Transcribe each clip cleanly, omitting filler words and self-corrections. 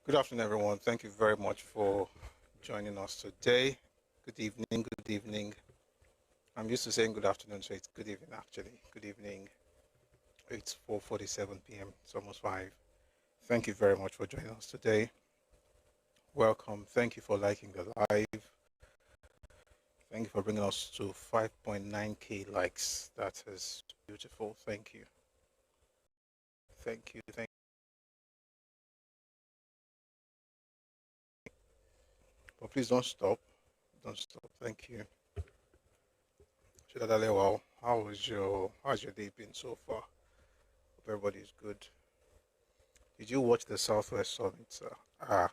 Good afternoon, everyone. Thank you very much for joining us today. Good evening. Good evening. I'm used to saying good afternoon, so it's good evening actually. Good evening. It's 4:47 p.m. It's almost 5. Thank you very much for joining us today. Welcome. Thank you for liking the live. Thank you for bringing us to 5.9k likes. That is beautiful. Thank you. Thank you. But please don't stop. Don't stop. Thank you. Shidadale, how's your day been so far? Hope everybody's good. Did you watch the Southwest Summit, sir? I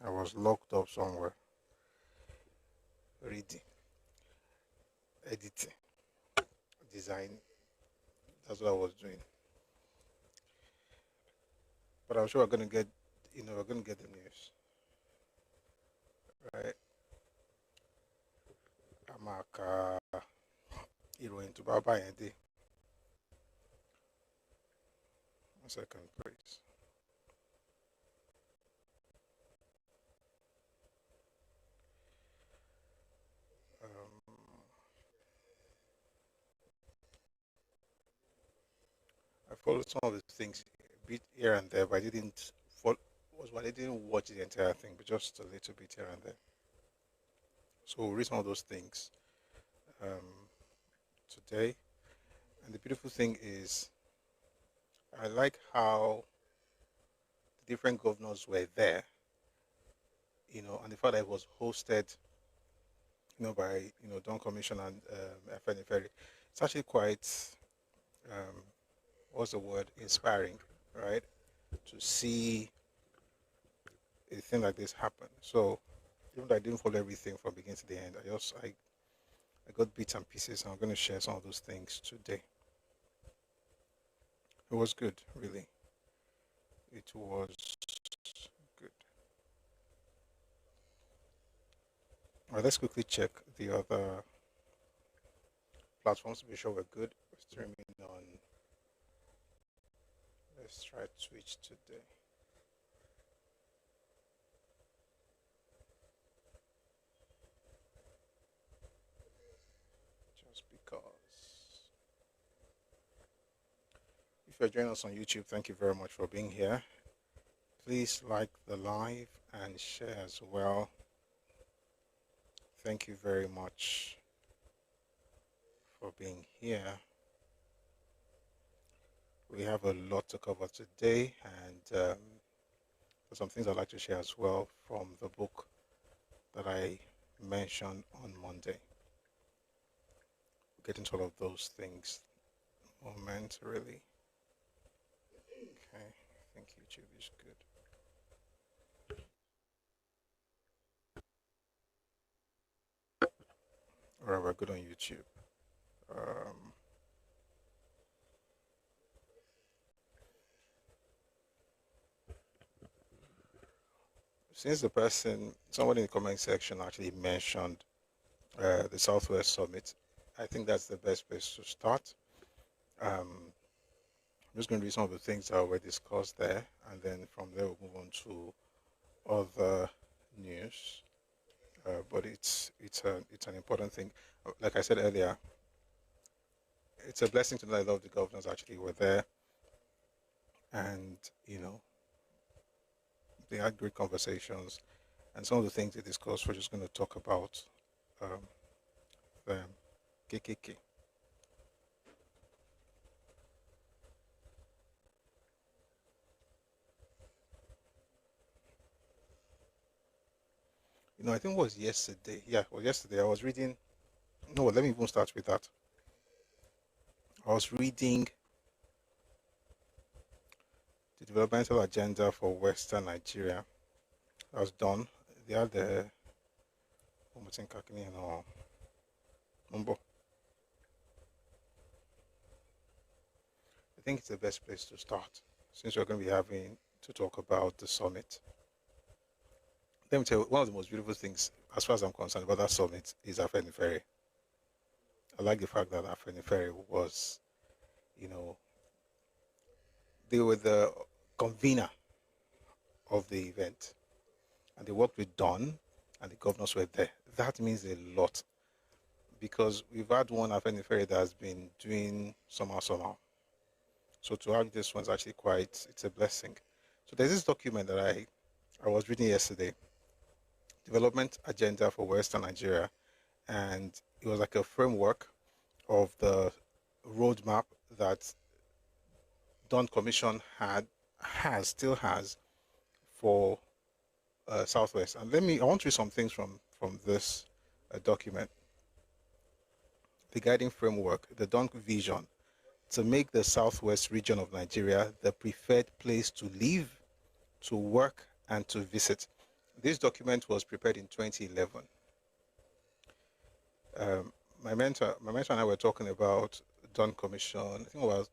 was locked up somewhere, reading, editing, design. That's what I was doing. But I'm sure we're gonna get, we're gonna get the news, right? Amaka, ìròyìn tó bá bá yẹn dé. 1 second, please. Um, I followed some of the things a bit here and there, but I didn't. I didn't watch the entire thing, but just a little bit here and there. So we'll read some of those things um, today. And the beautiful thing is, I like how the different governors were there, and the fact that it was hosted, by Dawn Commission and FN Ferry. It's actually quite, um, what's the word, inspiring, right? To see a thing like this happen. So even though I didn't follow everything from beginning to the end, I got bits and pieces, and I'm going to share some of those things today. It was good, really. It was good. All right, let's quickly check the other platforms to be sure we're good. We're streaming on. Let's try Twitch today. Just because. If you're joining us on YouTube, thank you very much for being here. Please like the live and share as well. Thank you very much for being here. We have a lot to cover today, and there's some things I'd like to share as well from the book that I mentioned on Monday. We'll get into all of those things momentarily. Okay, I think YouTube is good. All right, we're good on YouTube. Since someone in the comment section actually mentioned the Southwest Summit, I think that's the best place to start. I'm just going to read some of the things that were discussed there, and then from there we'll move on to other news. But it's an important thing. Like I said earlier, it's a blessing to know that a lot of the governors actually were there, and they had great conversations, and some of the things they discussed, we're just going to talk about them. KKK. I think it was yesterday. Yeah, it was yesterday. I was reading. No, let me even start with that. I was reading the developmental agenda for Western Nigeria. That was done. They had the number. I think it's the best place to start, since we're going to be having to talk about the summit. Let me tell you, one of the most beautiful things, as far as I'm concerned, about that summit is Afenifere. I like the fact that Afenifere was, they were the convener of the event. And they worked with Don, and the governors were there. That means a lot because we've had one Afenifere that has been doing somehow. So to have this one's actually it's a blessing. So there's this document that I was reading yesterday, Development Agenda for Western Nigeria, and it was like a framework of the roadmap that Dawn Commission still has for Southwest. And I want to read some things from this document. The guiding framework, the Dawn vision, to make the Southwest region of Nigeria the preferred place to live, to work, and to visit. This document was prepared in 2011. My mentor and I were talking about Dawn Commission. I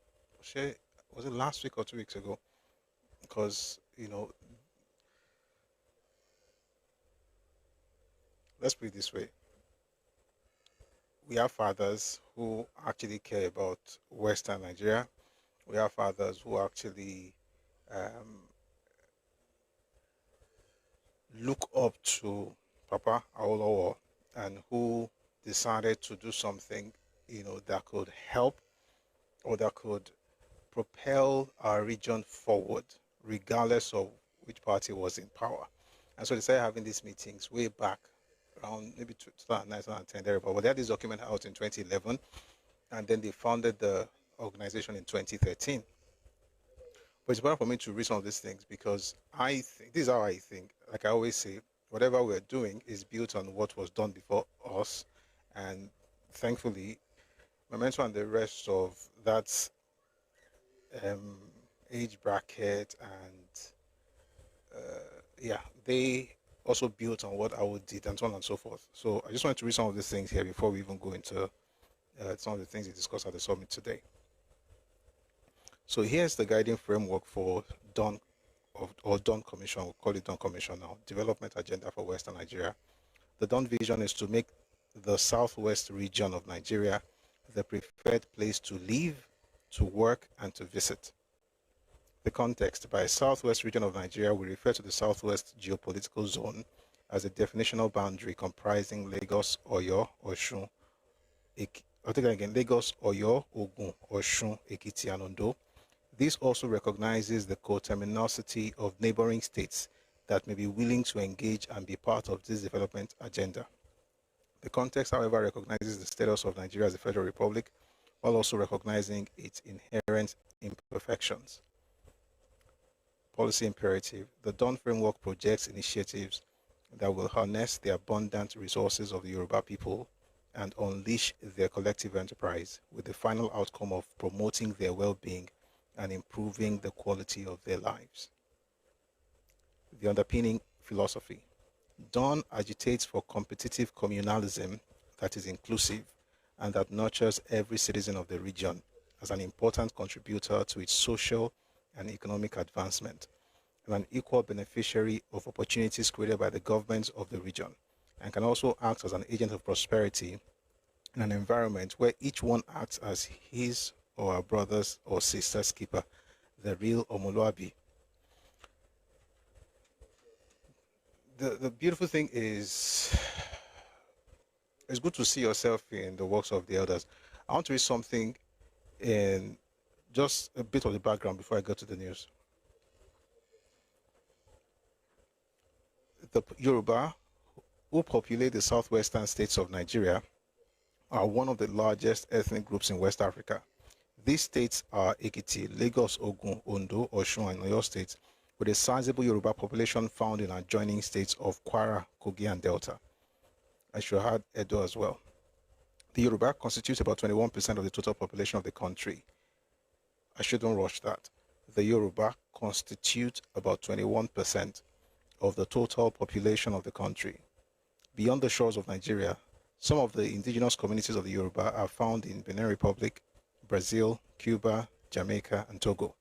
think was it last week or 2 weeks ago? Because let's put it this way: we have fathers who actually care about Western Nigeria. We have fathers who actually look up to Papa Awolowo and who decided to do something, that could help or that could propel our region forward, regardless of which party was in power. And so they started having these meetings way back around maybe 2009, 2010, there. But they had this document out in 2011, and then they founded the organization in 2013. But it's important for me to read some of these things because I think, this is how I think, like I always say, whatever we're doing is built on what was done before us. And thankfully, my mentor and the rest of that age bracket and they also built on what I did and so on and so forth. So I just wanted to read some of these things here before we even go into some of the things we discussed at the summit today. So here's the guiding framework for Dawn Commission. We'll call it Dawn Commission now. Development Agenda for Western Nigeria. The Dawn vision is to make the Southwest region of Nigeria the preferred place to live, to work, and to visit. The context: by Southwest region of Nigeria, we refer to the Southwest geopolitical zone as a definitional boundary comprising Lagos, Oyo, Osun, Lagos, Oyo, Ogun, Osun, Ekiti, and Ondo. This also recognizes the coterminosity of neighboring states that may be willing to engage and be part of this development agenda. The context, however, recognizes the status of Nigeria as a federal republic, while also recognizing its inherent imperfections. Policy imperative: the Dawn framework projects initiatives that will harness the abundant resources of the Yoruba people and unleash their collective enterprise, with the final outcome of promoting their well-being and improving the quality of their lives. The underpinning philosophy: Dawn agitates for competitive communalism that is inclusive and that nurtures every citizen of the region as an important contributor to its social and economic advancement, and an equal beneficiary of opportunities created by the governments of the region, and can also act as an agent of prosperity in an environment where each one acts as his or her brother's or sister's keeper, the real Omoluabi. The beautiful thing is, it's good to see yourself in the works of the elders. I want to read something in just a bit of the background before I go to the news. The Yoruba, who populate the southwestern states of Nigeria, are one of the largest ethnic groups in West Africa. These states are Ekiti, Lagos, Ogun, Ondo, Osun, and Oyo states, with a sizable Yoruba population found in adjoining states of Kwara, Kogi, and Delta. I should add Edo as well. The Yoruba constitutes about 21% of the total population of the country. I shouldn't rush that. The Yoruba constitute about 21% of the total population of the country. Beyond the shores of Nigeria, some of the indigenous communities of the Yoruba are found in Benin Republic, Brazil, Cuba, Jamaica, and Togo.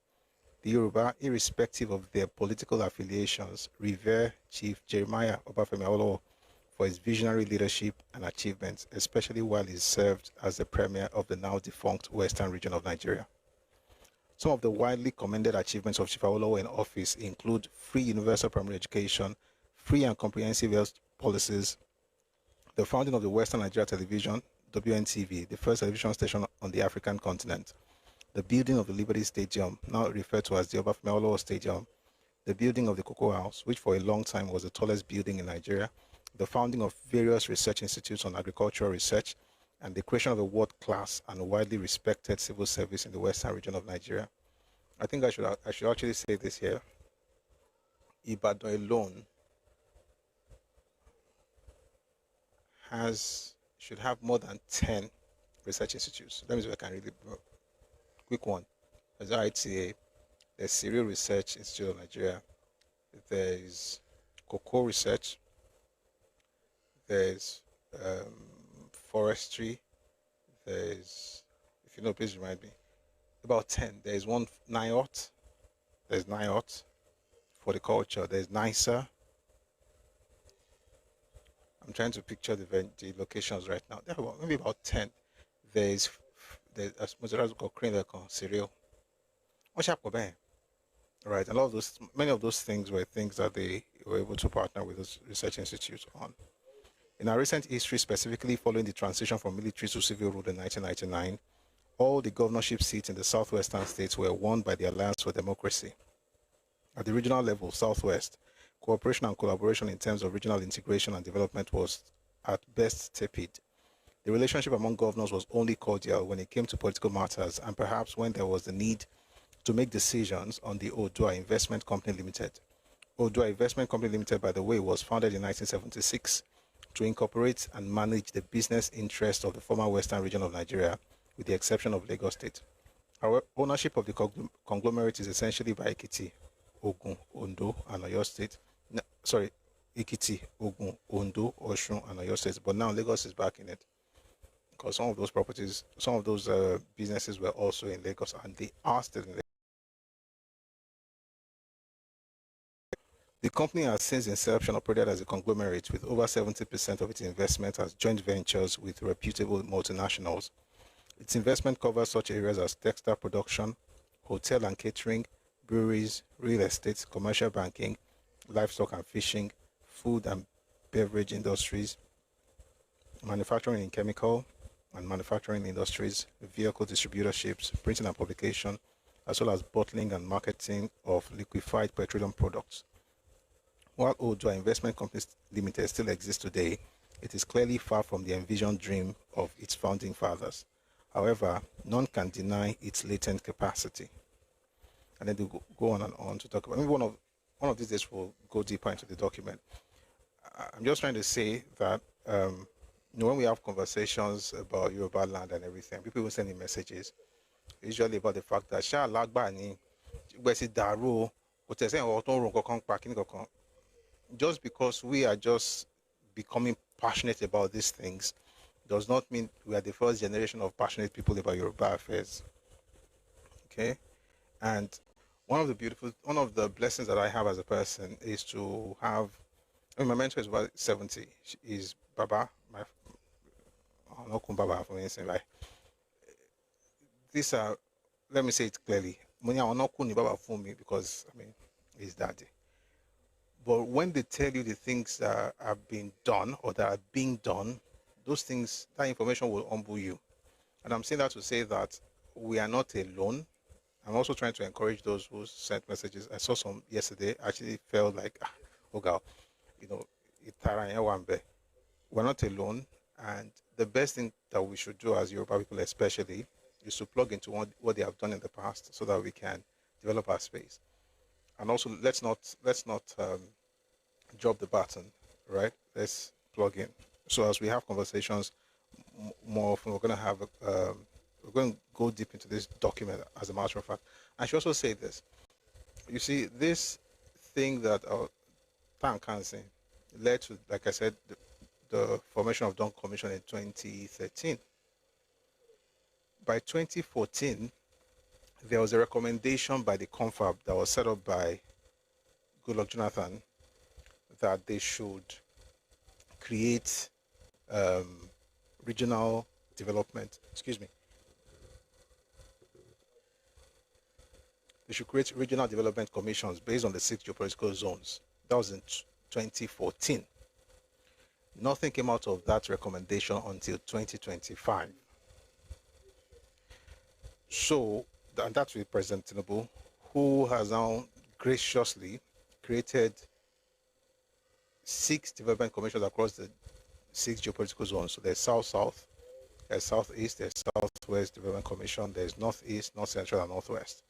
The Yoruba, irrespective of their political affiliations, revere Chief Jeremiah Obafemi Awolowo for his visionary leadership and achievements, especially while he served as the premier of the now defunct Western region of Nigeria. Some of the widely commended achievements of Chief Awolowo in office include free universal primary education, free and comprehensive health policies, the founding of the Western Nigeria Television, WNTV, the first television station on the African continent, the building of the Liberty Stadium, now referred to as the Obafemi Awolowo Stadium, the building of the Cocoa House, which for a long time was the tallest building in Nigeria, the founding of various research institutes on agricultural research, and the creation of a world-class and widely respected civil service in the western region of Nigeria. I think I should actually say this here. Ibadan alone should have more than 10 research institutes. Let me see if I can really quick one. There's ITA, there's Cereal Research Institute of Nigeria, there's Cocoa Research, there's Forestry, there's, if you know, please remind me, about 10. There's one NIOT, there's NIOT for the culture, there's NISA. I'm trying to picture the locations right now. There are maybe about 10. There's as much as Crane Cereal. What's up, right? A lot of those, many of those things were things that they were able to partner with those research institutes on. In our recent history, specifically following the transition from military to civil rule in 1999, all the governorship seats in the southwestern states were won by the Alliance for Democracy. At the regional level, Southwest, cooperation and collaboration in terms of regional integration and development was at best tepid. The relationship among governors was only cordial when it came to political matters, and perhaps when there was the need to make decisions on the Odua Investment Company Limited. Odua Investment Company Limited, by the way, was founded in 1976 to incorporate and manage the business interests of the former western region of Nigeria, with the exception of Lagos State. Our ownership of the conglomerate is essentially by Ekiti, Ogun, Ondo, and Oyo State. No, sorry, Ekiti, Ogun, Ondo, Osun, and Oyo State. But now Lagos is back in it, because some of those properties, some of those businesses were also in Lagos, and they are still in Lagos. The company has since inception operated as a conglomerate with over 70% of its investment as joint ventures with reputable multinationals. Its investment covers such areas as textile production, hotel and catering, breweries, real estate, commercial banking, livestock and fishing, food and beverage industries, manufacturing in chemical and manufacturing industries, vehicle distributorships, printing and publication, as well as bottling and marketing of liquefied petroleum products. While Odua Investment Company Limited still exists today, it is clearly far from the envisioned dream of its founding fathers. However, none can deny its latent capacity. And then they go on and on to talk about. Maybe one of these days we'll go deeper into the document. I'm just trying to say that when we have conversations about Yoruba land and everything, people will send me messages, usually about the fact that Sha Lagba ni Daru, just because we are just becoming passionate about these things does not mean we are the first generation of passionate people about Yoruba affairs. Okay? And one of the blessings that I have as a person is to have, my mentor is about 70. Is Baba, not Baba for me, like, these are, let me say it clearly, Baba for me because, he's daddy. But when they tell you the things that are being done or that are being done, those things, that information will humble you. And I'm saying that to say that we are not alone. I'm also trying to encourage those who sent messages. I saw some yesterday, actually felt like, oh God, we're not alone. And the best thing that we should do as Yoruba people especially is to plug into what they have done in the past so that we can develop our space. And also, let's not drop the baton, right? Let's plug in. So as we have conversations more often, we're going to go deep into this document. As a matter of fact, I should also say this. You see, this thing that Tan Kansi led to, like I said, the formation of Dawn Commission in 2013. By 2014. There was a recommendation by the confab that was set up by Goodluck Jonathan that they should create regional development. Excuse me. they should create regional development commissions based on the 6 geopolitical zones. That was in 2014. Nothing came out of that recommendation until 2025. So, and that's with President Tinubu, who has now graciously created 6 development commissions across the 6 geopolitical zones. So there's South-South, there's Southeast, there's Southwest Development Commission, there's Northeast, North Central, and Northwest.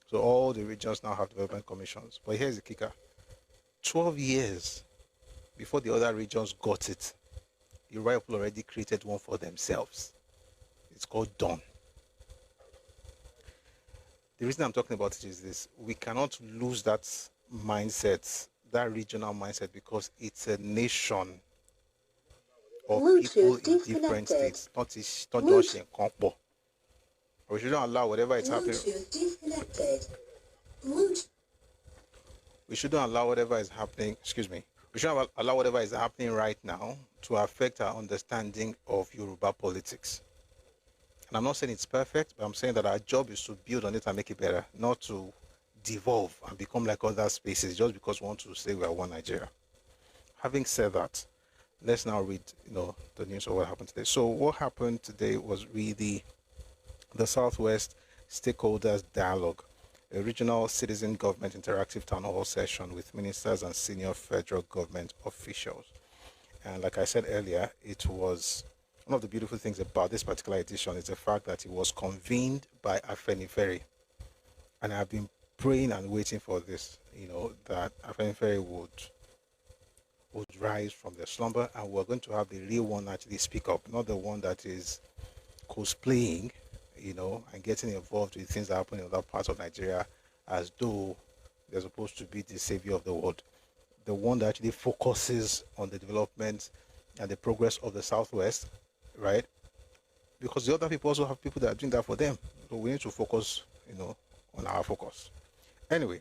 So all the regions now have development commissions. But here's the kicker. 12 years before the other regions got it, the right people already created one for themselves. It's called Dawn. The reason I'm talking about it is this. We cannot lose that mindset, that regional mindset, because it's a nation of people in different states, not just in Kompo. We shouldn't allow whatever is happening. We shouldn't allow whatever is happening, excuse me, we shouldn't allow whatever is happening right now to affect our understanding of Yoruba politics. And I'm not saying it's perfect, but I'm saying that our job is to build on it and make it better, not to devolve and become like other spaces just because we want to say we are one Nigeria. Having said that, let's now read, the news of what happened today. So what happened today was really the Southwest Stakeholders Dialogue, a regional citizen government interactive town hall session with ministers and senior federal government officials. And like I said earlier, it was one of the beautiful things about this particular edition is the fact that it was convened by Afenifere. And I've been praying and waiting for this, that Afenifere would rise from their slumber, and we're going to have the real one actually speak up, not the one that is cosplaying, and getting involved with things that happen in other parts of Nigeria as though they're supposed to be the savior of the world. The one that actually focuses on the development and the progress of the Southwest, right? Because the other people also have people that are doing that for them. So we need to focus, on our focus. Anyway,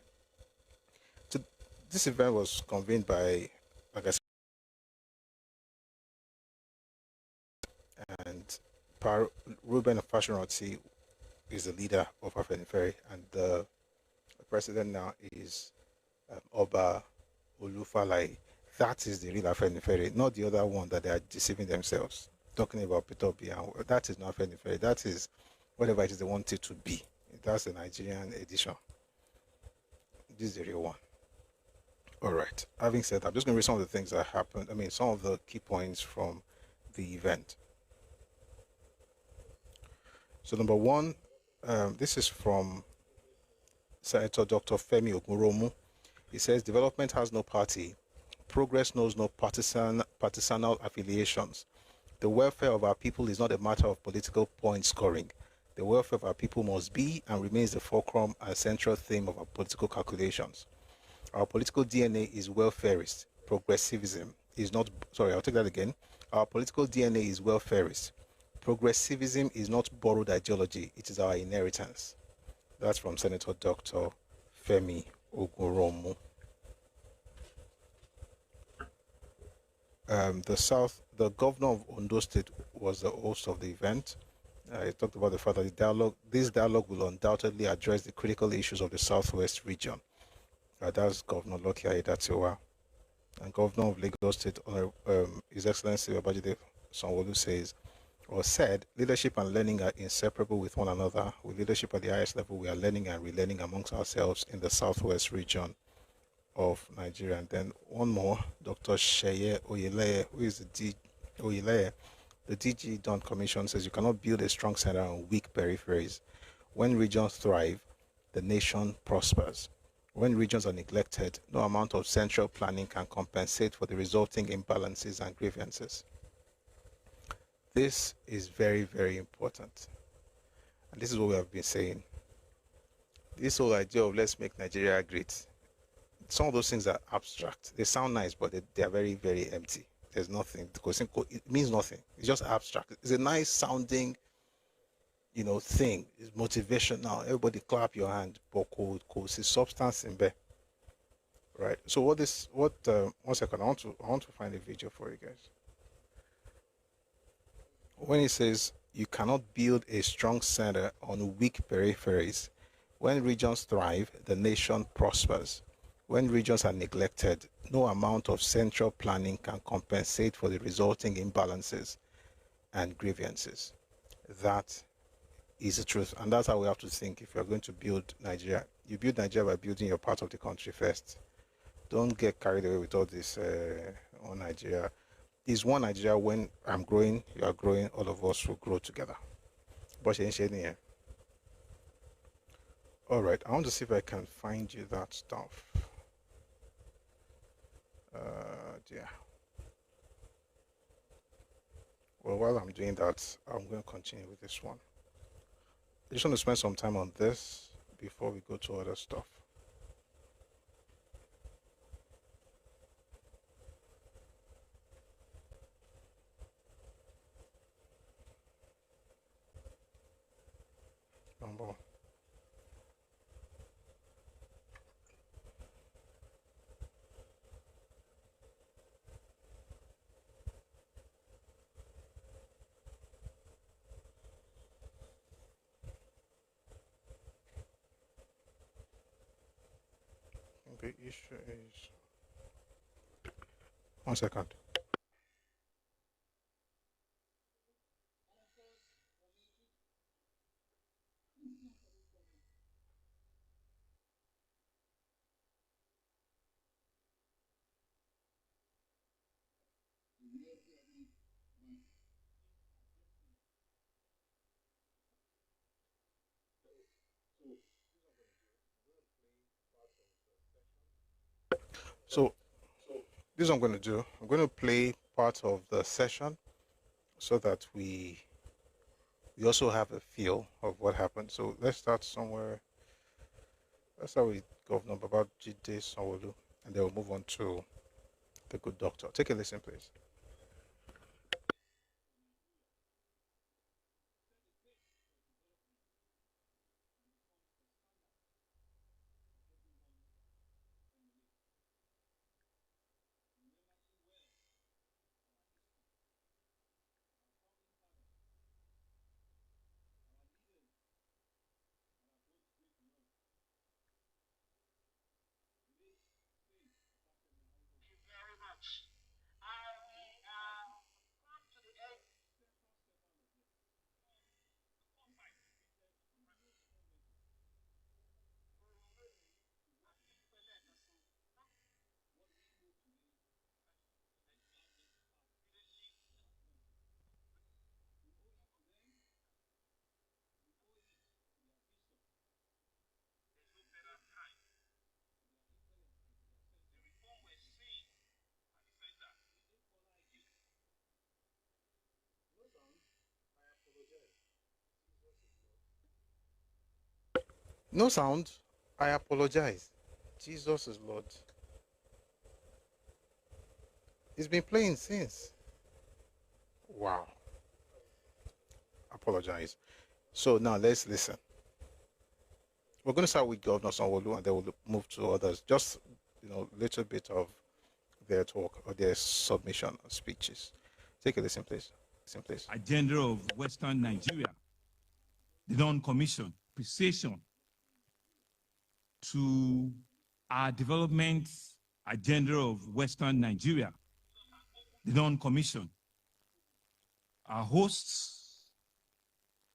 so this event was convened by, like I said, and Ruben Fashion-Roti is the leader of Afenifere, and the president now is Oba Olufalaye. That is the real Afenifere, not the other one that they are deceiving themselves, talking about Peter Obi. That is not Afenifere. That is whatever it is they want it to be. That's the Nigerian edition. This is the real one. All right. Having said that, I'm just going to read some of the things that happened. Some of the key points from the event. So number one, this is from Senator Dr. Femi Ogunromu. He says, development has no party. Progress knows no partisanal affiliations. The welfare of our people is not a matter of political point scoring. The welfare of our people must be and remains the fulcrum and central theme of our political calculations. Our political DNA is welfarist. Progressivism is not, I'll take that again. Our political DNA is welfarist. Progressivism is not borrowed ideology, it is our inheritance. That's from Senator Dr. Femi Ogunromu. The governor of Ondo State was the host of the event. He talked about the fact that this dialogue will undoubtedly address the critical issues of the Southwest region. That's Governor Lucky Aiyedatiwa. And Governor of Lagos State, His Excellency Babajide Sanwo-Olu said, leadership and learning are inseparable with one another. With leadership at the highest level, we are learning and relearning amongst ourselves in the Southwest region of Nigeria. And then one more, Dr. Sheye Oyeleye, who is the DG Dawn Commission, says you cannot build a strong center on weak peripheries. When regions thrive, the nation prospers. When regions are neglected, no amount of central planning can compensate for the resulting imbalances and grievances. This is very, very important. And this is what we have been saying. This whole idea of let's make Nigeria great. Some of those things are abstract. They sound nice, but they are very, very empty. There's nothing. Because it means nothing. It's just abstract. It's a nice sounding, thing. It's motivational. Everybody clap your hand. But see substance in there. Right. So one second. I want to find a video for you guys. When he says you cannot build a strong center on weak peripheries, When regions thrive, the nation prospers. When regions are neglected, no amount of central planning can compensate for the resulting imbalances and grievances. That is the truth. And that's how we have to think if you're going to build Nigeria. You build Nigeria by building your part of the country first. Don't get carried away with all this on Nigeria. Is one Nigeria when I'm growing, you are growing, all of us will grow together. But here. All right, I want to see if I can find you that stuff. Yeah. Well, while I'm doing that, I'm going to continue with this one. I just want to spend some time on this before we go to other stuff. Number. The issue is 1 second. So this is what I'm going to do. I'm going to play part of the session so that we also have a feel of what happened. So let's start somewhere. Let's start with Governor Babajide Sanwo-Olu, and then we'll move on to the good doctor. Take a listen, please. No sound. I apologize. Jesus is Lord. It's been playing since. Wow. Apologize. So now let's listen. We're going to start with Governor Sanwo-Olu and then we'll move to others. Just, a little bit of their talk or their submission or speeches. Take a listen, please. Agenda of Western Nigeria, the non-commission, precision to our development agenda of Western Nigeria, the non-commission, our hosts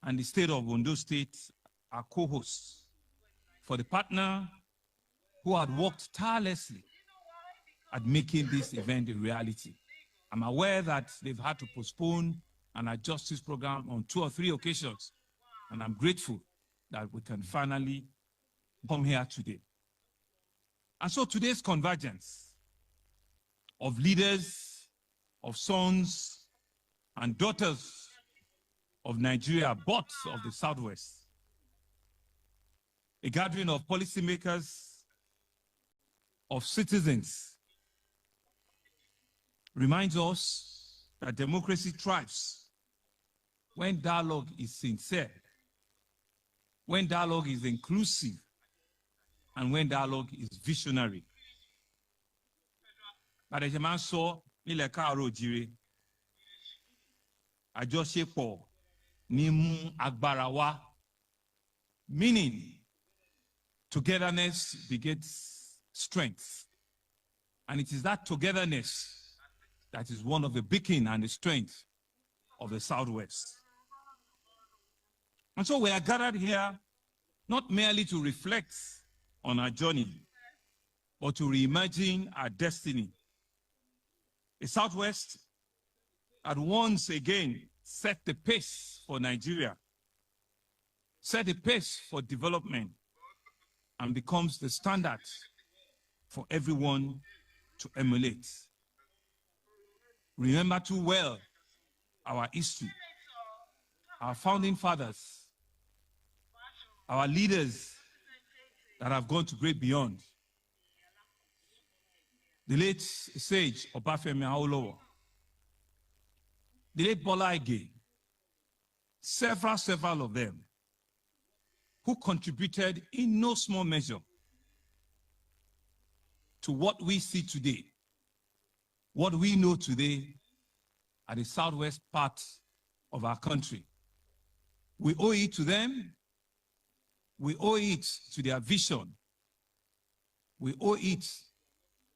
and the state of Ondo State, our co-hosts, for the partner who had worked tirelessly at making this event a reality. I'm aware that they've had to postpone an adjust this program on 2 or 3 occasions, and I'm grateful that we can finally come here today. And so today's convergence of leaders, of sons and daughters of Nigeria, both of the Southwest, a gathering of policymakers, of citizens, reminds us that democracy thrives when dialogue is sincere, when dialogue is inclusive, and when dialogue is visionary. Àdèjẹmá sọ nílẹ̀ káàárọ̀ oòjíire, àjọṣepọ̀ ní mú agbára wá, meaning Togetherness begets strength. And it is that togetherness that is one of the beacon and the strength of the Southwest. And so we are gathered here not merely to reflect on our journey, but to reimagine our destiny. A Southwest that once again set the pace for Nigeria, set the pace for development, and becomes the standard for everyone to emulate. Remember too well our history, our founding fathers, our leaders that have gone to great beyond. The late sage Obafemi Awolowo, the late Bola Ige, several of them who contributed in no small measure to what we see today, what we know today at the southwest part of our country. We owe it to them. We owe it to their vision. We owe it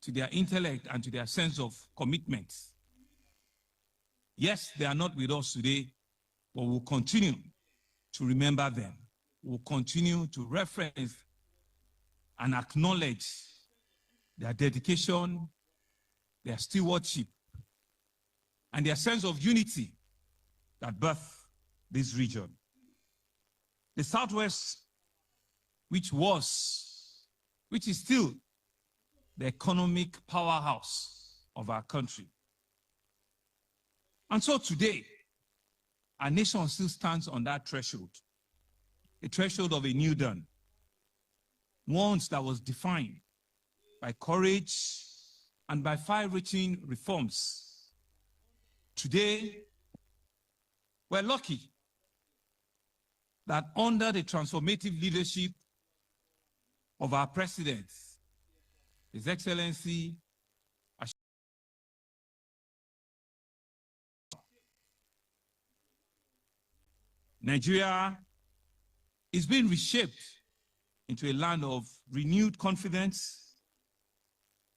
to their intellect and to their sense of commitment. Yes, they are not with us today, but we'll continue to remember them. We'll continue to reference and acknowledge their dedication, their stewardship, and their sense of unity that birthed this region. The Southwest, which is still the economic powerhouse of our country. And so today, our nation still stands on that threshold, a threshold of a new dawn, once that was defined by courage and by far-reaching reforms. Today, we're lucky that under the transformative leadership of our president, His Excellency Nigeria is being reshaped into a land of renewed confidence,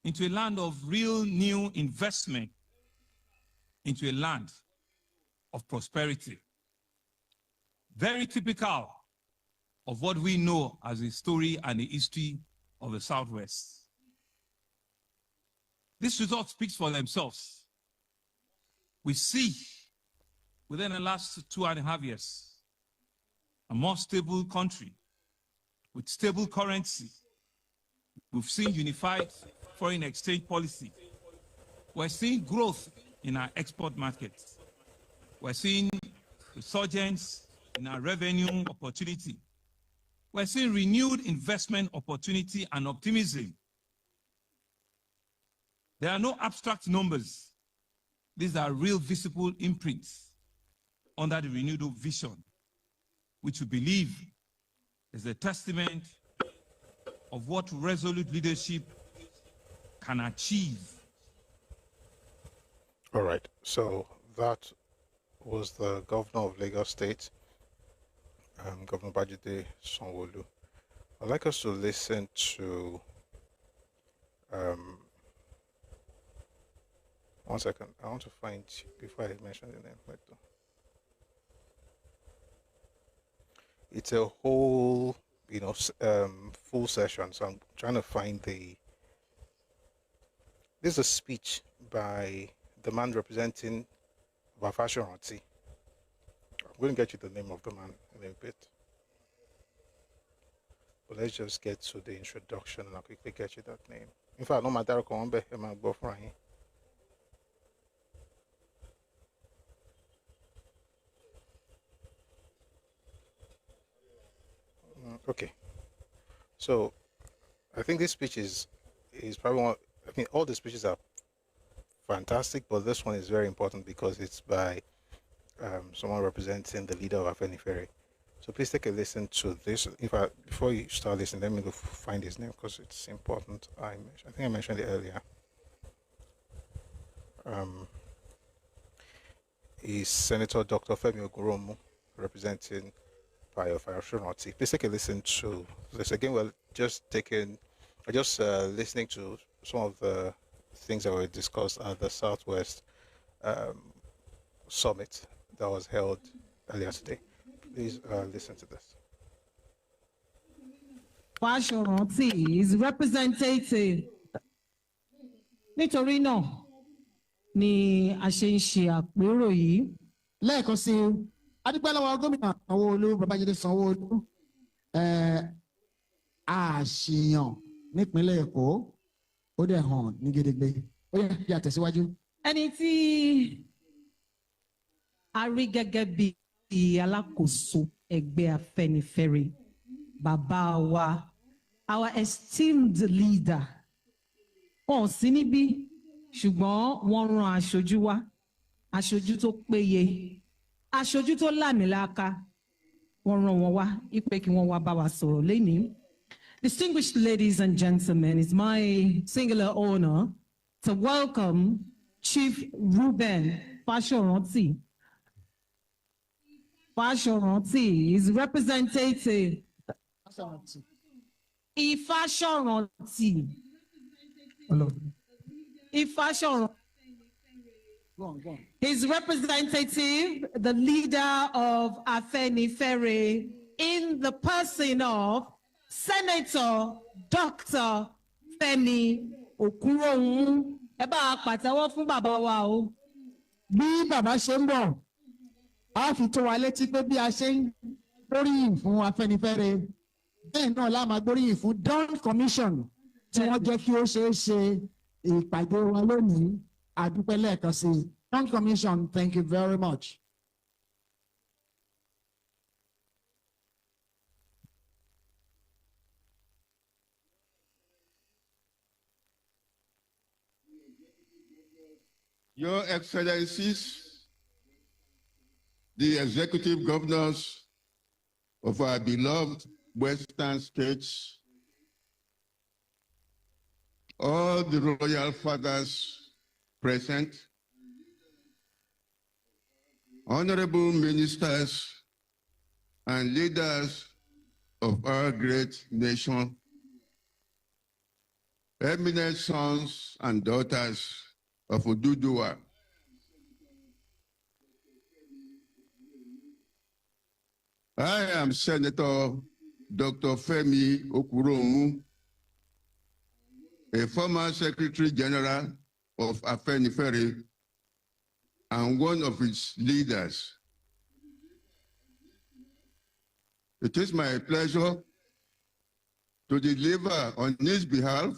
into a land of real new investment, into a land of prosperity. Very typical of what we know as the story and the history of the Southwest. This result speaks for themselves. We see within the last 2.5 years, a more stable country with stable currency. We've seen unified foreign exchange policy. We're seeing growth in our export markets. We're seeing resurgence in our revenue opportunity. We're seeing renewed investment opportunity and optimism. There are no abstract numbers. These are real visible imprints under the renewed vision, which we believe is a testament of what resolute leadership can achieve. All right, so that was the governor of Lagos State, Governor Babajide Sanwo-Olu. I'd like us to listen to, one second, I want to find, before I mention the name, wait though. It's a whole, full session, so I'm trying to find this is a speech by the man representing Bafashionati. I'm going to get you the name of the man in a bit. But let's just get to the introduction and I'll quickly get you that name. In fact, no matter how okay. So I think this speech is probably one, all the speeches are fantastic, but this one is very important because it's by someone representing the leader of Afenifere. So please take a listen to this. In fact, before you start listening, let me go find his name because it's important. I think I mentioned it earlier. Is Senator Dr. Femi Ogoromu, representing Bafashionati. Please take a listen to this. Again, we're just listening to some of the things that were discussed at the Southwest um, Summit that was held earlier today. Please listen to this. Fáṣọ̀rántì is representative. Nítorí náà ni a ṣe ń ṣe àpérò yìí. Lẹ́ẹ̀kan sí i, adúpẹ́ lọ́wọ́ gómìnà Sanwó-Olú Babájídé Sanwó-Olú àṣìyàn nípínlẹ̀ Èkó ó dẹ̀ hàn ní gedegbe. Ó yẹ kí a tẹ̀síwájú. Ẹni tí a rí gẹ́gẹ́ bí alákòóso ẹgbẹ́ Afẹ́nifẹ́re, bàbá wa, our esteemed leader, wọn ò sí níbí ṣùgbọ́n wọ́n rán aṣojú wá, aṣojú tó péye, aṣojú tó lámìláaka, wọ́n rán wọn wá ìpè kí wọ́n wá bá wa sọ̀rọ̀ lénìí. Distinguished ladies and gentlemen, it's my singular honor to welcome Chief Reuben Fáṣọ̀rántì. Fáṣọ̀rántì is representative. Ifáṣọ̀rántì. Ifáṣọ̀rántì. Go on. His representative, the leader of Afẹ́nifẹ́re, in the person of Senator Dr. Fẹ́mi Òkúròhún. Ẹ bá a pàtẹ́wọ́ fún bàbá wa o. Bí bàbá ṣe ń bọ̀, a fi tó wa létí pé bí a ṣe ń gbóríyìn fún Afẹ́nifẹ́re, bẹ́ẹ̀ náà la máa gbóríyìn fún Dawn Commission tí wọ́n jẹ́ kí ó ṣeé ṣe ìpàdé wa lónìí. Adúpẹ́ lẹ́ẹ̀kan sí i. Dawn Commission, thank you very much. Your Excellencies, the executive governors of our beloved Western states, all the royal fathers present, honorable ministers and leaders of our great nation, eminent sons and daughters of Oduduwa, I am Senator Dr. Femi Okuromu, a former Secretary General of Afẹ́nifẹ́re and one of its leaders. It is my pleasure to deliver on his behalf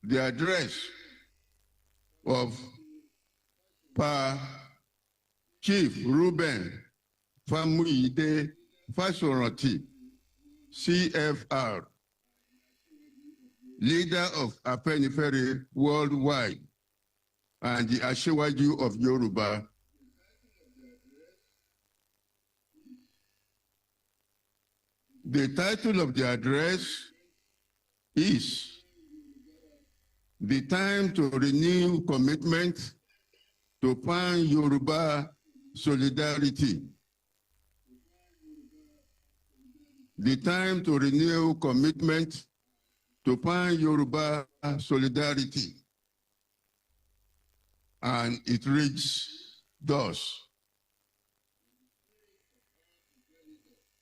the address of Chief Reuben Famuyide Fáṣọ̀rántì, CFR, leader of Afẹ́nifẹ́re worldwide and the Aṣíwájú of Yoruba. The title of the address is "The Time to Renew Commitment to Pan-Yoruba Solidarity." The time to renew commitment to Pan-Yoruba Solidarity. And it reads thus: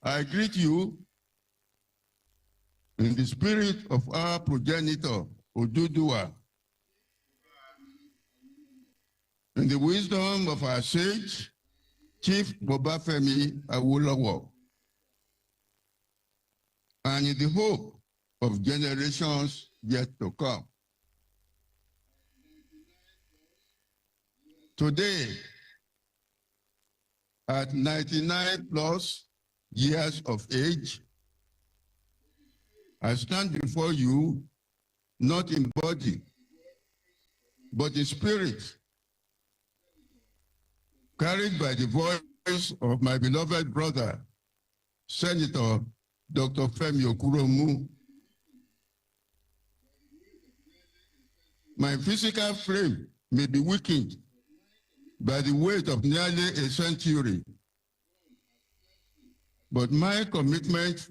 I greet you in the spirit of our progenitor, Oduduwa, in the wisdom of our sage, Chief Bobafemi Awolowo, and in the hope of generations yet to come. Today, at 99 plus years of age, I stand before you, not in body, but in spirit, carried by the voice of my beloved brother, Senator Dr. Femi Okuromu. My physical frame may be weakened by the weight of nearly a century, but my commitment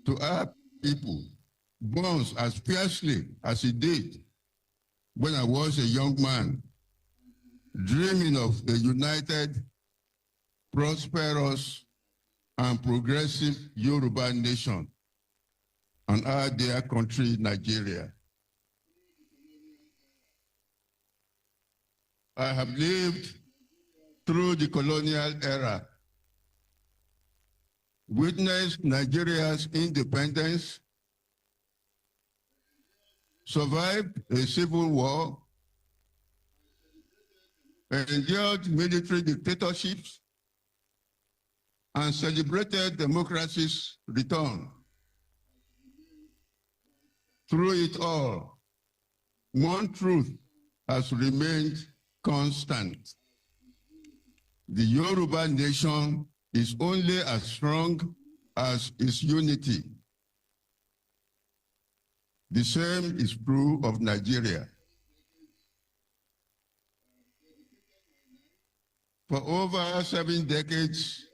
to our people burns as fiercely as it did when I was a young man, dreaming of a united, prosperous, and progressive Yoruba nation and our dear country, Nigeria. I have lived through the colonial era, witnessed Nigeria's independence, survived a civil war, endured military dictatorships, and celebrated democracy's return. Through it all, one truth has remained constant. The Yoruba nation is only as strong as its unity. The same is true of Nigeria. For over 7 decades,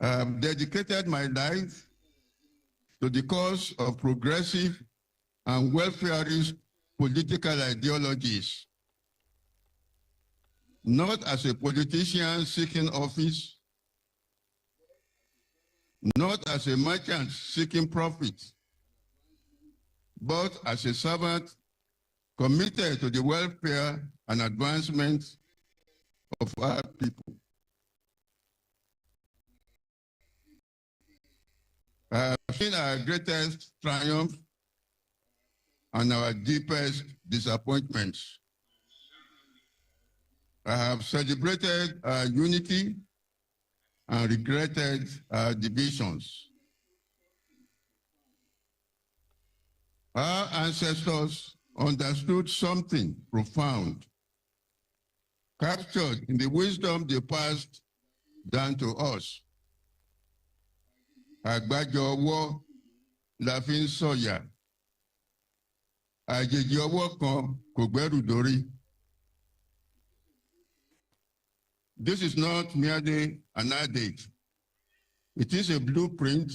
I have dedicated my life to the cause of progressive and welfareist political ideologies, not as a politician seeking office, not as a merchant seeking profit, but as a servant committed to the welfare and advancement of our people. I have seen our greatest triumph and our deepest disappointments. I have celebrated our unity and regretted our divisions. Our ancestors understood something profound, captured in the wisdom they passed down to us. Àgbájọ ọwọ́ la fi ń sọ̀yà. Àjèjì ọwọ́ kan kò gbẹ́rù dórí. This is not merely an adage. It is a blueprint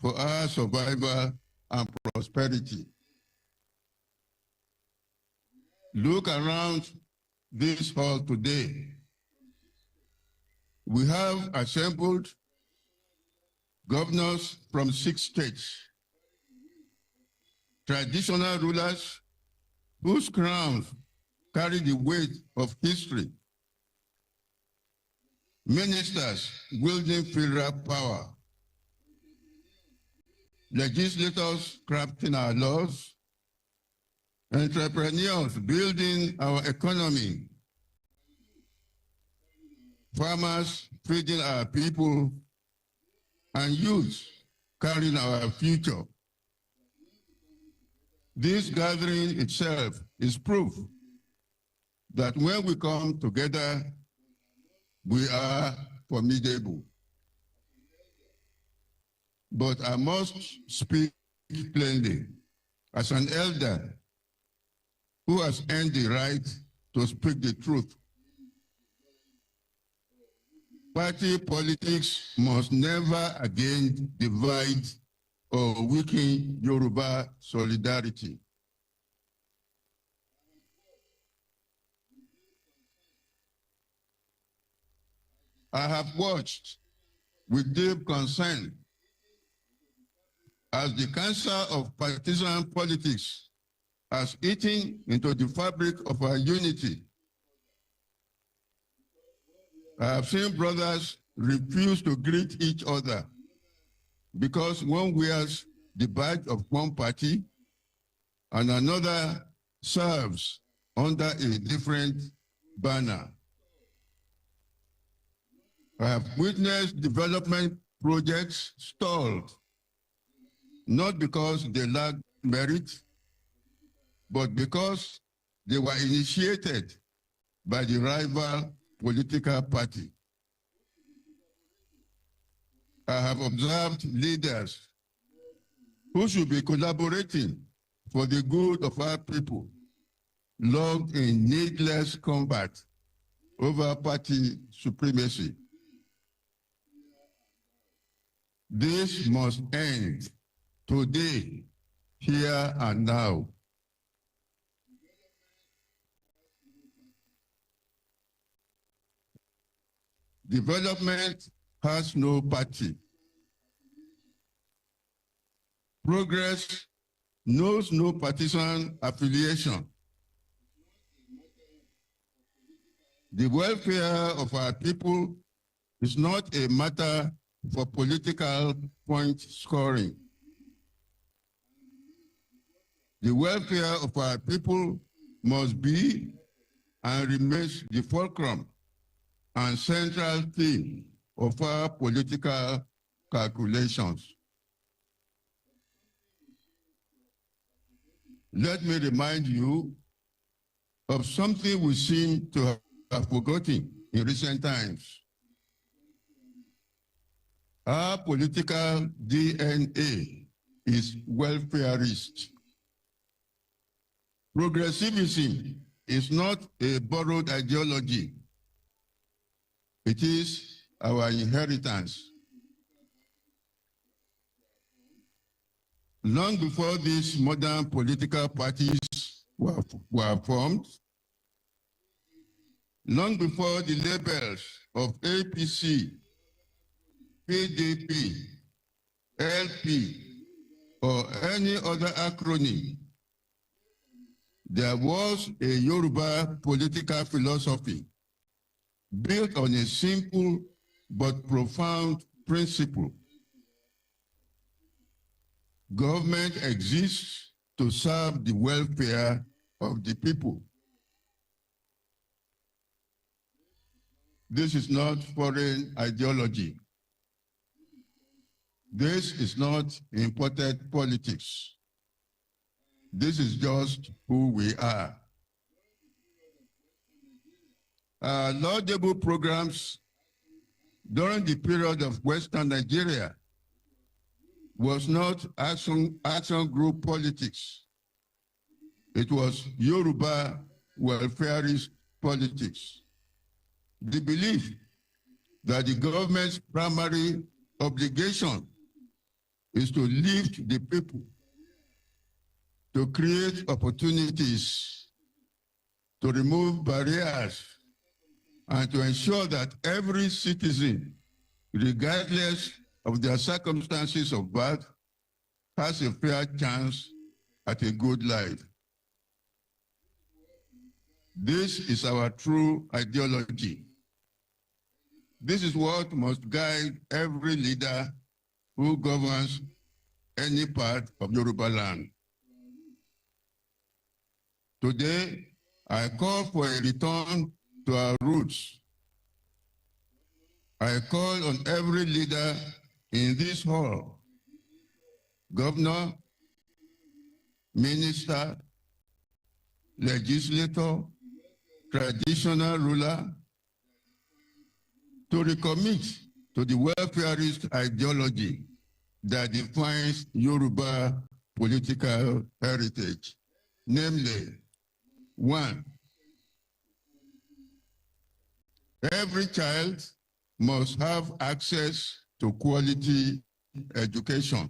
for our survival and prosperity. Look around this hall today. We have assembled governors from 6 states, traditional rulers whose crowns carry the weight of history, ministers wielding federal power, legislators crafting our laws, entrepreneurs building our economy, farmers feeding our people, and youth carrying our future. This gathering itself is proof that when we come together, we are formidable. But I must speak plainly as an elder who has earned the right to speak the truth. Party politics must never again divide or weaken Yoruba solidarity. I have watched with deep concern as the cancer of partisan politics has eaten into the fabric of our unity. I have seen brothers refuse to greet each other because one wears the badge of one party and another serves under a different banner. I have witnessed development projects stalled, not because they lack merit, but because they were initiated by the rival political party. I have observed leaders who should be collaborating for the good of our people, locked in needless combat over party supremacy. This must end. today, here and now. Development has no party. Progress knows no partisan affiliation. The welfare of our people is not a matter for political point scoring. The welfare of our people must be and remains the fulcrum and central theme of our political calculations. Let me remind you of something we seem to have forgotten in recent times. Our political DNA is welfareist. Progressivism is not a borrowed ideology. It is our inheritance. Long before these modern political parties were formed, long before the labels of APC, PDP, LP, or any other acronym, there was a Yoruba political philosophy built on a simple but profound principle. Government exists to serve the welfare of the people. This is not foreign ideology. This is not imported politics. This is just who we are. Our laudable programs during the period of Western Nigeria was not action group politics. It was Yoruba welfareist politics. The belief that the government's primary obligation is to lift the people, to create opportunities, to remove barriers, and to ensure that every citizen, regardless of their circumstances of birth, has a fair chance at a good life. This is our true ideology. This is what must guide every leader who governs any part of Yoruba land. Today, I call for a return to our roots. I call on every leader in this hall, governor, minister, legislator, traditional ruler, to recommit to the welfareist ideology that defines Yoruba political heritage. Namely, 1, every child must have access to quality education.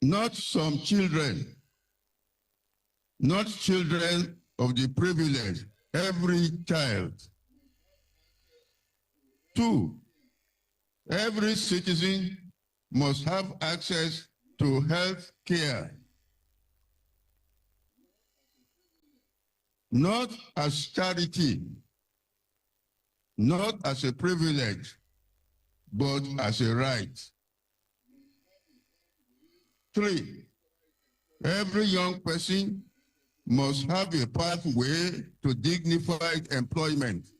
Not some children, not children of the privileged, every child. 2, every citizen must have access to health care. Not as charity, not as a privilege, but as a right. 3, every young person must have a pathway to dignified employment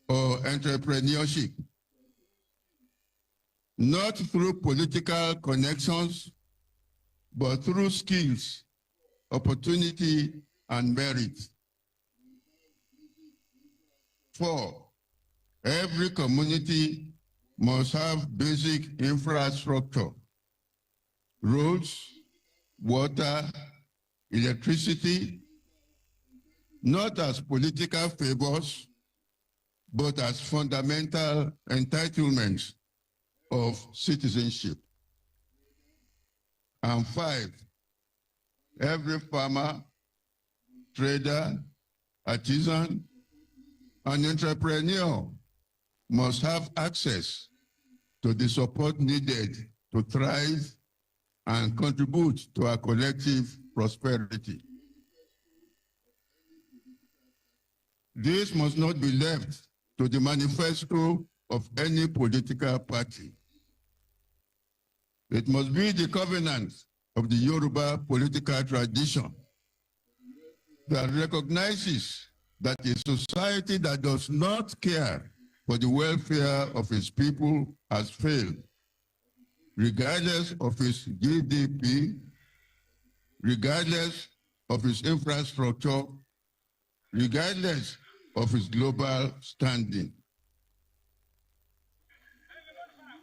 or entrepreneurship, not through political connections, but through skills, opportunity, and merit. 4, every community must have basic infrastructure, roads, water, electricity, not as political favors, but as fundamental entitlements of citizenship. And 5, every farmer, trader, artisan, and entrepreneur must have access to the support needed to thrive and contribute to our collective prosperity. This must not be left to the manifesto of any political party. It must be the covenant of the Yoruba political tradition that recognizes that a society that does not care for the welfare of its people has failed, regardless of its GDP, regardless of its infrastructure, regardless of its global standing.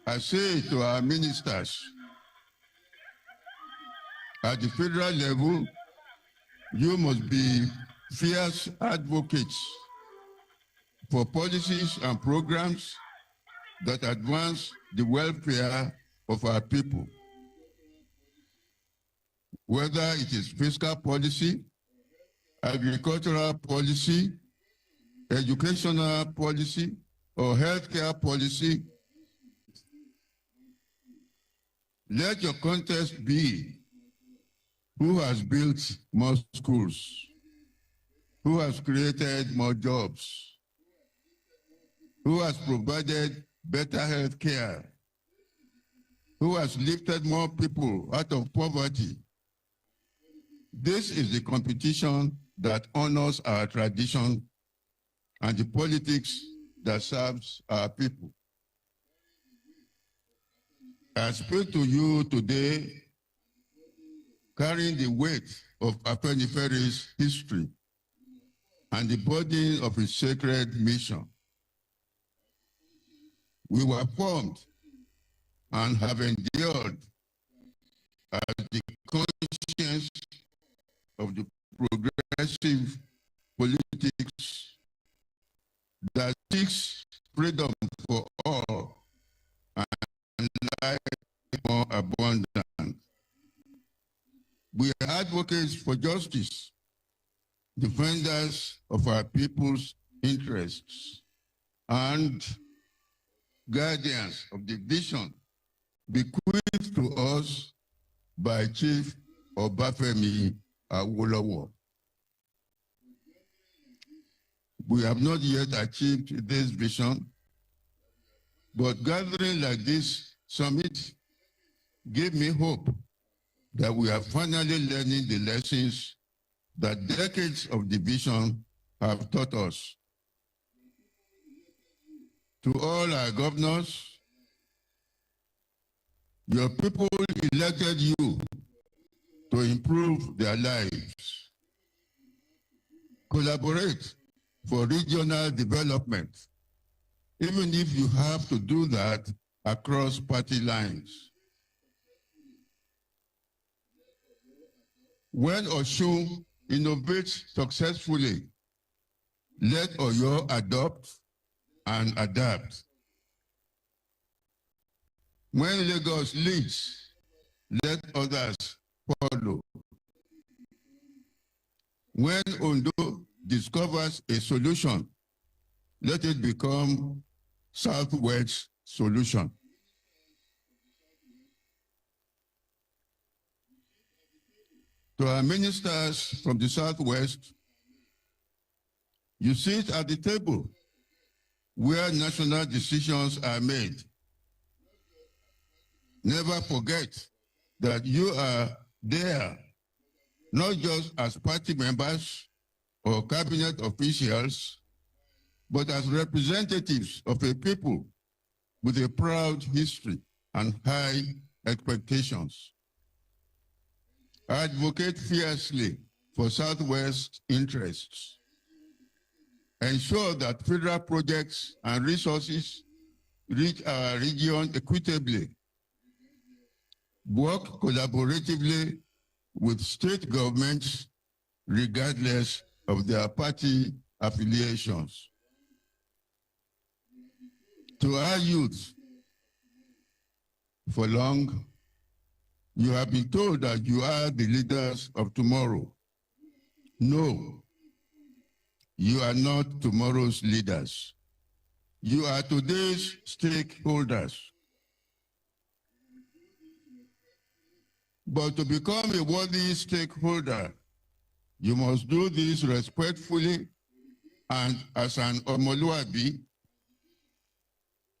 I say to our ministers, at the federal level, you must be fierce advocates for policies and programs that advance the welfare of our people. Whether it is fiscal policy, agricultural policy, educational policy, or healthcare policy, let your contest be who has built more schools, who has created more jobs, who has provided better health care, who has lifted more people out of poverty. This is the competition that honors our tradition and the politics that serves our people. I speak to you today carrying the weight of Afenifere's history and the burden of his sacred mission. We were formed and have endured as the conscience of the progressive politics that seeks freedom for all and life more abundant. We are advocates for justice, defenders of our people's interests, and guardians of the vision bequeathed to us by Chief Obafemi Awolowo. We have not yet achieved this vision, but gathering like this summit gave me hope that we are finally learning the lessons that decades of division have taught us. To all our governors, your people elected you to improve their lives. Collaborate for regional development, even if you have to do that across party lines. When Osun innovates successfully, let Oyo adopt and adapt. When Lagos leads, let others follow. When Ondo discovers a solution, let it become Southwest solution. To our ministers from the Southwest, you sit at the table where national decisions are made. Never forget that you are there, not just as party members or cabinet officials, but as representatives of a people with a proud history and high expectations. Advocate fiercely for Southwest interests. Ensure that federal projects and resources reach our region equitably. Work collaboratively with state governments regardless of their party affiliations. To our youth, for long, you have been told that you are the leaders of tomorrow. No, you are not tomorrow's leaders. You are today's stakeholders. But to become a worthy stakeholder, you must do this respectfully and as an Omoluabi.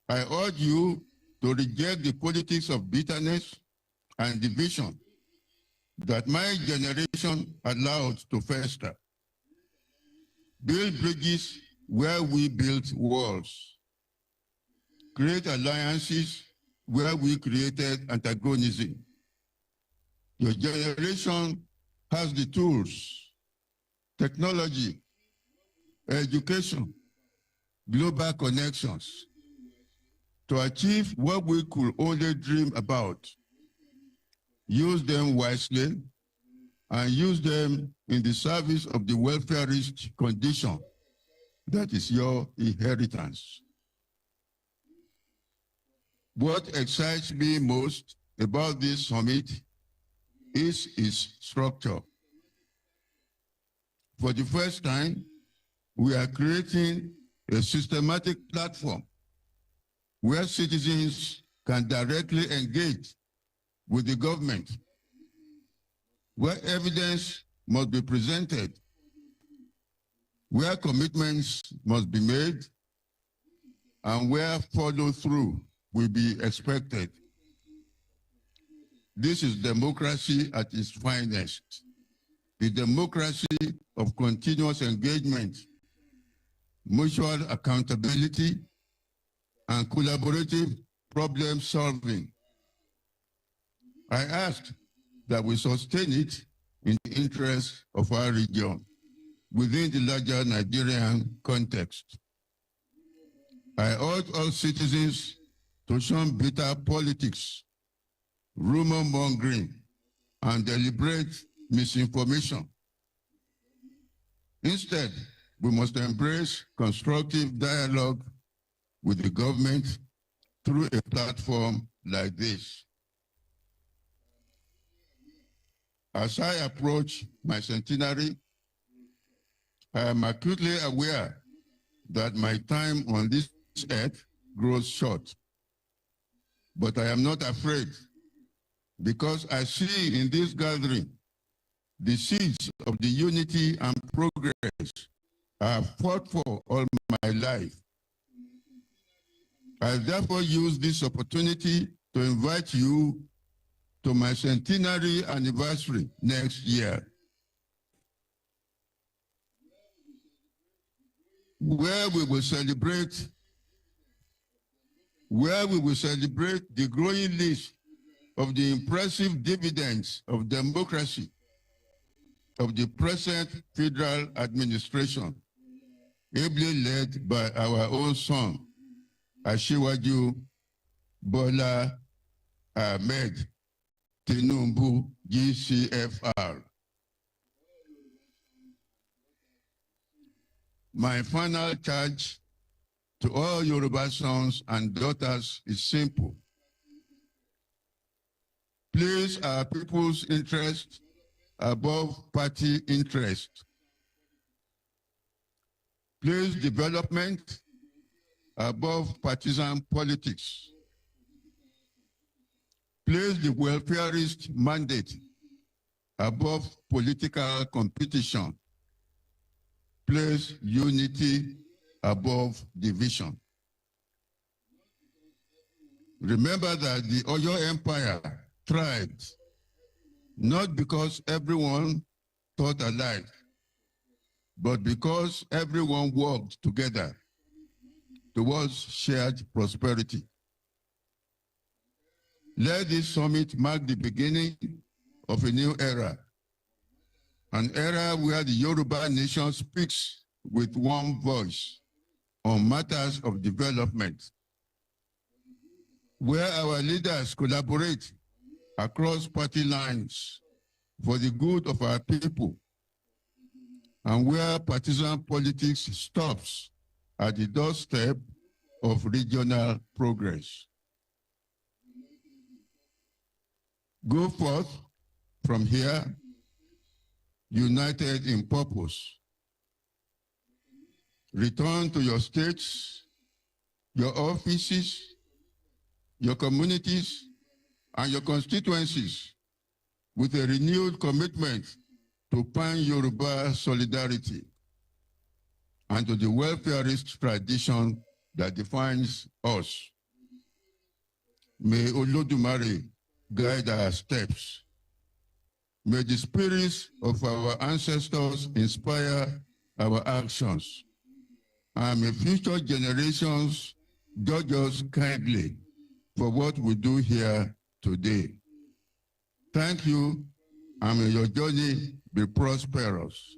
I urge you to reject the politics of bitterness and division that my generation allowed to fester. Build bridges where we built walls. Create alliances where we created antagonism. Your generation has the tools, technology, education, global connections to achieve what we could only dream about. Use them wisely and use them in the service of the welfarist condition that is your inheritance. What excites me most about this summit is its structure. For the first time, we are creating a systematic platform where citizens can directly engage with the government, where evidence must be presented, where commitments must be made, and where follow-through will be expected. This is democracy at its finest, the democracy of continuous engagement, mutual accountability, and collaborative problem solving. I ask that we sustain it in the interest of our region within the larger Nigerian context. I urge all citizens to shun bitter politics, rumor mongering, and deliberate misinformation. Instead, we must embrace constructive dialogue with the government through a platform like this. As I approach my centenary, I am acutely aware that my time on this earth grows short. But I am not afraid, because I see in this gathering the seeds of the unity and progress I have fought for all my life. I therefore use this opportunity to invite you to my centenary anniversary next year, where we will celebrate the growing list of the impressive dividends of democracy of the present federal administration, ably led by our own son, Asiwaju Bola Ahmed Tinubu, GCFR. My final charge to all Yoruba sons and daughters is simple. Place our people's interest above party interest. Place development above partisan politics. Place the welfarist mandate above political competition. Place unity above division. Remember that the Oyo Empire thrived not because everyone thought alike, but because everyone worked together towards shared prosperity. Let this summit mark the beginning of a new era, an era where the Yoruba nation speaks with one voice on matters of development, where our leaders collaborate across party lines for the good of our people, and where partisan politics stops at the doorstep of regional progress. Go forth from here, united in purpose. Return to your states, your offices, your communities, and your constituencies with a renewed commitment to pan-Yoruba solidarity and to the welfareist tradition that defines us. May Olodumare guide our steps. May the spirits of our ancestors inspire our actions. And may future generations judge us kindly for what we do here today. Thank you, and may your journey be prosperous.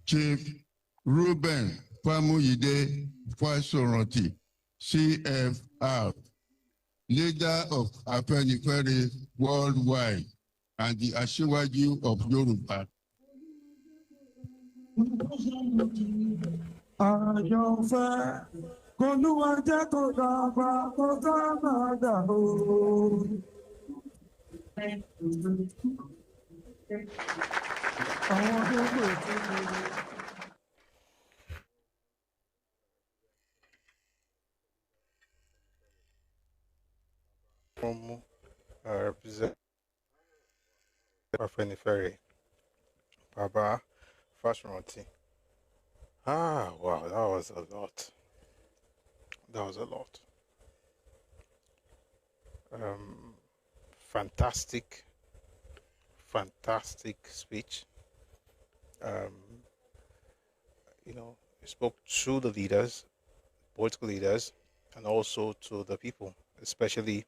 Chief Ruben Famuyide Fasoranti, CFR, leader of Afenifere worldwide and the Asiwaju of Yoruba. Àyànfẹ́ k'Olúwa jẹ́ kó dàgbà kó dàgbà o. Àwọn tó gbè tí mo lè. From represent Afenifere, Baba Fashionati. Ah, wow, that was a lot. That was a lot. Fantastic, fantastic speech. You know, he spoke to the leaders, political leaders, and also to the people, especially,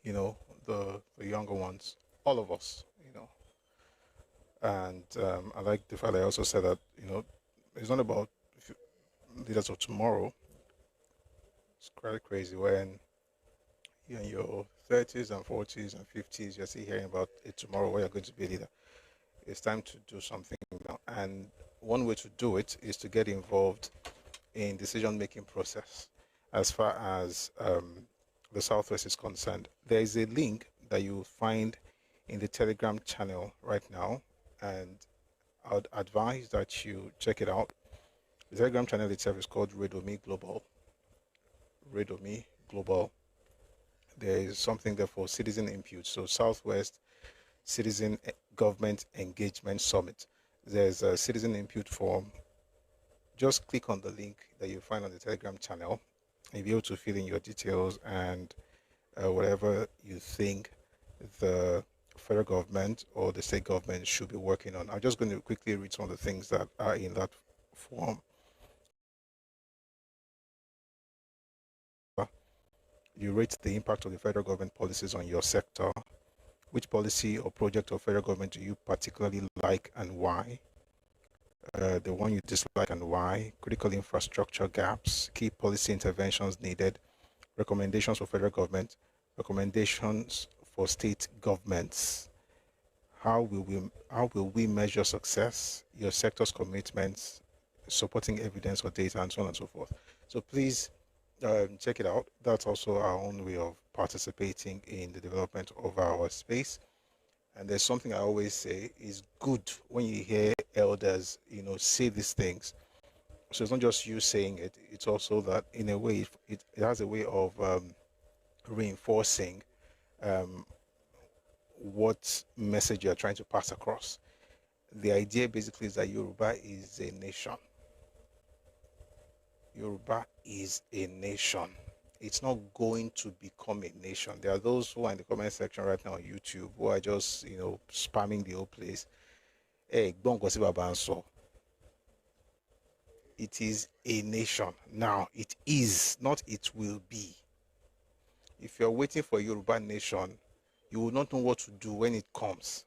you know, the younger ones, all of us, you know. And I like the fact that I also said that, you know, it's not about leaders of tomorrow. It's quite crazy when you're in your 30s and 40s and 50s, you're still hearing about it tomorrow where you're going to be a leader. It's time to do something now. And one way to do it is to get involved in decision-making process. As far as the Southwest is concerned, there is a link that you'll find in the Telegram channel right now, and I would advise that you check it out. The Telegram channel itself is called Redomi Global. Redomi Global. There is something there for citizen input. So Southwest Citizen Government Engagement Summit. There's a citizen input form. Just click on the link that you find on the Telegram channel. You'll be able to fill in your details and whatever you think the federal government or the state government should be working on. I'm just going to quickly read some of the things that are in that form. You rate the impact of the federal government policies on your sector. Which policy or project of federal government do you particularly like and why? The one you dislike and why? Critical infrastructure gaps, key policy interventions needed, recommendations for federal government, recommendations for state governments. How will we measure success? Your sector's commitments, supporting evidence or data, and so on and so forth. So please check it out. That's also our own way of participating in the development of our space. And there's something I always say is good when you hear elders, you know, say these things. So it's not just you saying it, it's also that in a way, it has a way of reinforcing what message you're trying to pass across. The idea basically is that Yoruba is a nation. Yoruba is a nation. It's not going to become a nation. There are those who are in the comment section right now on YouTube who are just, you know, spamming the whole place. Hey, it is a nation. Now, it is, not it will be. If you're waiting for a Yoruba nation, you will not know what to do when it comes.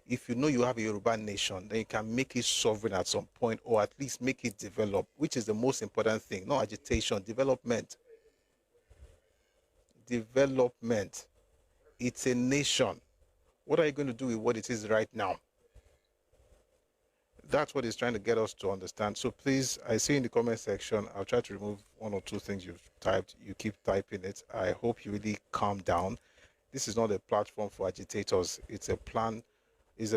If you know you have a Yoruba nation, then you can make it sovereign at some point, or at least make it develop, which is the most important thing. Not agitation, development. Development. It's a nation. What are you going to do with what it is right now? that's what he's trying to get us to understand. So please, I see in the comment section, I'll try to remove one or two things you've typed. You keep typing it. I hope you really calm down. This is not a platform for agitators. It's a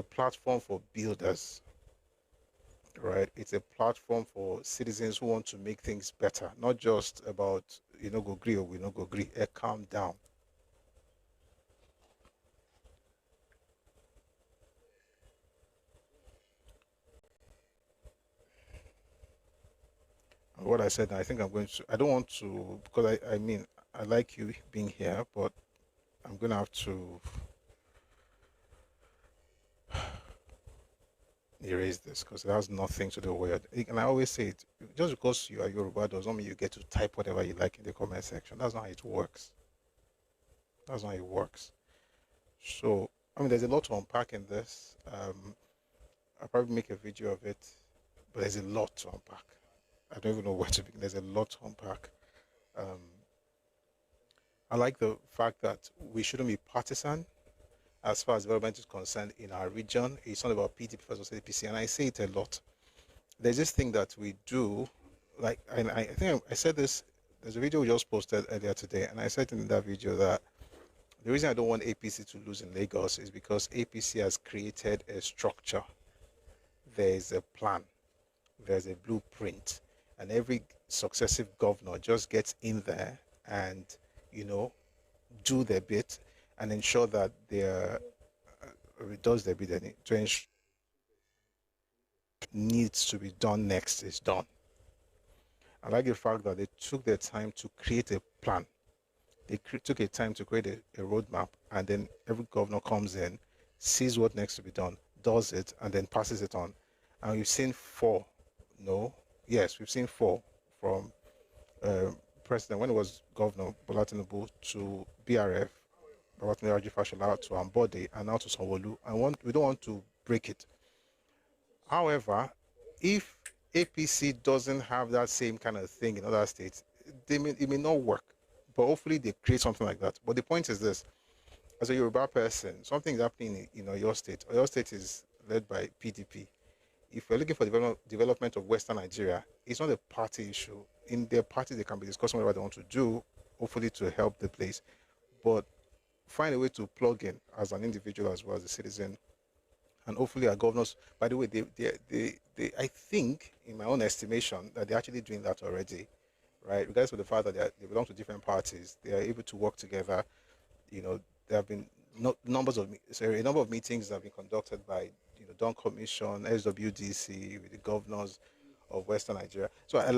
platform for builders, right? It's a platform for citizens who want to make things better, not just about, go agree or we not go agree. Calm down. What I said, I think I don't want to, because I mean, I like you being here, but I'm going to have to erase this because it has nothing to do with it. And I always say it, just because you are Yoruba does not mean you get to type whatever you like in the comment section. That's not how it works. That's not how it works. So, I mean, there's a lot to unpack in this. I'll probably make a video of it, but there's a lot to unpack. I don't even know where to begin. There's a lot to unpack. I like the fact that we shouldn't be partisan as far as development is concerned in our region. It's not about PDP versus APC, and I say it a lot. There's this thing that we do, like, and I think I said this, there's a video we just posted earlier today, and I said in that video that the reason I don't want APC to lose in Lagos is because APC has created a structure. There's a plan. There's a blueprint. And every successive governor just gets in there and, do their bit and ensure that does their bit to ensure needs to be done next is done. I like the fact that they took their time to create a plan. They took a time to create a roadmap, and then every governor comes in, sees what needs to be done, does it, and then passes it on. And we've seen we've seen 4 from President when it was Governor Bola Tinubu to BRF, Babatunde Raji Fashola to Ambode, and now to Sanwo-Olu. We don't want to break it. However, if APC doesn't have that same kind of thing in other states, it may not work. But hopefully they create something like that. But the point is this: as a Yoruba person, something is happening in your state. Your state is led by PDP. If we're looking for development of Western Nigeria, it's not a party issue. In their party, they can be discussing whatever they want to do, hopefully to help the place. But find a way to plug in as an individual as well as a citizen. And hopefully our governors, by the way, they I think, in my own estimation, that they're actually doing that already, right? Regardless of the fact that they belong to different parties, they are able to work together. There have been a number of meetings that have been conducted by Dawn Commission, SWDC, with the governors of Western Nigeria. So I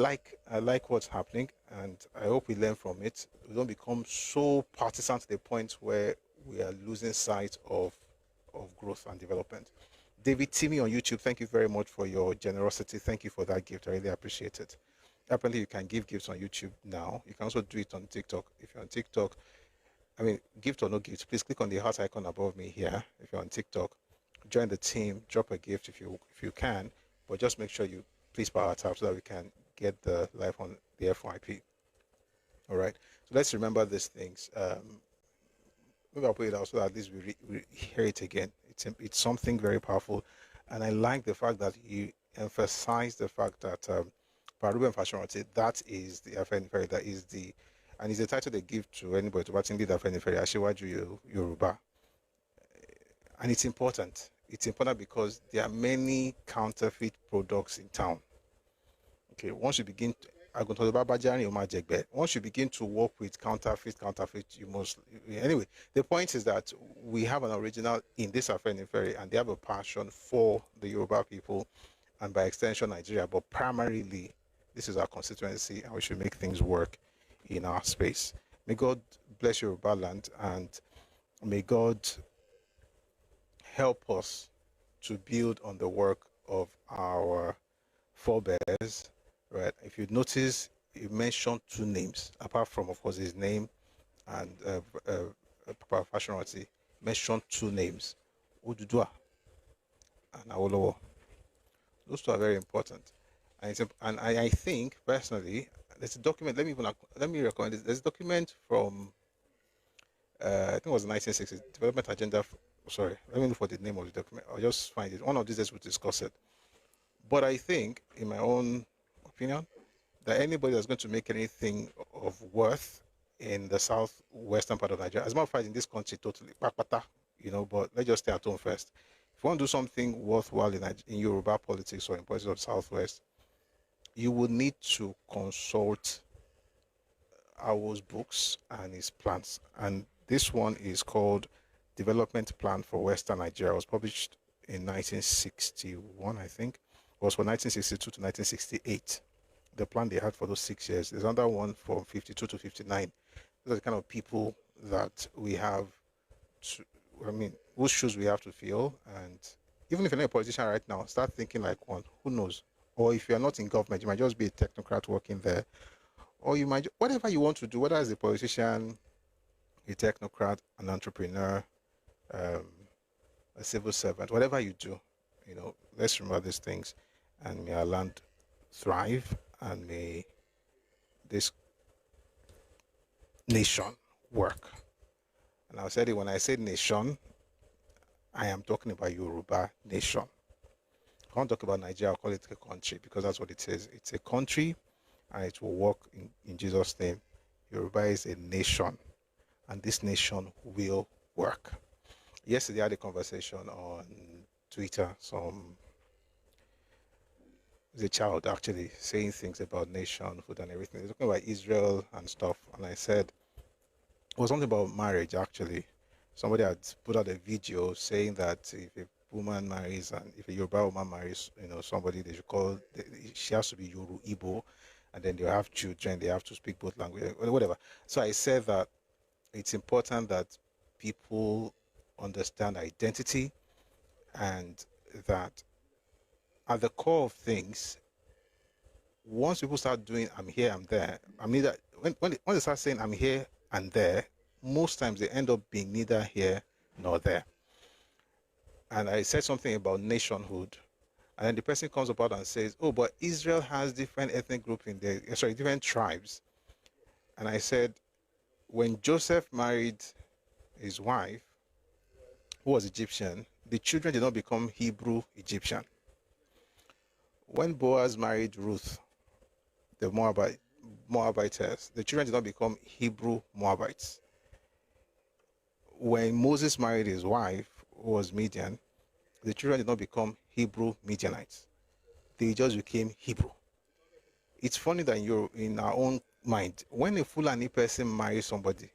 like what's happening, and I hope we learn from it. We don't become so partisan to the point where we are losing sight of growth and development. David Timmy on YouTube, thank you very much for your generosity. Thank you for that gift. I really appreciate it. Apparently, you can give gifts on YouTube now. You can also do it on TikTok. If you're on TikTok, gift or no gift, please click on the heart icon above me here. If you're on TikTok, join the team, drop a gift if you can, but just make sure you please power tap so that we can get the live on the FYP. All right. So let's remember these things. Maybe I'll put it out so that at least we hear it again. It's something very powerful, and I like the fact that you emphasize the fact that Paruben Fashoranti, that is the Afenifere, that is the, and it's the title they give to anybody to watch the Afenifere, Asiwaju Yoruba. And it's important. It's important because there are many counterfeit products in town. Okay, once you begin to work with counterfeit, you must. Anyway, the point is that we have an original in this Afenifere, and they have a passion for the Yoruba people, and by extension Nigeria. But primarily, this is our constituency, and we should make things work in our space. May God bless Yoruba land, and may God help us to build on the work of our forebears, right? If you notice, he mentioned 2 names, apart from, of course, his name and Papa Fashoranti, mentioned 2 names, Ududua and Awolowo. Those 2 are very important. And I think, personally, there's a document, let me recommend this. There's a document from, I think it was the 1960s, Development Agenda. Sorry, let me look for the name of the document. I'll just find it. One of these days we'll discuss it. But I think, in my own opinion, that anybody that's going to make anything of worth in the southwestern part of Nigeria, as a matter of fact, in this country, totally, but let's just stay at home first. If you want to do something worthwhile in Yoruba politics or in politics of the Southwest, you would need to consult Awo's books and his plans. And this one is called Development Plan for Western Nigeria. It was published in 1961, I think. It was from 1962 to 1968. The plan they had for those 6 years. There's another one from 52 to 59. Those are the kind of people that we have to, whose shoes we have to fill. And even if you're not a politician right now, start thinking like one. Who knows? Or if you're not in government, you might just be a technocrat working there. Or you might, whatever you want to do, whether as a politician, a technocrat, an entrepreneur, a civil servant, whatever you do, let's remember these things. And may our land thrive, and may this nation work. And I said it, when I say nation, I am talking about Yoruba nation. I won't talk about Nigeria, I'll call it a country, because that's what it is. It's a country, and it will work in Jesus' name. Yoruba is a nation, and this nation will work. Yesterday I had a conversation on Twitter. There's a child actually saying things about nationhood and everything. They're talking about Israel and stuff, and I said, it was something about marriage actually. Somebody had put out a video saying that if a woman marries, and if a Yoruba woman marries, somebody, they should call, she has to be Yoru Igbo, and then they have children, they have to speak both languages, whatever. So I said that it's important that people understand identity, and that at the core of things, once people start doing I'm here, I'm there, when they start saying I'm here and there, most times they end up being neither here nor there. And I said something about nationhood, and then the person comes about and says, oh, but Israel has different ethnic groups in there, different tribes. And I said, when Joseph married his wife, who was Egyptian, the children did not become Hebrew Egyptian. When Boaz married Ruth, the Moabitess, the children did not become Hebrew Moabites. When Moses married his wife, who was Midian, the children did not become Hebrew Midianites. They just became Hebrew. It's funny that in our own mind, when a Fulani person marries somebody,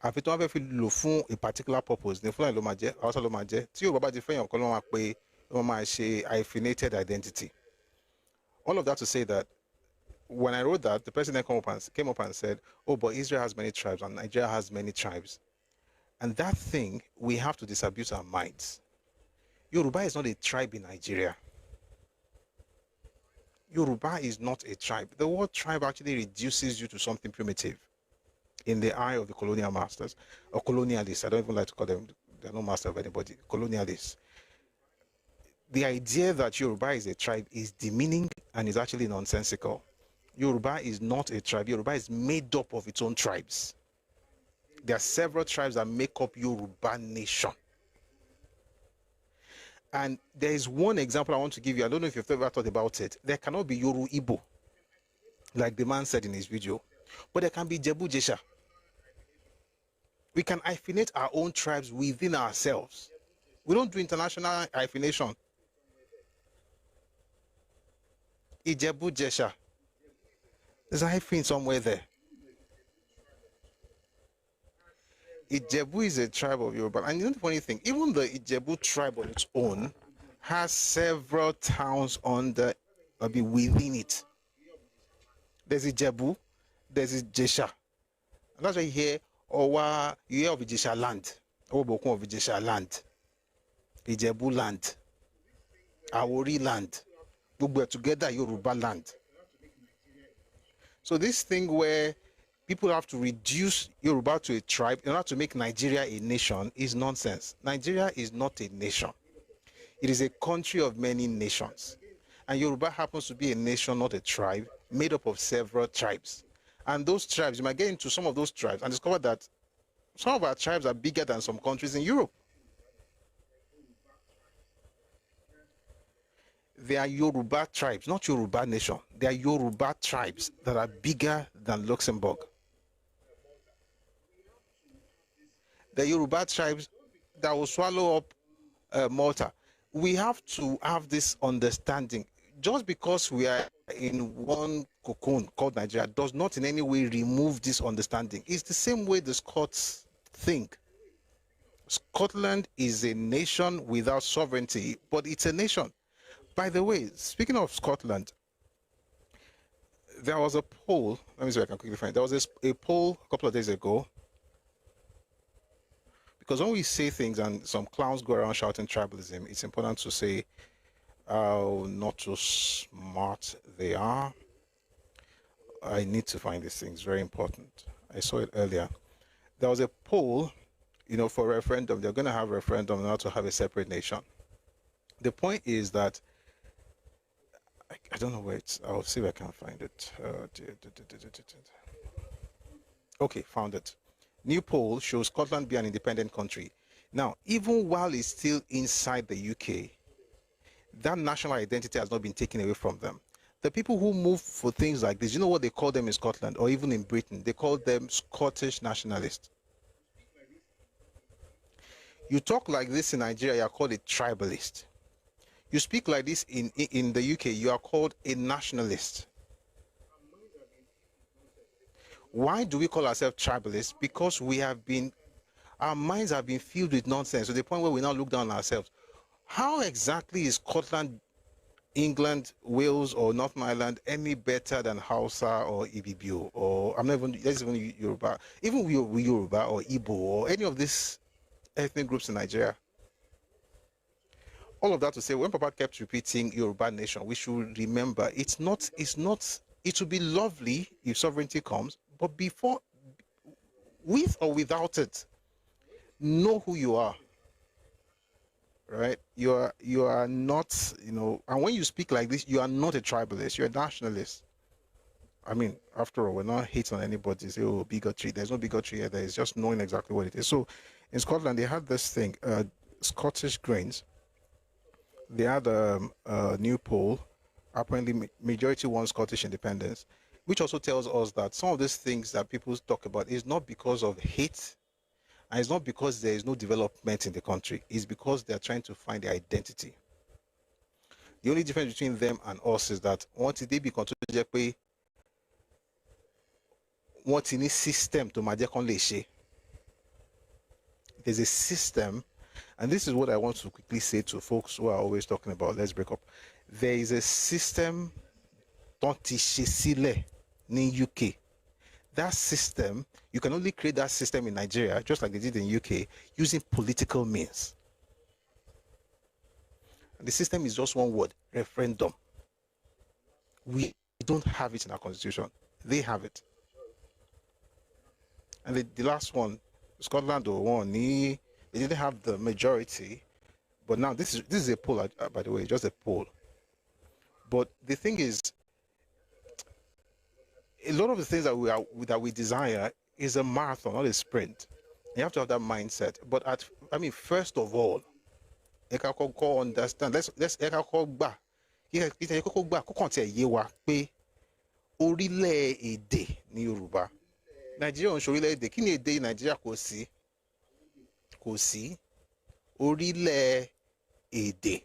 àfi tó wọ́n fẹ́ fi lò fún a particular purpose ní Fulani ló máa jẹ́, Hausa ló máa jẹ́, tí Yorùbá bá ti fẹ́yàn kan ló máa pe wọ́n máa ṣe hyphenated identity. All of that to say that when I wrote that, the person then came up and said, oh, but Israel has many tribes and Nigeria has many tribes. And that thing, we have to disabuse our minds. Yoruba is not a tribe in Nigeria. Yoruba is not a tribe. The word tribe actually reduces you to something primitive in the eye of the colonial masters or colonialists. I don't even like to call them, they're no master of anybody, colonialists. The idea that Yoruba is a tribe is demeaning and is actually nonsensical. Yoruba is not a tribe. Yoruba is made up of its own tribes. There are several tribes that make up Yoruba nation. And there is one example I want to give you. I don't know if you've ever thought about it. There cannot be Yoru Igbo, like the man said in his video, but there can be Jebu Jesha. We can hyphenate our own tribes within ourselves. We don't do international hyphenation. Ijebu Jesha. There's a hyphen somewhere there. Ijebu is a tribe of Yoruba. And you know the funny thing, even the Ijebu tribe on its own has several towns within it. There's Ijebu, there's Jesha. And that's why you hear of Jesha land, Obokun of Jesha land, Ijebu land, Awori land, Gbogbo together Yoruba land. So this thing where people have to reduce Yoruba to a tribe in order to make Nigeria a nation is nonsense. Nigeria is not a nation. It is a country of many nations. And Yoruba happens to be a nation, not a tribe, made up of several tribes. And those tribes, you might get into some of those tribes and discover that some of our tribes are bigger than some countries in Europe. There are Yoruba tribes, not Yoruba nation. There are Yoruba tribes that are bigger than Luxembourg. The Yoruba tribes that will swallow up Malta. We have to have this understanding. Just because we are in one cocoon called Nigeria does not in any way remove this understanding. It's the same way the Scots think. Scotland is a nation without sovereignty, but it's a nation. By the way, speaking of Scotland, there was a poll. Let me see if I can quickly find it. There was a poll a couple of days ago. Because when we say things and some clowns go around shouting tribalism, it's important to say how not so smart they are. I need to find these things, very important. I saw it earlier. There was a poll, for a referendum. They're going to have a referendum now to have a separate nation. The point is that, I don't know where it's, I'll see if I can find it. Okay, found it. New poll shows Scotland be an independent country. Now, even while it's still inside the UK, that national identity has not been taken away from them. The people who move for things like this, you know what they call them in Scotland or even in Britain? They call them Scottish nationalists. You talk like this in Nigeria, you are called a tribalist. You speak like this in the UK, you are called a nationalist. Why do we call ourselves tribalists? Because our minds have been filled with nonsense to the point where we now look down on ourselves. How exactly is Scotland, England, Wales, or Northern Ireland any better than Hausa or Ibibio, or let's even Yoruba, even Yoruba or Igbo or any of these ethnic groups in Nigeria? All of that to say, when Papa kept repeating Yoruba nation, we should remember it would be lovely if sovereignty comes, but with or without it, know who you are. Right? You are not, and when you speak like this, you are not a tribalist, you're a nationalist. I mean, after all, we're not hating on anybody, say, oh, bigotry. There's no bigotry here, there is just knowing exactly what it is. So in Scotland, they had this thing, Scottish Grains. They had a new poll. Apparently, majority won Scottish independence, which also tells us that some of these things that people talk about is not because of hate, and it's not because there is no development in the country. It's because they're trying to find their identity. The only difference between them and us is that once they become to pay, what in this system to Madia, there's a system. And this is what I want to quickly say to folks who are always talking about let's break up. There is a system in UK. That system, you can only create that system in Nigeria, just like they did in UK, using political means. And the system is just one word, referendum. We don't have it in our constitution. They have it. And the last one, Scotland won. They didn't have the majority, but now this is a poll, by the way, just a poll. But the thing is, a lot of the things that we desire is a marathon, not a sprint. You have to have that mindset. But first of all, understand. Let's orílẹ̀-èdè ní Yorùbá. Nàìjíríà ò ń ṣe orílẹ̀-èdè. Kí ni èdè Nàìjíríà kò sí? Kò sí. Orílẹ̀-èdè.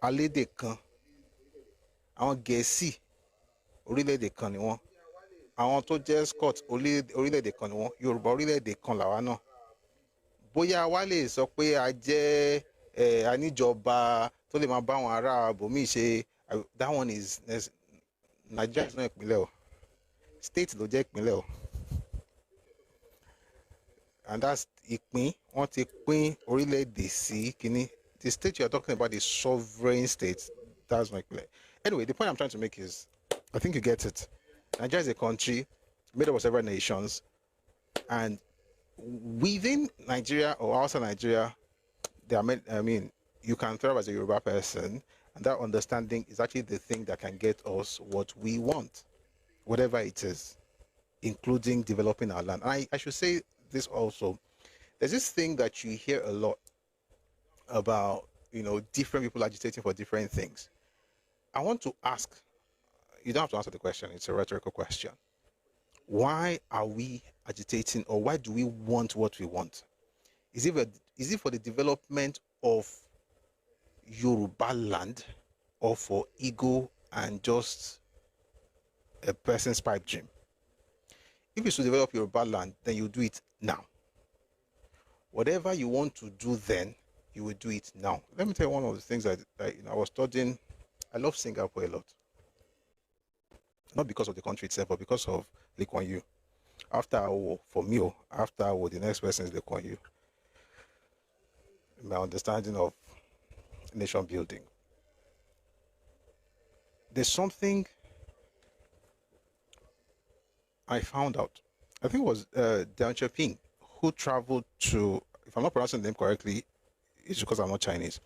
Alédè kan. Àwọn Gẹ̀ẹ́sì orílẹ̀-èdè kan ni wọ́n. Àwọn tó jẹ́ Scott orílẹ̀-èdè kan ni wọ́n. Yorùbá orílẹ̀-èdè kan làwa náà. Bóyá wá lè sọ pé a jẹ́ aníjọba tó lè máa bá àwọn ará abòmíì ṣe, that one is Nigeria is not ìpínlẹ̀ o. State ló jẹ́ ìpínlẹ̀ o. And that's ìpín, wọ́n ti pín orílẹ̀-èdè sí kíní. The state you are talking about is sovereign state. That's my ìpínlẹ̀. Anyway, the point I'm trying to make is, I think you get it. Nigeria is a country made up of several nations, and within Nigeria or outside Nigeria, you can thrive as a Yoruba person, and that understanding is actually the thing that can get us what we want, whatever it is, including developing our land. And I should say this also. There's this thing that you hear a lot about, different people agitating for different things. I want to ask, you don't have to answer the question, it's a rhetorical question. Why are we agitating, or why do we want what we want? Is it for the development of Yoruba land, or for ego and just a person's pipe dream? If it's to develop Yoruba land, then you do it now. Whatever you want to do then, you will do it now. Let me tell you one of the things that I was studying. I love Singapore a lot. Not because of the country itself, but because of Lee Kuan Yew. After the next person is Lee Kuan Yew. My understanding of nation building. There's something I found out. I think it was Deng Xiaoping who traveled to, if I'm not pronouncing the name correctly, it's because I'm not Chinese,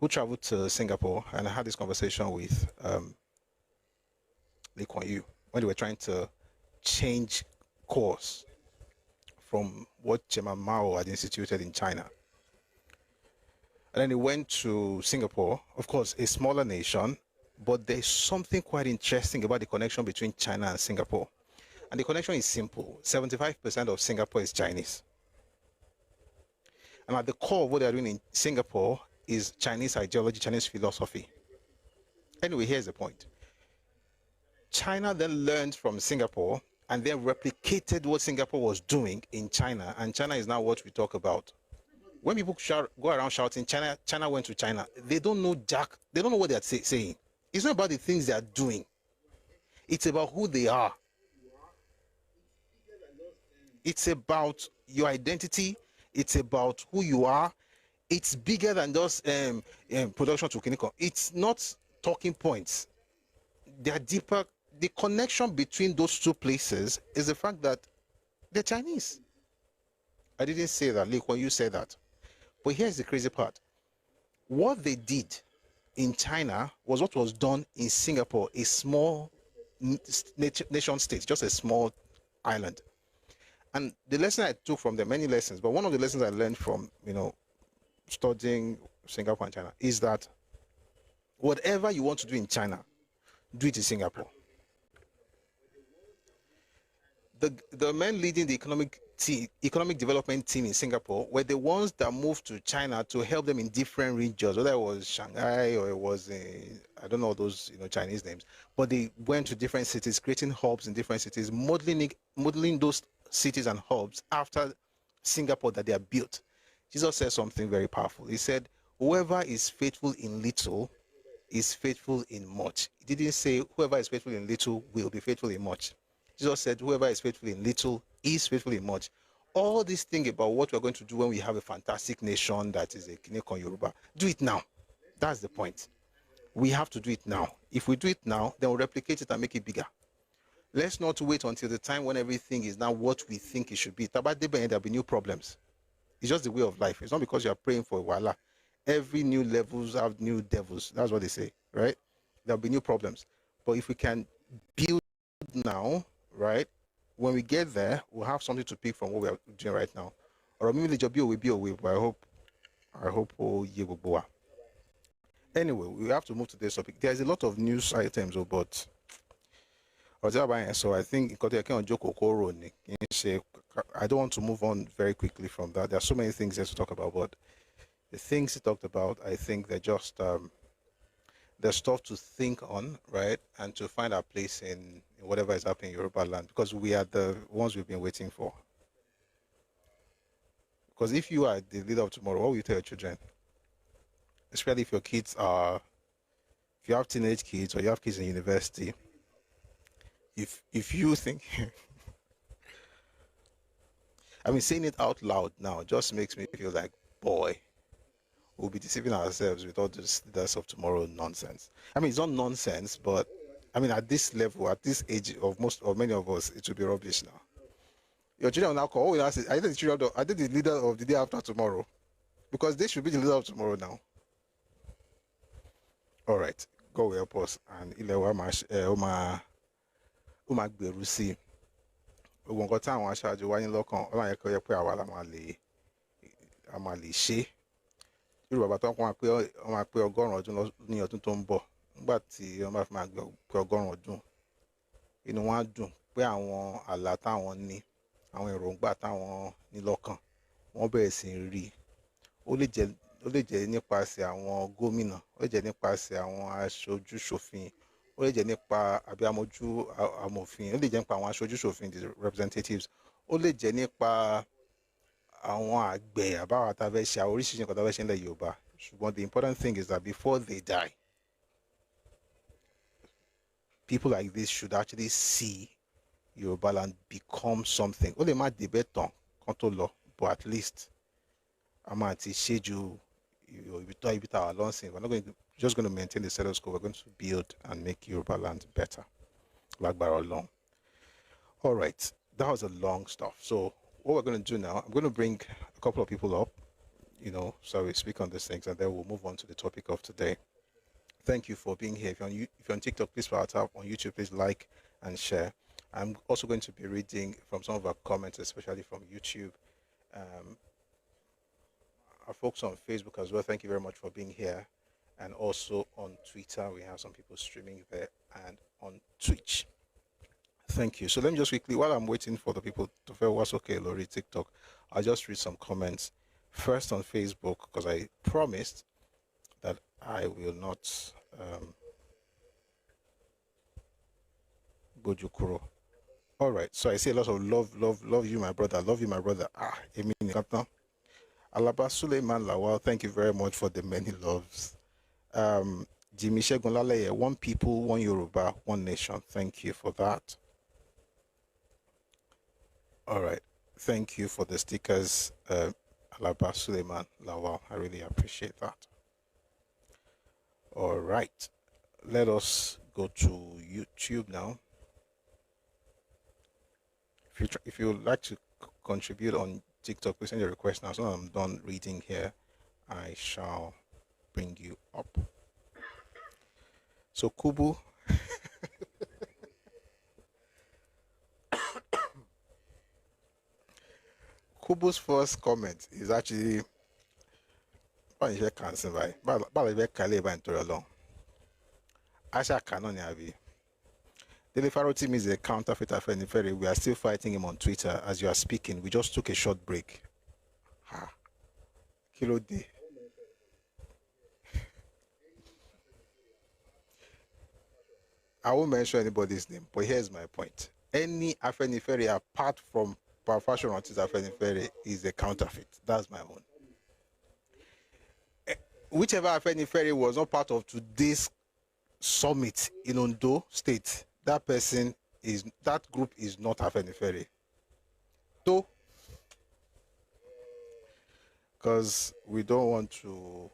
who traveled to Singapore, and I had this conversation with Lee Kuan Yew when they were trying to change course from what Chairman Mao had instituted in China. And then he went to Singapore, of course, a smaller nation, but there's something quite interesting about the connection between China and Singapore. And the connection is simple. 75% of Singapore is Chinese. And at the core of what they're doing in Singapore is Chinese ideology, Chinese philosophy. Anyway, here's the point. China then learned from Singapore and then replicated what Singapore was doing in China. And China is now what we talk about. When people go around shouting, China went to China, they don't know Jack. They don't know what they're saying. It's not about the things they are doing. It's about who they are. It's about your identity. It's about who you are. It's bigger than just production to clinical. It's not talking points. They are deeper. The connection between those two places is the fact that they're Chinese. I didn't say that. Lee Kuan Yew said that. But here's the crazy part. What they did in China was what was done in Singapore, a small nation state, just a small island. And the lesson I took from them, many lessons, but one of the lessons I learned from, studying Singapore and China is that whatever you want to do in China, do it in Singapore. The men leading the economic development team in Singapore were the ones that moved to China to help them in different regions, whether it was Shanghai or it was I don't know those Chinese names, but they went to different cities, creating hubs in different cities, modeling those cities and hubs after Singapore that they are built. Jesus said something very powerful. He said, whoever is faithful in little is faithful in much. He didn't say whoever is faithful in little will be faithful in much. Jesus said, whoever is faithful in little is faithful in much. All this thing about what we're going to do when we have a fantastic nation that is a Kinekon Yoruba, do it now. That's the point. We have to do it now. If we do it now, then we'll replicate it and make it bigger. Let's not wait until the time when everything is now what we think it should be. There'll be new problems. It's just the way of life. It's not because you're praying for a while. Every new levels have new devils. That's what they say, right? There'll be new problems. But if we can build now, right, when we get there, we'll have something to pick from what we're doing right now. Or maybe the will be away, but I hope you will go. Anyway, we have to move to this topic. There's a lot of news items, but so I think I don't want to move on very quickly from that. There are so many things there to talk about, but the things he talked about, I think they're just there's stuff to think on, right? And to find our place in whatever is happening in Yoruba land, because we are the ones we've been waiting for. Because if you are the leader of tomorrow, what will you tell your children? Especially if your kids are, if you have teenage kids or you have kids in university, if you think, I mean, saying it out loud now just makes me feel like, boy, we'll be deceiving ourselves with all this leaders of tomorrow nonsense. I mean, it's not nonsense, but I mean, at this level, at this age of many of us, it will be rubbish now. Your children will now call, I did the leader of the day after tomorrow, because they should be the leader of tomorrow now. All right, God will help us, and gbèrú sí i. Gbogbo nǹkan táwọn aṣáájú wáyé lọ́kàn Ọlọ́run yẹ kó yẹ pé àwa la máa lè ṣe. bàbá tó wọ́n máa pé ọgọ́rùn-ún ọdún ní ọdún tó ń bọ̀ nígbà tí wọ́n bá fi máa pé ọgọ́rùn-ún ọdún inú wọn á dùn pé àwọn àlá táwọn ní àwọn èròǹgbà táwọn ní lọ́kàn wọ́n bẹ̀rẹ̀ sí í rí ó lè jẹ́ nípasẹ̀ àwọn gómìnà ó lè jẹ́ nípasẹ̀ àwọn aṣojú-ṣòfin ó lè jẹ́ nípa àbí amòfin ó lè jẹ́ nípa àwọn aṣojú-ṣòfin the representatives ó lè jẹ́ nípa àwọn àgbẹ̀ àbáwá tá a fẹ́ ṣe àwọn oríṣiríṣi nǹkan tá a fẹ́ ṣe nílẹ̀ Yorùbá ṣùgbọ́n the important thing is that before they die people like this should actually see Yoruba land become something. Ó lè má débẹ̀ tán kan tó lọ, but at least a máa ti ṣe ju ibi tá a wà lọ́sìn. We're not just going to maintain the status quo. We're going to build and make Yoruba land better. Lágbára Ọlọ́run. All right, that was a long stuff. So what we're going to do now, I'm going to bring a couple of people up, so we speak on these things, and then we'll move on to the topic of today. Thank you for being here. If you're on TikTok, please follow us up. On YouTube, please like and share. I'm also going to be reading from some of our comments, especially from YouTube. Our folks on Facebook as well, thank you very much for being here. And also on Twitter, we have some people streaming there, and on Twitch. Thank you. So let me just quickly, while I'm waiting for the people to feel what's okay, Lori, TikTok, I'll just read some comments. First on Facebook, because I promised that I will not Bojukuro. All right, so I say a lot of love you, my brother. Love you, my brother. Alaba Suleiman Lawal, thank you very much for the many loves. Jimmy Shegun Laleye, one people, one Yoruba, one nation. Thank you for that. All right, thank you for the stickers, Alaba Suleiman Lawal. I really appreciate that. All right, let us go to YouTube now. If you would like to contribute on TikTok, please send your request now. So I'm done reading here, I shall bring you up. So Kubu, Kubu's first comment is actually Asha Canon Yavi. Delifaro team is a counterfeit Afenifere. We are still fighting him on Twitter as you are speaking. We just took a short break. Kilo D. I won't mention anybody's name, but here's my point. Any Afenifere apart from Fashion Artist Afenifere is a counterfeit. That's my own. Whichever Afenifere was not part of today's summit in Ondo State, that group is not Afenifere. Though, because we don't want to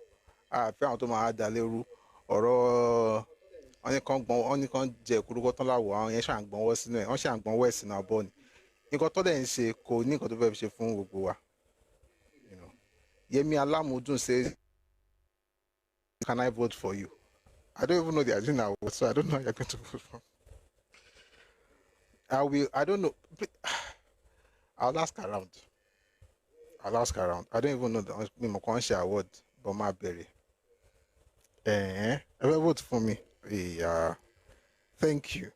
only kan jẹ kuruko tan lawo àwọn yẹn ṣàn gbọ́n wọ́ sínú ẹ̀ wọ́n ṣàn gbọ́n wọ́ sínú abọ́ ni nǹkan tó dẹ̀ ń ṣe kò ní nǹkan tó fẹ́ fi ṣe fún gbogbo wa. Yemi Alamudun says, can I vote for you? I don't even know the agenda, so I don't know how you're going to vote for. I don't know. I'll ask around. I don't even know the Mimokonshi award, but my berry. Ever vote for me? Yeah. Thank you.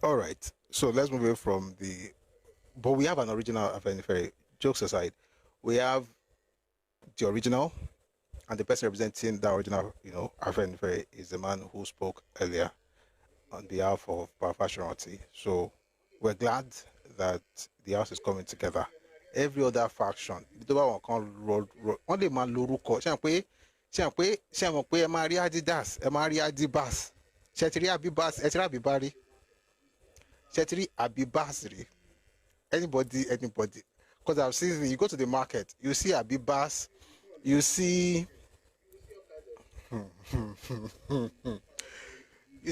All right. So let's move away from but we have an original Afenifere. Jokes aside, we have the original, and the person representing that original, Afenifere is the man who spoke earlier on behalf of Parfashionati. So we're glad that the house is coming together. Every other faction, only man loruko. Adidas, Adibas, Chetri Abibas, Etra Bibari, Chetri Abibasri. Anybody. Because I've seen, you go to the market, you see Abibas, you see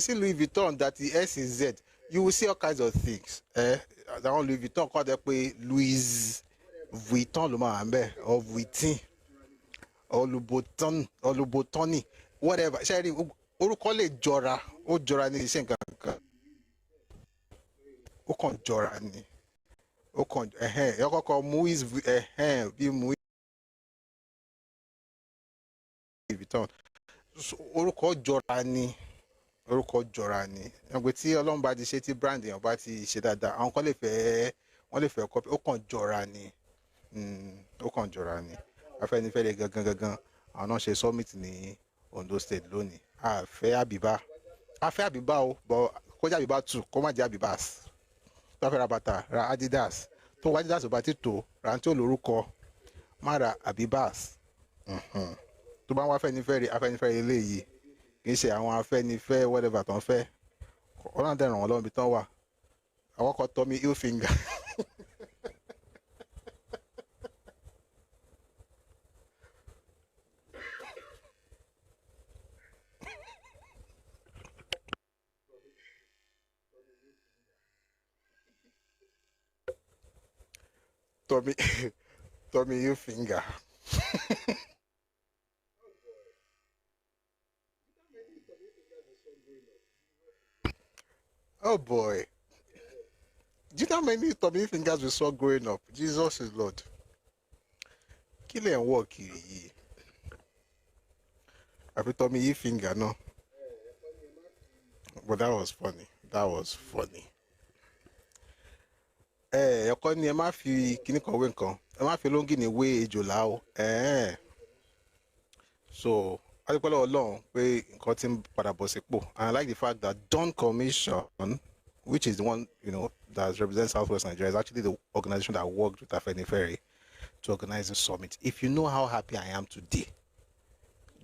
Louis Vuitton, that the S is Z. You will see all kinds of things. That Louis Vuitton called Louis Vuitton or Vuitton or Lubotoni, whatever. Sherry, orúkọ lè jọra, ó jọra ní iṣẹ́ nǹkan kan. Ó kàn jọra ni. Ó kàn Muiz bí Muiz tán. Orúkọ jọra ni. Orúkọ jọra ni. Ẹgbẹ́ tí Ọlọ́run bá ti ṣe tí brand èèyàn bá ti ṣe dáadáa, àwọn kan lè fẹ́ wọ́n lè fẹ́ copy. Ó kàn jọra ni. Ó kàn jọra ni. Afẹ́nifẹ́re gangan àwọn náà ṣe summit ní Ondo State lónìí. A fẹ́ Àbíbá o, but kó jẹ́ Àbíbá 2, kó má jẹ́ Àbíbás. Tó fẹ́ ra bàtà, ra Adidas. Tó wá Adidas ò bá ti tó, ra ní tí ò lórúkọ, má ra Àbíbás. Tó bá ń wá Afẹ́nifẹ́re eléyìí, kì í ṣe àwọn Afẹ́nifẹ́ whatever tó ń fẹ́. Ọlọ́run dẹ̀ ràn wọ́n lọ́wọ́ ibi tán wà. Àwọn kan tọ́ mi ill finger. Tommy, you finger. Oh boy. Do you know how many Tommy fingers we saw growing up? Jesus is Lord. Kill and walk here. Every Tommy you finger, no. But that was funny. Ẹ̀kọ́ ni ẹ má fi kíní kan wé nǹkan, ẹ má fi lóńgìní wé ejòlá o. So adúpẹ́lẹ́ Ọlọ́run pé nǹkan ti ń padà bọ̀ sípò, and I like the fact that Dawn Commission, which is the one that represents Southwest Nigeria, is actually the organization that worked with Afenifere to organize the summit. If you know how happy I am today,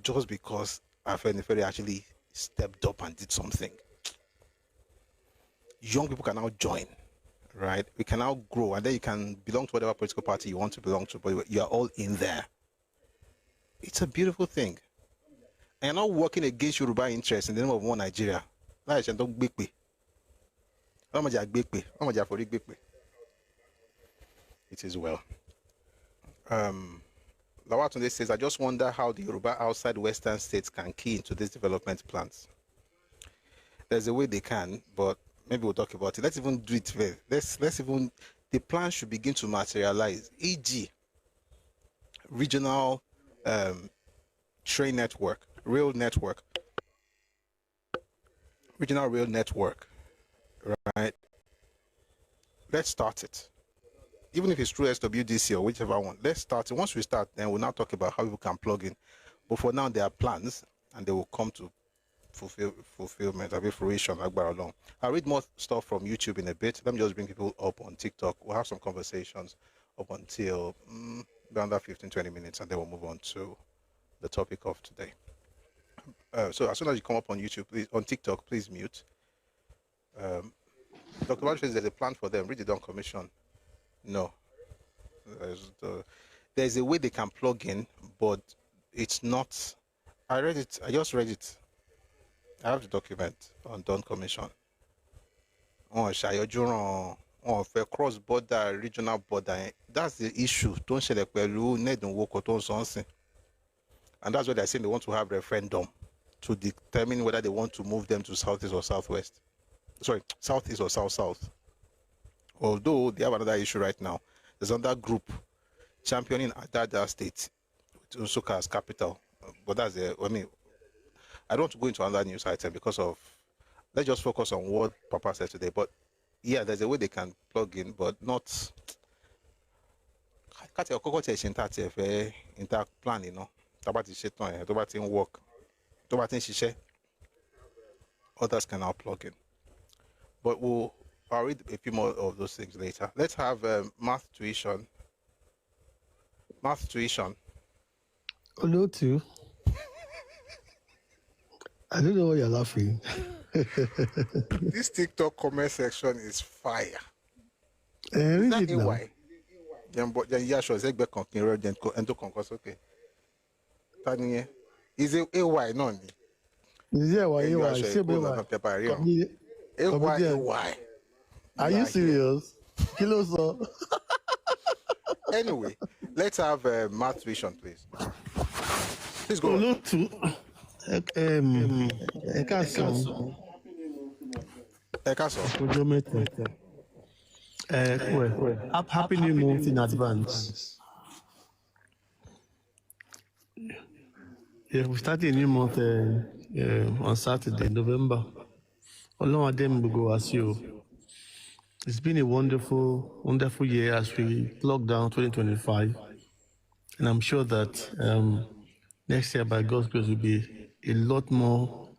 just because Afenifere actually stepped up and did something, young people can now join. Right, we can now grow, and then you can belong to whatever political party you want to belong to, but you are all in there. It's a beautiful thing, and you're not working against Yoruba interests in the name of one Nigeria. It is well. Lawatunde says, I just wonder how the Yoruba outside Western states can key into these development plans. There's a way they can, but maybe we'll talk about it. Let's even do it there. The plan should begin to materialize. E.g., regional train network, regional rail network, right? Let's start it. Even if it's through SWDC or whichever one, let's start it. Once we start, then we'll now talk about how people can plug in. But for now, there are plans, and they will come to fulfillment, fruition. I'll read more stuff from YouTube in a bit. Let me just bring people up on TikTok. We'll have some conversations up until around 15-20 minutes, and then we'll move on to the topic of today. So as soon as you come up on YouTube, please, on TikTok, please mute. Dr. Walsh says there's a plan for them. Read the Dawn Commission. No. There's a way they can plug in, but it's not. I read it. I just read it. I have the document on Dawn Commission. Cross border, regional border. That's the issue. Don't share the and that's why they're saying they want to have referendum to determine whether they want to move them to southeast or southwest. Sorry, southeast or south. Although they have another issue right now. There's another group championing Adada State, with Nsukka as capital. But that's I don't want to go into another news item because of, let's just focus on what Papa said today. But yeah, there's a way they can plug in, but not plan, work. Others can now plug in. But I'll read a few more of those things later. Let's have math tuition. Hello, too. I don't know why you're laughing. This TikTok comment section is fire. Read that it now. AY? Okay. Is it AY? No. Is it AY. Are you serious? Kilo. Anyway, let's have math tuition, please. Please go. Hello, too. Ẹkáàbọ. Happy New Month in advance. Yeah, we started a new month on Saturday, November. Ọlọ́run adé mi gbogbo wá sí o. It's been a wonderful, wonderful year as we clock down 2025. And I'm sure that next year, by God's grace, will be a lot more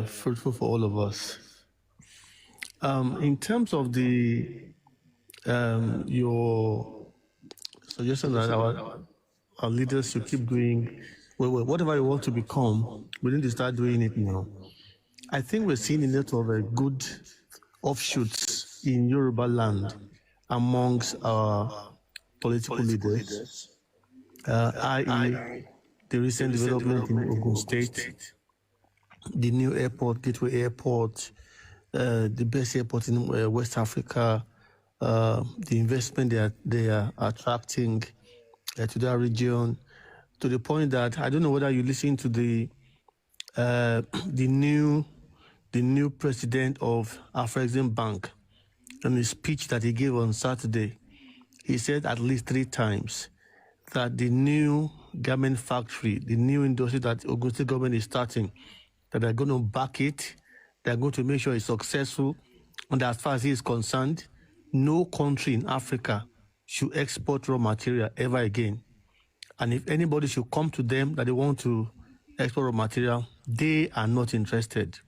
fruitful for all of us. In terms of your suggestion that our leaders should keep doing, well, whatever we want to become, we need to start doing it now. I think we're seeing a lot of good offshoots in Yoruba land amongst our political leaders, i.e., the recent development in Ogun State, the new airport, Gateway Airport, the best airport in West Africa, the investment they are attracting to that region, to the point that I don't know whether you listen to the new president of Afrexim Bank in his speech that he gave on Saturday. He said at least 3 times that the new garment factory, the new industry that Ogun State government is starting, that they're going to back it, they're going to make sure it's successful, and as far as he is concerned, no country in Africa should export raw material ever again. And if anybody should come to them that they want to export raw material, they are not interested.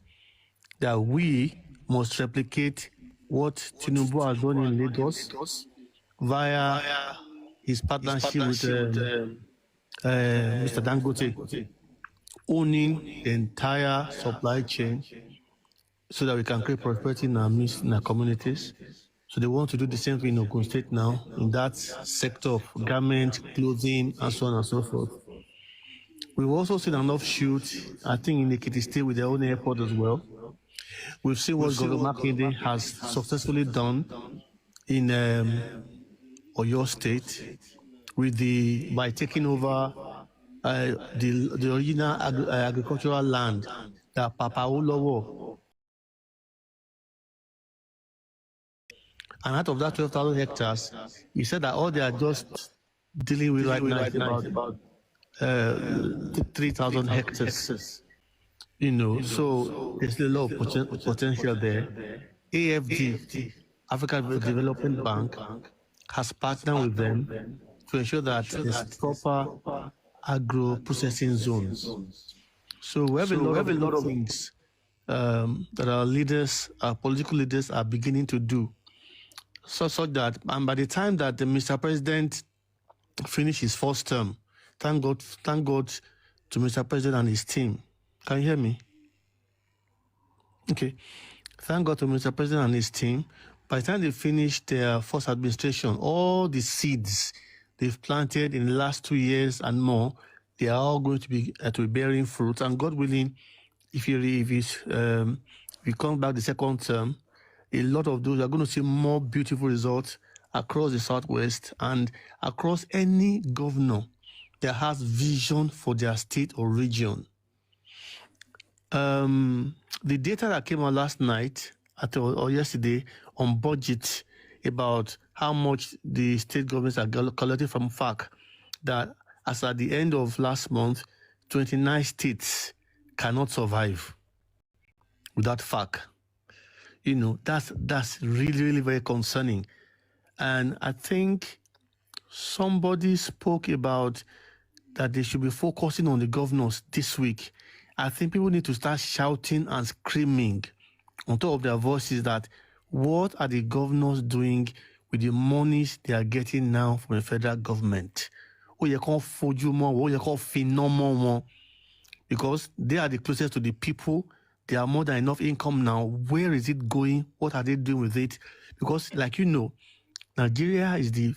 That we must replicate what Tinubu has done in Lagos via his partnership with Mr. Dangote, owning the entire supply chain so that we can create prosperity in our midst, in our communities. So they want to do the same thing in Ogun State now, in that sector of garment, clothing, and so on and so forth. We've also seen an offshoot, I think, in Ekiti State with their own airport as well. We've seen what Governor Makinde has successfully done in Oyo State by taking over the original agricultural land that Papa Olowo. And out of that 12,000 hectares, he said that all they are just dealing with right now is about 3,000 hectares. So there's a lot of potential there. AFD, African Development Bank, has partnered with them to ensure that there's proper agro-processing zones. So we have a lot of things that our leaders, our political leaders, are beginning to do. So that, and by the time that the Mr. President finished his first term, thank God to Mr. President and his team. Can you hear me? Okay. Thank God to Mr. President and his team. By the time they finish their first administration, all the seeds they've planted in the last 2 years and more, they are all going to be bearing fruit. And God willing, if he comes back the second term, a lot of those are going to see more beautiful results across the Southwest and across any governor that has vision for their state or region. The data that came out last night or yesterday on budget about how much the state governments are collecting from FAC, that as at the end of last month, 29 states cannot survive without FAC. That's really, really very concerning. And I think somebody spoke about that they should be focusing on the governors this week. I think people need to start shouting and screaming on top of their voices that what are the governors doing with the monies they are getting now from the federal government? Because they are the closest to the people. They are more than enough income now. Where is it going? What are they doing with it? Because, like Nigeria is the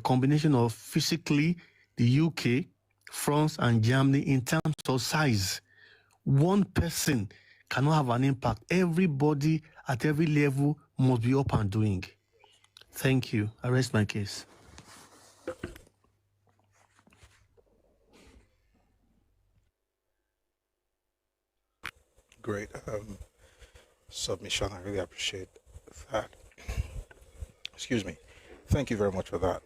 combination of physically the UK, France, and Germany in terms of size. One person cannot have an impact. Everybody at every level must be up and doing. Thank you. I rest my case. Great submission. I really appreciate that. Excuse me. Thank you very much for that.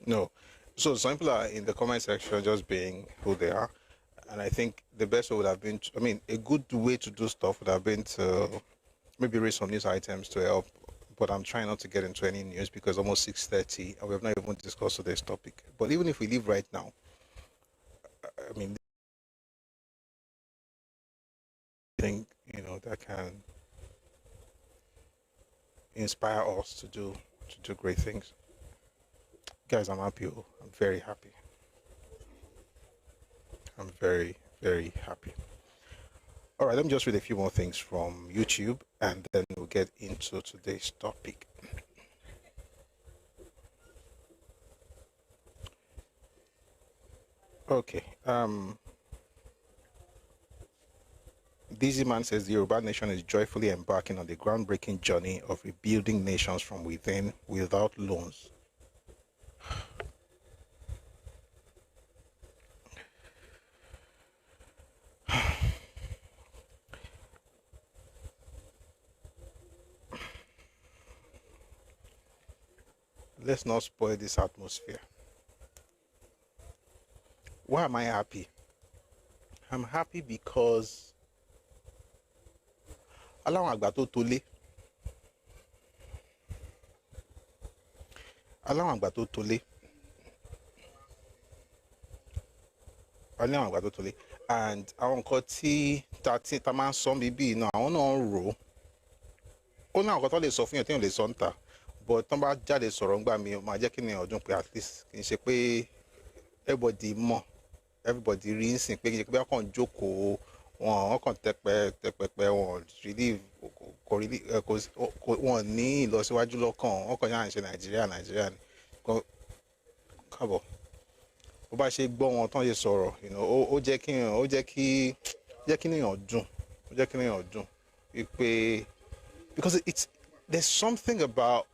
No, So some people are in the comment section just being who they are. And I think the best way would have been, a good way to do stuff would have been to maybe read some news items to help. But I'm trying not to get into any news because almost 6:30 and we have not even discussed today's topic. But even if we leave right now, I mean, think, that can inspire us to do great things. Guys, I'm happy. I'm very happy. I'm very, very happy. All right, let me just read a few more things from YouTube and then we'll get into today's topic. Okay. Dizzy Man says the Yoruba nation is joyfully embarking on the groundbreaking journey of rebuilding nations from within without loans. Let's not spoil this atmosphere. Why am I happy? I'm happy because aláwọn àgbà tó tolé aláwọn àgbà tó tolé aláwọn àgbà tó tolé and àwọn nǹkan tí ta máa ń sọ bíbí náà àwọn náà ń rò ó ní àwọn nǹkan tó lè sọ fún yàn tí yàn lè sọ ń tà but tán bá jáde sọ̀rọ̀ ńgbà mi máa jẹ́ kí ni ọdún pé at least kì í ṣe pé everybody rí ń sìn pé kì í ṣe pé wọ́n kàn jókòó wọn kàn tẹpẹpẹ wọn really wọn ní ìlọsíwájú lọ́kàn wọn kàn yára ń ṣe nàìjíríà ni káàbọ̀ bó bá ṣe gbọ́ wọn tán ṣe sọ̀rọ̀ ó jẹ́ kí èèyàn dùn wípé because there's something about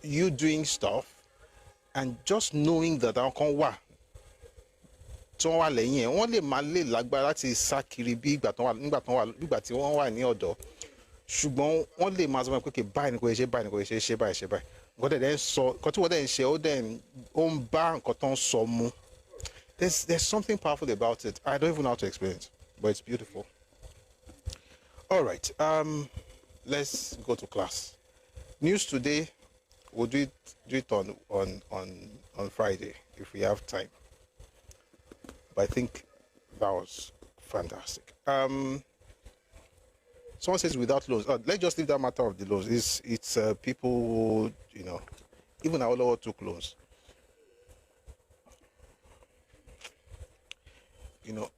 you doing stuff and just knowing that àwọn kan wà tí wọ́n wà lẹ́yìn ẹ̀ wọ́n lè máa lè lágbára láti sá kiri bí ìgbà tí wọ́n wà ní ọ̀dọ̀ ṣùgbọ́n wọ́n lè máa sọ pé báyìí ni kò ṣe báyìí ni kò ṣe báyìí nǹkan tẹ̀ dẹ́ ń sọ nǹkan tí wọ́n dẹ̀ ń ṣe ó ń bá nǹkan tó ń sọ mu. There's something powerful about it. I don't even know how to explain it, but it's beautiful. All right, let's go to class. News today, we'll do it on Friday if we have time. But I think that was fantastic. Someone says without loans. Let's just leave that matter of the loans. It's people who, even Awolowo took loans.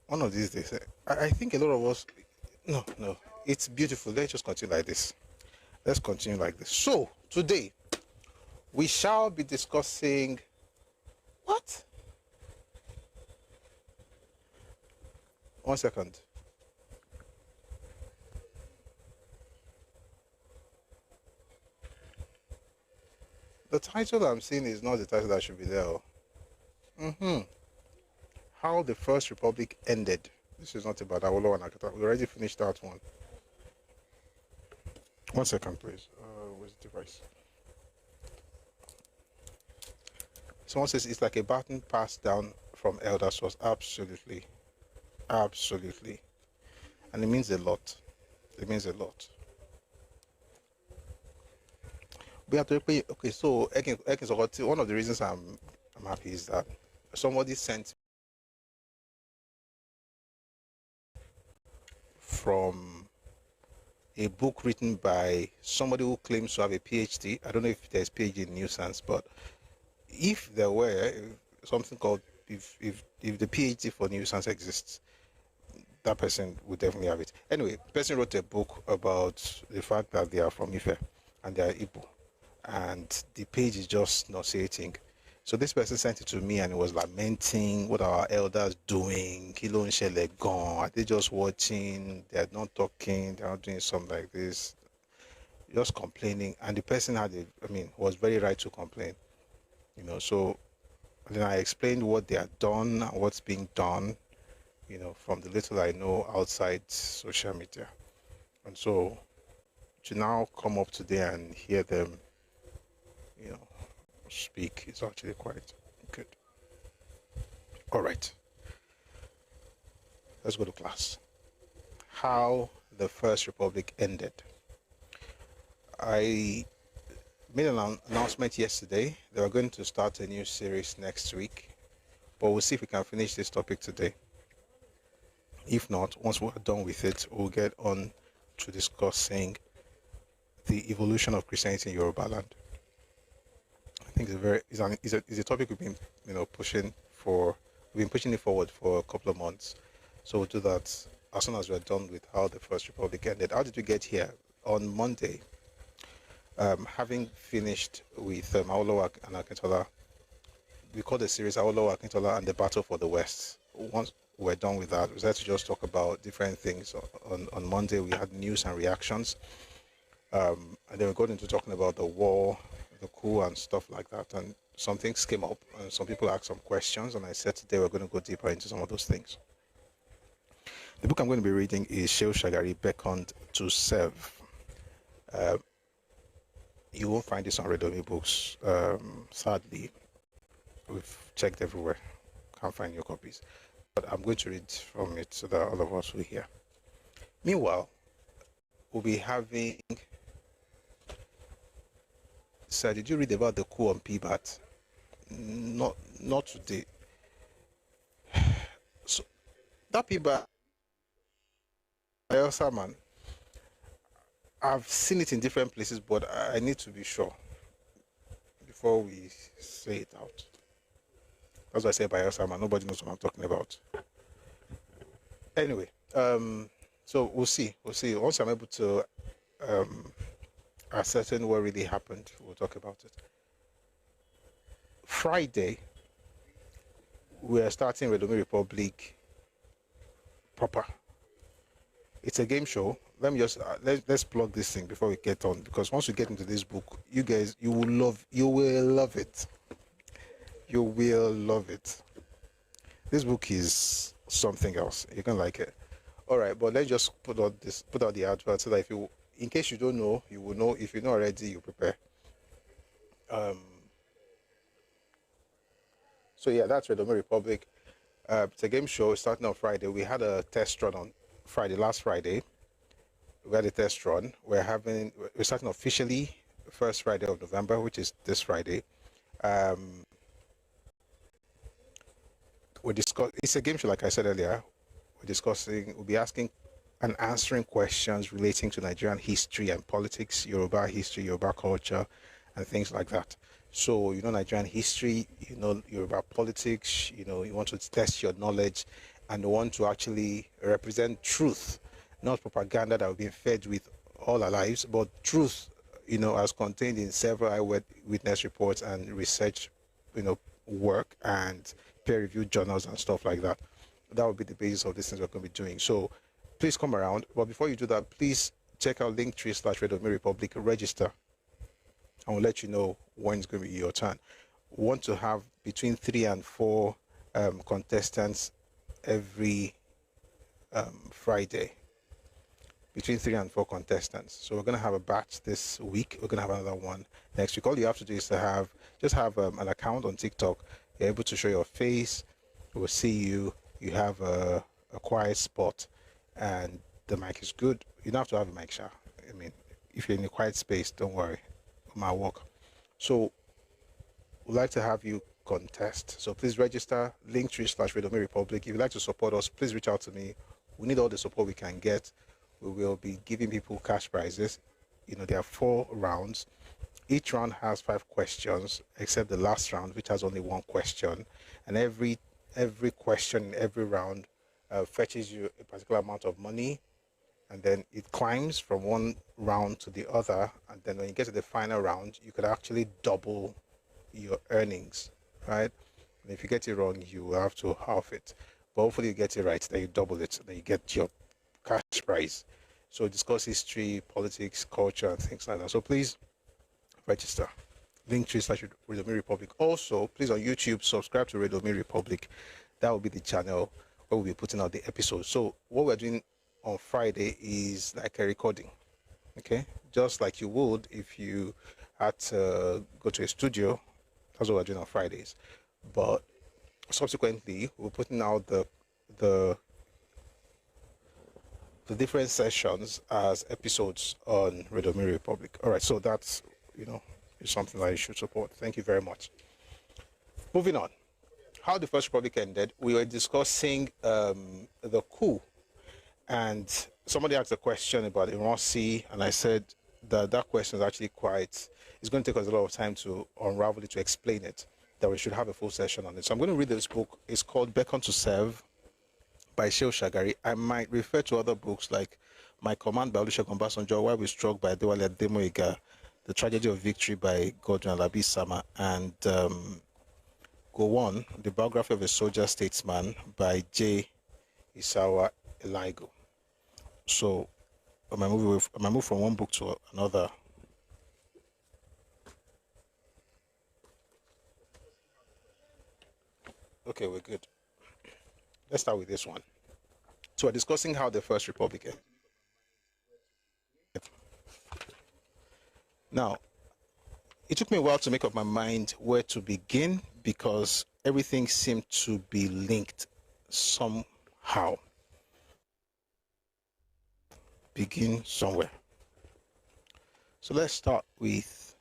One of these days, I think a lot of us, no, it's beautiful. Let's just continue like this. Let's continue like this. So, today, we shall be discussing, what? 1 second. The title I'm seeing is not the title that should be there. How the First Republic ended. This is not about Awolowo and Akata. We already finished that one. 1 second, please. Where's the device? Someone says it's like a baton passed down from elders to us. Absolutely. Absolutely. And it means a lot. It means a lot. We have to okay, so one of the reasons I'm happy is that somebody sent from a book written by somebody who claims to have a PhD. I don't know if there's PhD in nuisance, but if there were something called, if the PhD for nuisance exists, that person would definitely have it. Anyway, the person wrote a book about the fact that they are from Ife and they are Igbo, and the page is just nauseating. So this person sent it to me and it was lamenting what our elders doing. Kilo nshele gone. Are they just watching? They are not talking. They are not doing something like this. Just complaining. And the person was very right to complain. So then I explained what they are done and what's being done, from the little I know outside social media. And so to now come up today and hear them, speak is actually quite good. All right, let's go to class. How the First Republic ended. I made an announcement yesterday. They are going to start a new series next week, but we'll see if we can finish this topic today. If not, once we're done with it, we'll get on to discussing the evolution of Christianity in Yoruba land. I think it's a topic we've been pushing for. We've been pushing it forward for a couple of months. So we'll do that as soon as we're done with how the First Republic ended. How did we get here? On Monday, having finished with Awolowo and Akintola, we called the series Awolowo, Akintola and the Battle for the West. Once we're done with that, we decided to just talk about different things. On Monday, we had news and reactions. And then we got into talking about the war, the coup, and stuff like that. And some things came up, and some people asked some questions. And I said today we're going to go deeper into some of those things. The book I'm going to be reading is Shehu Shagari, Beckoned to Serve. You won't find this on Redomi Books. Sadly, we've checked everywhere. Can't find your copies. But I'm going to read from it so that all of us will hear. Meanwhile, we'll be having... Sir, did you read about the coup on PBAT? Not today. So, that PBAT, man, I've seen it in different places, but I need to be sure before we say it out. That's why I say Bayelsa man. Nobody knows what I'm talking about. Anyway, so we'll see. Once I'm able to ascertain what really happened, we'll talk about it. Friday, we are starting Redomi Republic proper. It's a game show. Let me just let's plug this thing before we get on, because once we get into this book, you guys, you will love it. You will love it. This book is something else. You're gonna like it. All right, but let's just put out the advert so that in case you don't know, you will know. If you know already, you prepare. So yeah, that's Redomi Republic. It's a game show starting on Friday. We had a test run on last Friday. We had a test run. We're starting officially first Friday of November, which is this Friday. It's a game show, like I said earlier. We'll be asking and answering questions relating to Nigerian history and politics, Yoruba history, Yoruba culture, and things like that. So, Nigerian history, Yoruba politics, you want to test your knowledge and want to actually represent truth, not propaganda that we've been fed with all our lives, but truth, as contained in several eyewitness reports and research, work and peer-reviewed journals and stuff like that. That will be the basis of these things we're going to be doing. So please come around. But before you do that, please check out Linktree/Redomi Republic, register. And we'll let you know when it's going to be your turn. We want to have between 3 and 4 contestants every Friday. Between 3 and 4 contestants. So we're going to have a batch this week. We're going to have another one next week. All you have to do is to have an account on TikTok. You're able to show your face. We'll see you. You have a quiet spot, and the mic is good. You don't have to have a mic, Sha. I mean, if you're in a quiet space, don't worry. It might work. So we'd like to have you contest. So please register, Linktree/Redomi Republic. If you'd like to support us, please reach out to me. We need all the support we can get. We will be giving people cash prizes. There are 4 rounds. Each round has 5 questions, except the last round, which has only 1 question. And every question in every round fetches you a particular amount of money, and then it climbs from one round to the other. And then when you get to the final round, you could actually double your earnings, right? And if you get it wrong, you will have to half it. But hopefully you get it right, then you double it, then you get your cash prize. So discuss history, politics, culture, and things like that. So please register. Linktree/Redomi Republic. Also, please on YouTube, subscribe to Redomi Republic. That will be the channel where we'll be putting out the episodes. So what we're doing on Friday is like a recording. Okay? Just like you would if you had to go to a studio. That's what we're doing on Fridays. But subsequently, we're putting out the different sessions as episodes on Radio Miri Republic. All right, so that's, is something that you should support. Thank you very much. Moving on. How the First Republic ended, we were discussing the coup, and somebody asked a question about Iransi, and I said that question is actually it's going to take us a lot of time to unravel it, to explain it, that we should have a full session on it. So I'm going to read this book. It's called Beckon to Serve by Shehu Shagari. I might refer to other books like My Command by Olusegun Obasanjo, Why We Struck by Adewale Ademoyiga, The Tragedy of Victory by Godwin Alabi Sama, and Go On, The Biography of a Soldier Statesman by J. Isawa Eligo. So I might move from one book to another. Okay, we're good. Let's start with this one. So we're discussing how the First Republic ended. Now, it took me a while to make up my mind where to begin because everything seemed to be linked somehow. Begin somewhere. So let's start with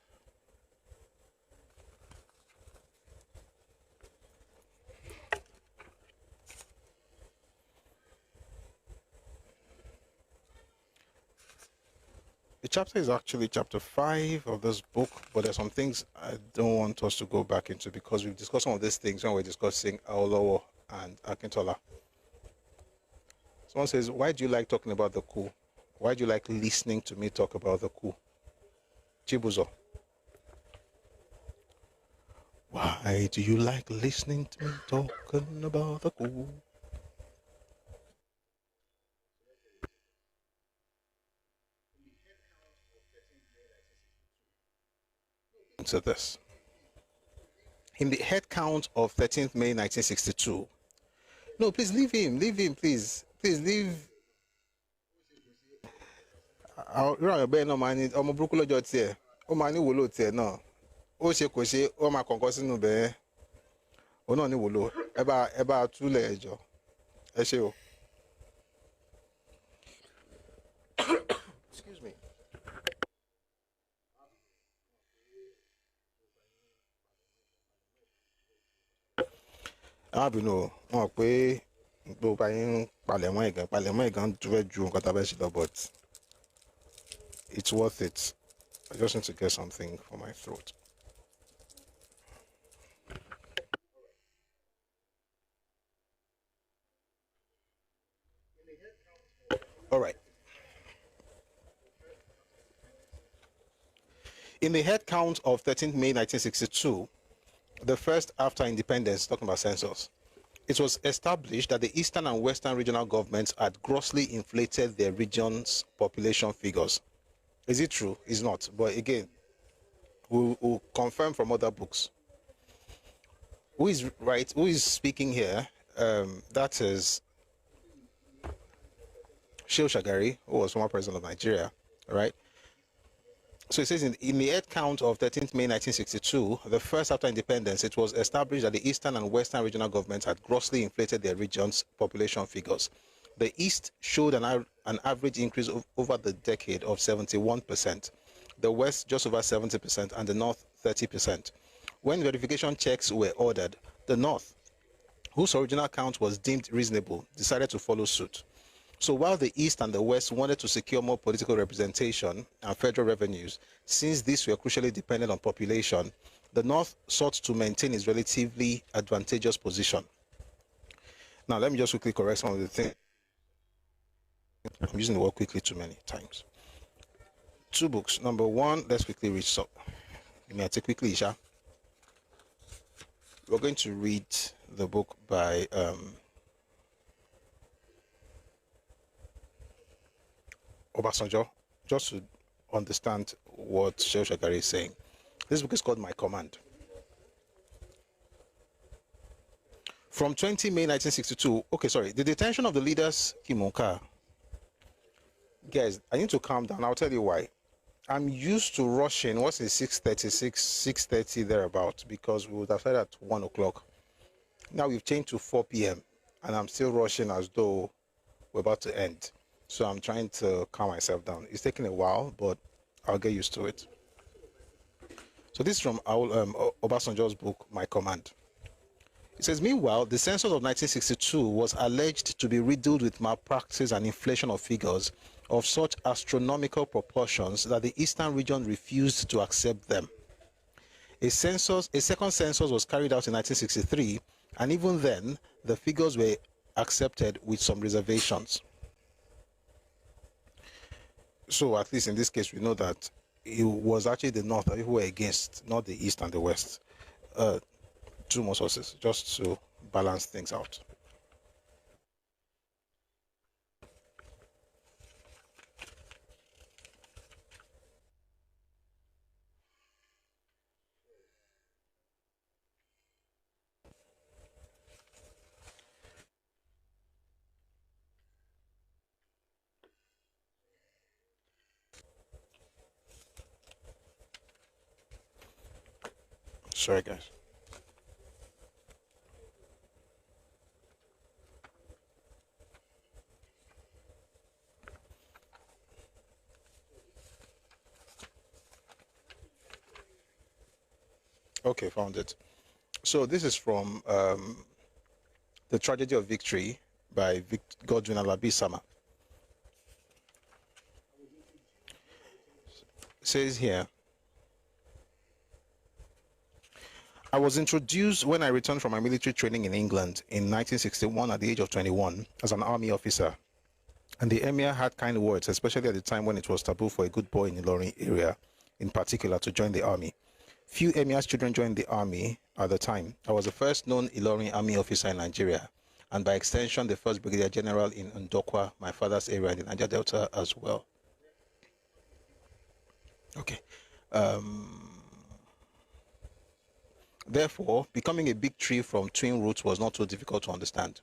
the chapter is actually chapter 5 of this book, but there's some things I don't want us to go back into because we've discussed some of these things when we're discussing Awolowo and Akintola. Someone says, why do you like talking about the coup? Why do you like listening to me talk about the coup? Chibuzo. Why do you like listening to me talking about the coup? To this. In the head count of 13th May 1962. No, please leave him, please. Please leave. No man, I'm a brokulo jotie. O mani wolo tie no. O se ko se o ma konko sinu be. O no ni wolo. Eba tule ejo. Ẹ ṣé o. Excuse me. Abinu, mo pé gbogbo bá yín palẹ̀mọ́ ẹ̀gàn dúró ju nǹkan tá a bẹ́ ṣe lọ, but it's worth it. I just need to get something for my throat. All right. In the head count of 13th May 1962, the first after independence, talking about census, it was established that the eastern and western regional governments had grossly inflated their region's population figures. Is it true? It's not. But again, we'll confirm from other books. Who is right? Who is speaking here? That is Shehu Shagari, who was former president of Nigeria, right? So it says in the head count of 13th May 1962, the first after independence, it was established that the eastern and western regional governments had grossly inflated their region's population figures. The east showed an average increase over the decade of 71%, the west just over 70%, and the north 30%. When verification checks were ordered, the north, whose original count was deemed reasonable, decided to follow suit. So while the East and the West wanted to secure more political representation and federal revenues, since these were crucially dependent on population, the North sought to maintain its relatively advantageous position. Now, let me just quickly correct some of the things. I'm using the word quickly too many times. Two books. Number one, let's quickly read some. You may take quickly, Isha. We're going to read the book by Obasanjo, just to understand what Shehu Shagari is saying. This book is called My Command. From 20 May 1962, the detention of the leaders, Kimonka. Guys, I need to calm down. I'll tell you why. I'm used to rushing. What's it, 6:30 thereabout, because we would have started at 1 o'clock. Now we've changed to 4 p.m. and I'm still rushing as though we're about to end. So I'm trying to calm myself down. It's taking a while, but I'll get used to it. So this is from Obasanjo's book, My Command. It says, meanwhile, the census of 1962 was alleged to be riddled with malpractice and inflation of figures of such astronomical proportions that the Eastern region refused to accept them. A second census was carried out in 1963, and even then, the figures were accepted with some reservations. So at least in this case, we know that it was actually the North who were against, not the East and the West. Two more sources, just to balance things out. Sorry, guys. Okay, found it. So this is from The Tragedy of Victory by Godwin Alabi-Sama. It says here, I was introduced when I returned from my military training in England in 1961 at the age of 21 as an army officer. And the emir had kind words, especially at the time when it was taboo for a good boy in the Ilorin area, in particular, to join the army. Few emir's children joined the army at the time. I was the first known Ilorin army officer in Nigeria, and by extension, the first brigadier general in Ndokwa, my father's area in the Niger Delta as well. Okay. Therefore, becoming a big tree from twin roots was not so difficult to understand.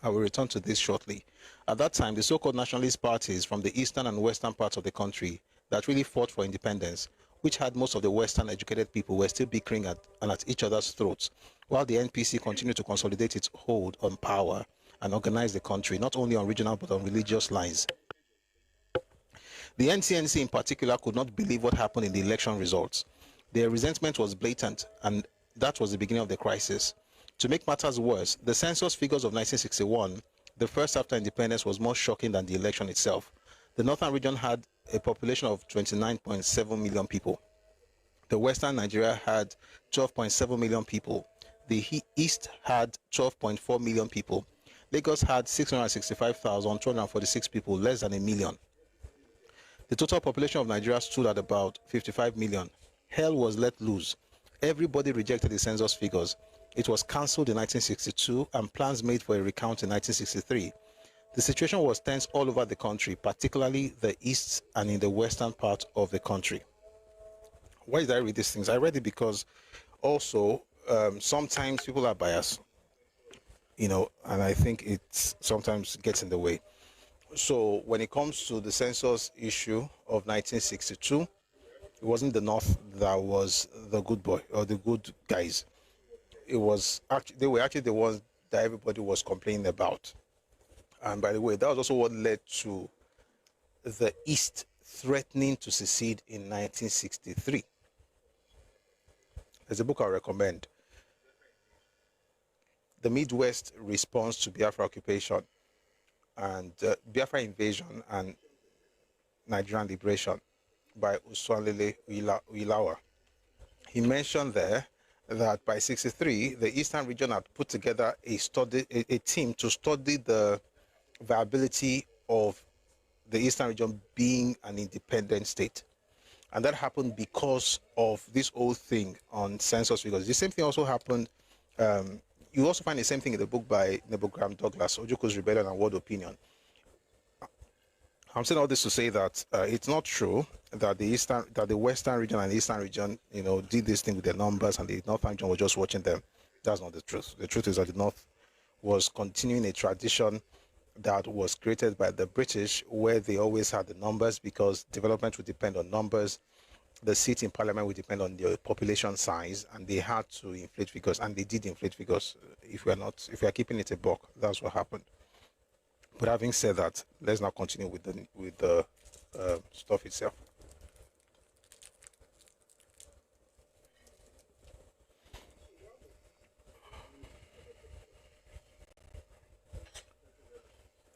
I will return to this shortly. At that time, the so-called nationalist parties from the eastern and western parts of the country that really fought for independence, which had most of the western educated people, were still bickering at each other's throats, while the NPC continued to consolidate its hold on power and organize the country, not only on regional but on religious lines. The NCNC in particular could not believe what happened in the election results. Their resentment was blatant, and that was the beginning of the crisis. To make matters worse, the census figures of 1961, the first after independence, was more shocking than the election itself. The northern region had a population of 29.7 million people. The western Nigeria had 12.7 million people. The east had 12.4 million people. Lagos had 665,246 people, less than a million. The total population of Nigeria stood at about 55 million. Hell was let loose. Everybody rejected the census figures. It was cancelled in 1962 and plans made for a recount in 1963. The situation was tense all over the country, particularly the east and in the western part of the country. Why did I read these things? I read it because also sometimes people are biased, and I think it sometimes gets in the way. So when it comes to the census issue of 1962, it wasn't the North that was the good boy or the good guys. It was actually, they were actually the ones that everybody was complaining about. And by the way, that was also what led to the East threatening to secede in 1963. There's a book I recommend, The Midwest Response to Biafra Occupation and Biafra Invasion and Nigerian Liberation by Uswanlele Uilawa. He mentioned there that by 63, the Eastern region had put together a team to study the viability of the Eastern region being an independent state. And that happened because of this whole thing on census figures. The same thing also happened. You also find the same thing in the book by Nebo Graham Douglas, Ojuko's Rebellion and World Opinion. I'm saying all this to say that it's not true that the Western region and the Eastern region, did this thing with their numbers and the Northern region was just watching them. That's not the truth. The truth is that the North was continuing a tradition that was created by the British, where they always had the numbers because development would depend on numbers. the seat in parliament will depend on the population size, and they had to inflate figures, and they did inflate figures. If we are keeping it a buck, that's what happened. But having said that, let's now continue with the stuff itself.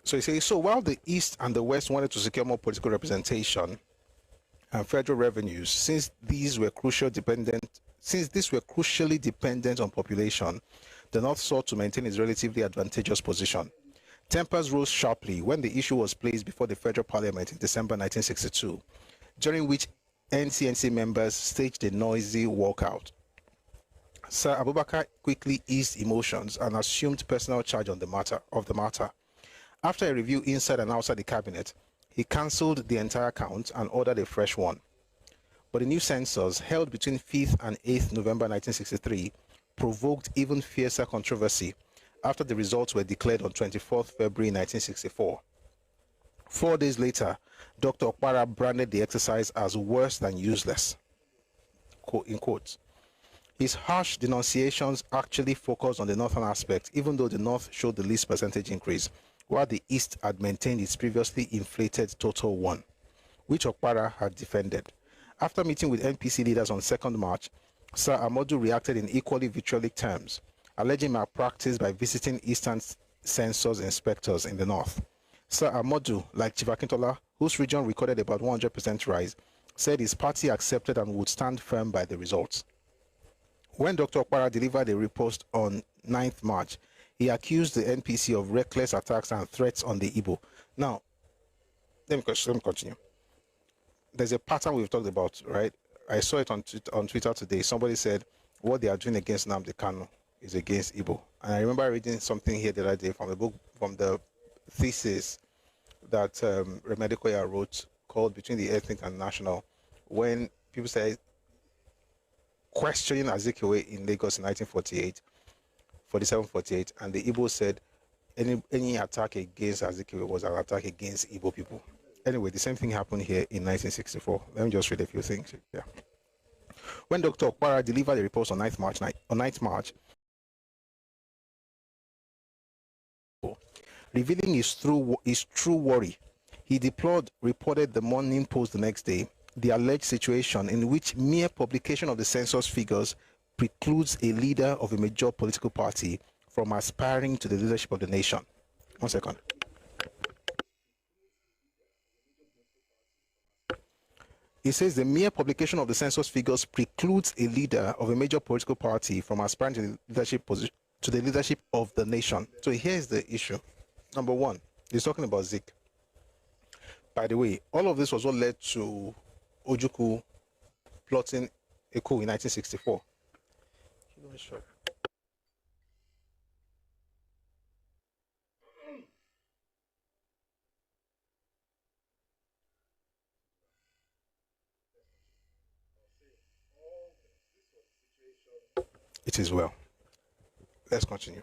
So he says, so while the East and the West wanted to secure more political representation and federal revenues, since these were crucially dependent on population, the North sought to maintain its relatively advantageous position. Tempers rose sharply when the issue was placed before the federal parliament in December 1962, during which NCNC members staged a noisy walkout. Sir Abubakar quickly eased emotions and assumed personal charge on the matter. After a review inside and outside the cabinet, he cancelled the entire count and ordered a fresh one. But the new census, held between 5th and 8th November 1963, provoked even fiercer controversy after the results were declared on 24th February 1964. 4 days later, Dr. Okpara branded the exercise as worse than useless, in quotes. His harsh denunciations actually focused on the northern aspect, even though the north showed the least percentage increase, while the East had maintained its previously inflated total one, which Okpara had defended. After meeting with NPC leaders on 2nd March, Sir Amadu reacted in equally vitriolic terms, alleging malpractice by visiting Eastern census inspectors in the North. Sir Amadu, like Chief Akintola, whose region recorded about 100% rise, said his party accepted and would stand firm by the results. When Dr. Okpara delivered a riposte on 9th March, he accused the NPC of reckless attacks and threats on the Igbo. Now, let me continue. There's a pattern we've talked about, right? I saw it on Twitter today. Somebody said what they are doing against Nnamdi Kanu is against Igbo. And I remember reading something here the other day from the thesis that Remedi Koya wrote called Between the Ethnic and National, when people say questioning Azikiwe in Lagos in 1948, 47-48, and the Igbo said any attack against Azikiwe was an attack against Igbo people. Anyway, the same thing happened here in 1964. Let me just read a few things. Yeah. When Dr. Okpara delivered a report on 9th March, revealing his true worry, he reported the Morning Post the next day, the alleged situation in which mere publication of the census figures precludes a leader of a major political party from aspiring to the leadership of the nation. 1 second. He says the mere publication of the census figures precludes a leader of a major political party from aspiring to the leadership of the nation. So here's the issue. Number one, he's talking about Zik. By the way, all of this was what led to Ojukwu plotting a coup in 1964. It is well. Let's continue.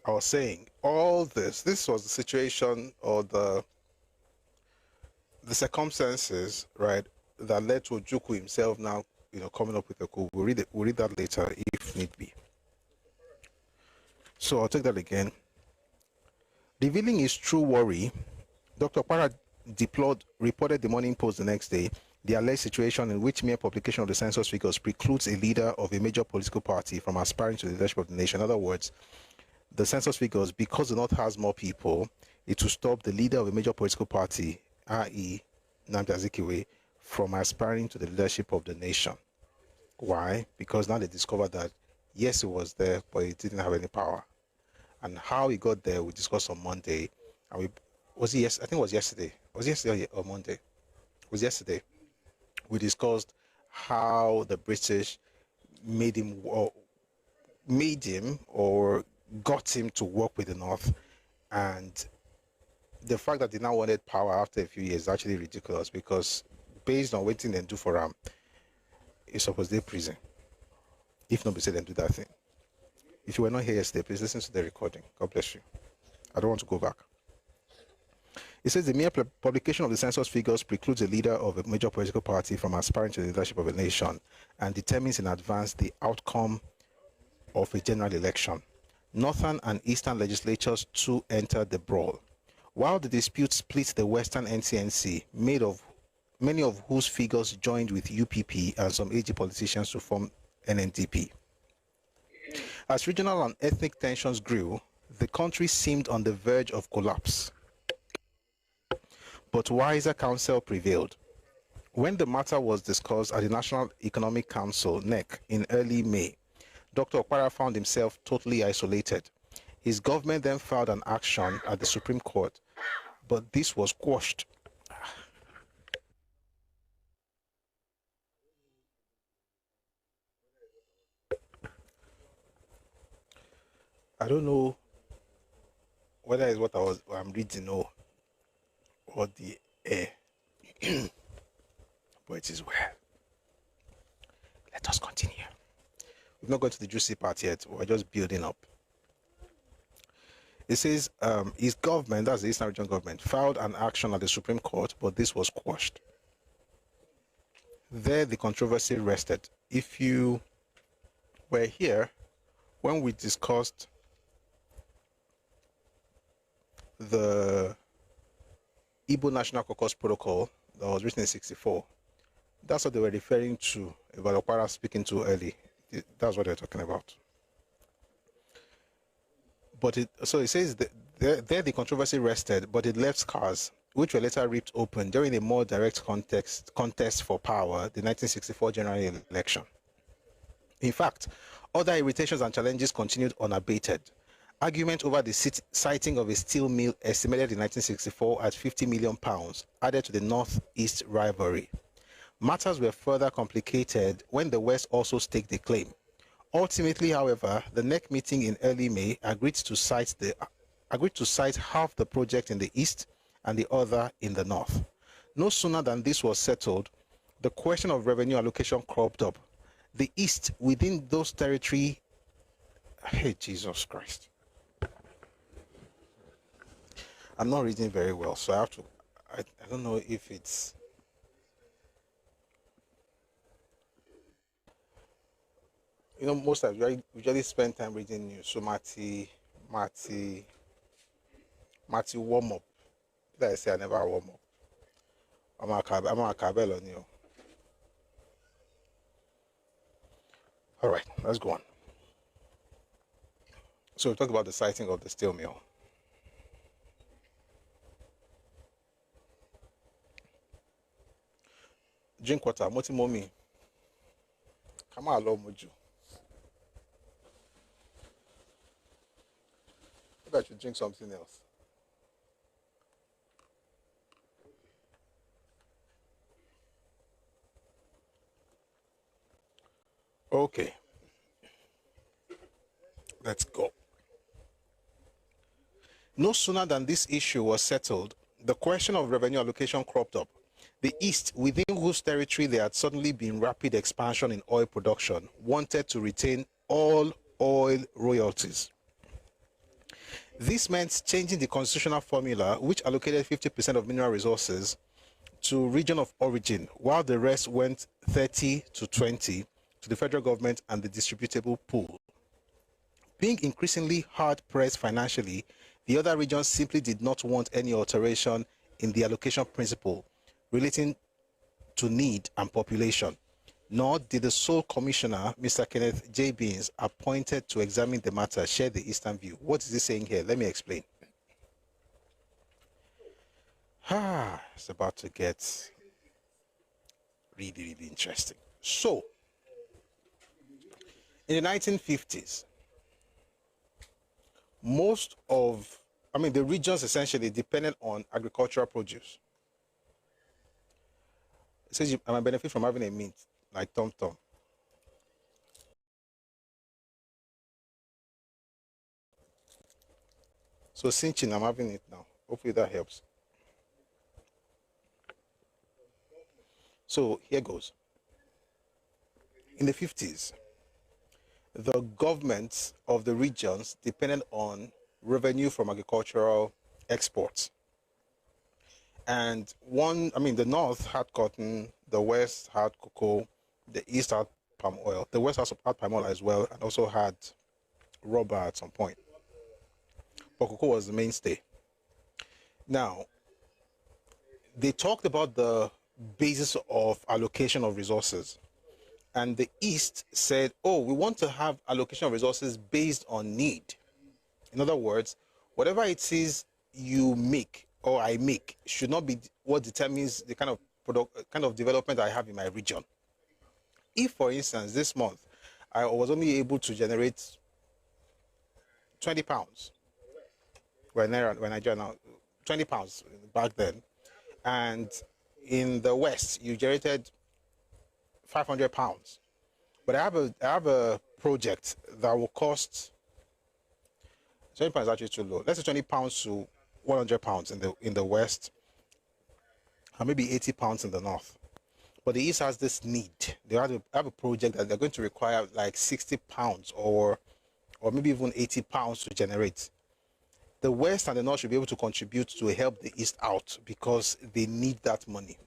I was saying all this was the situation or the circumstances, right, that led to Ojukwu himself now, coming up with a coup. We'll read that later if need be. So I'll take that again. Revealing his true worry, Dr. Okpara reported the Morning Post the next day the alleged situation in which mere publication of the census figures precludes a leader of a major political party from aspiring to the leadership of the nation. In other words, the census figures, because the North has more people, it will stop the leader of a major political party, i.e. Nnamdi Azikiwe, from aspiring to the leadership of the nation. Why? Because now they discovered that, yes, it was there, but it didn't have any power. And how he got there, we discussed on Monday. And I think it was yesterday. Was yesterday or Monday? It was yesterday. We discussed how the British made him or got him to work with the North, and the fact that they now wanted power after a few years is actually ridiculous, because based on what they do for him, it's supposed to be prison. If not, we say them do that thing. If you were not here yesterday, please listen to the recording. God bless you. I don't want to go back. It says the mere publication of the census figures precludes a leader of a major political party from aspiring to the leadership of a nation and determines in advance the outcome of a general election. Northern and Eastern legislatures too entered the brawl. While the dispute split the Western NCNC, many of whose figures joined with UPP and some AG politicians to form NNDP. As regional and ethnic tensions grew, the country seemed on the verge of collapse. But wiser counsel prevailed. When the matter was discussed at the National Economic Council, NEC, in early May, Dr. Okpara found himself totally isolated. His government then filed an action at the Supreme Court, but this was quashed. I don't know whether it's what I'm reading or the air. But it is well. Let us continue. We've not got to the juicy part yet. We're just building up. It says his government, that's the Eastern Region government, filed an action at the Supreme Court, but this was quashed. There the controversy rested. If you were here when we discussed the Igbo National Caucus Protocol that was written in 1964, that's what they were referring to about Okpara speaking to early. That's what they're talking about. But it says that there the controversy rested, but it left scars, which were later ripped open during a more direct contest for power, the 1964 general election. In fact, other irritations and challenges continued unabated. Argument over the siting of a steel mill estimated in 1964 at £50 million added to the North-East rivalry. Matters were further complicated when the West also staked a claim. Ultimately, however, the NEC meeting in early May agreed to site half the project in the East and the other in the North. No sooner than this was settled, the question of revenue allocation cropped up. The East within those territory, hey Jesus Christ. I'm not reading very well, so I don't know if it's... You know, most times we usually spend time reading news, so Marty warm up. Did I say I never warm up? I'm a cabell on you. All right, let's go on. So we talked about the siting of the steel mill. Drink water, moti momi. Come on, Lord Moju. Maybe I should drink something else. Okay. Let's go. No sooner than this issue was settled, the question of revenue allocation cropped up. The East, within whose territory there had suddenly been rapid expansion in oil production, wanted to retain all oil royalties. This meant changing the constitutional formula, which allocated 50% of mineral resources to region of origin, while the rest went 30 to 20 to the federal government and the distributable pool. Being increasingly hard-pressed financially, the other regions simply did not want any alteration in the allocation principle relating to need and population, nor did the sole commissioner, Mr. Kenneth J. Beans, appointed to examine the matter, share the Eastern view. What is he saying here? Let me explain. It's about to get really, really interesting. So, in the 1950s, the regions essentially depended on agricultural produce. It says I might benefit from having a mint like Tom Tom. So cinching, I'm having it now. Hopefully that helps. So here goes. In the 50s, the governments of the regions depended on revenue from agricultural exports. And the North had cotton, the West had cocoa, the East had palm oil. The West also had palm oil as well, and also had rubber at some point. But cocoa was the mainstay. Now, they talked about the basis of allocation of resources. And the East said, oh, we want to have allocation of resources based on need. In other words, whatever it is you make or I make should not be what determines the kind of development I have in my region. If, for instance, this month I was only able to generate 20 pounds, when I joined now, 20 pounds back then, and in the West you generated 500 pounds, but I have a project that will cost 20 pounds, actually too low. Let's say 20 pounds to 100 pounds in the West, and maybe 80 pounds in the North. But the East has this need. They have a project that they're going to require like 60 pounds or maybe even 80 pounds to generate. The West and the North should be able to contribute to help the East out because they need that money.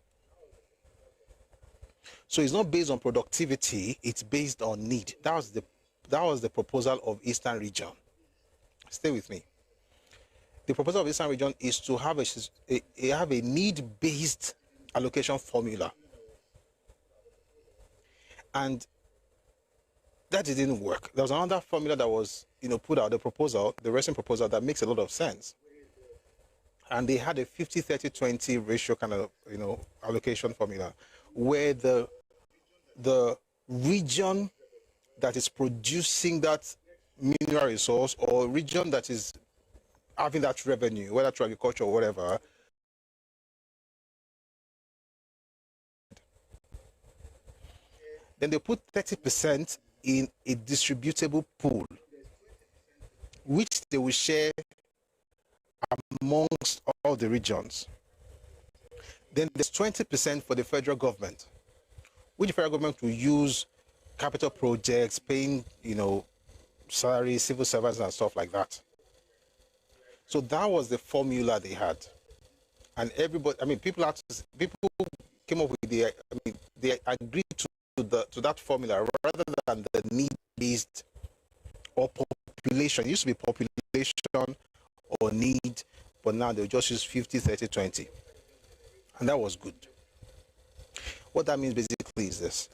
So it's not based on productivity, it's based on need. That was the proposal of Eastern Region. Stay with me. The proposal of Eastern Region is to have a need-based allocation formula. And that didn't work. There was another formula that was, put out, the recent proposal that makes a lot of sense. And they had a 50-30-20 ratio kind of, allocation formula, where the region that is producing that mineral resource or region that is having that revenue, whether through agriculture or whatever, then they put 30% in a distributable pool, which they will share amongst all the regions. Then there's 20% for the federal government, which the federal government will use capital projects, paying, salaries, civil servants and stuff like that. So that was the formula they had. And everybody, people came up with they agreed to that formula rather than the need-based or population. It used to be population or need, but now they'll just use 50-30-20. And that was good. What that means basically is this.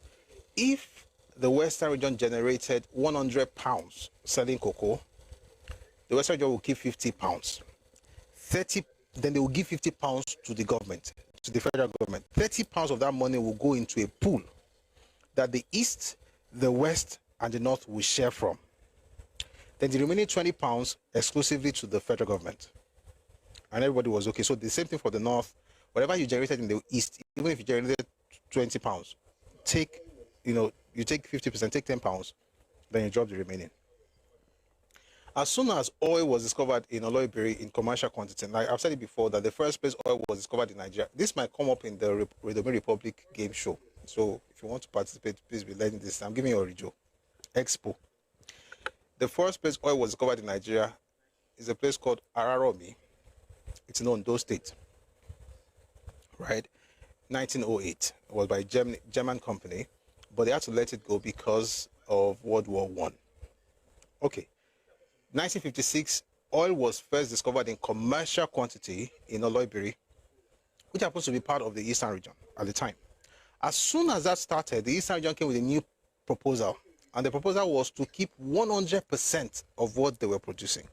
If the Western region generated 100 pounds selling cocoa, the Western region will keep 50 pounds. Then they will give 50 pounds to the government, to the federal government. 30 pounds of that money will go into a pool that the East, the West, and the North will share from. Then the remaining 20 pounds exclusively to the federal government. And everybody was okay. So the same thing for the North. Whatever you generated in the East, even if you generated 20 pounds, you take 50%, take 10 pounds, then you drop the remaining. As soon as oil was discovered in Oloibiri in commercial quantity, like I've said it before, that the first place oil was discovered in Nigeria. This might come up in the Redomi Republic game show. So if you want to participate, please be learning this. I'm giving you a Orijo Expo. The first place oil was discovered in Nigeria is a place called Araromi. It's in Ondo State. Right? 1908. It was by a German company, but they had to let it go because of World War I. Okay. 1956, oil was first discovered in commercial quantity in Oloibiri, which happens to be part of the Eastern region at the time. As soon as that started, the Eastern region came with a new proposal, and the proposal was to keep 100% of what they were producing.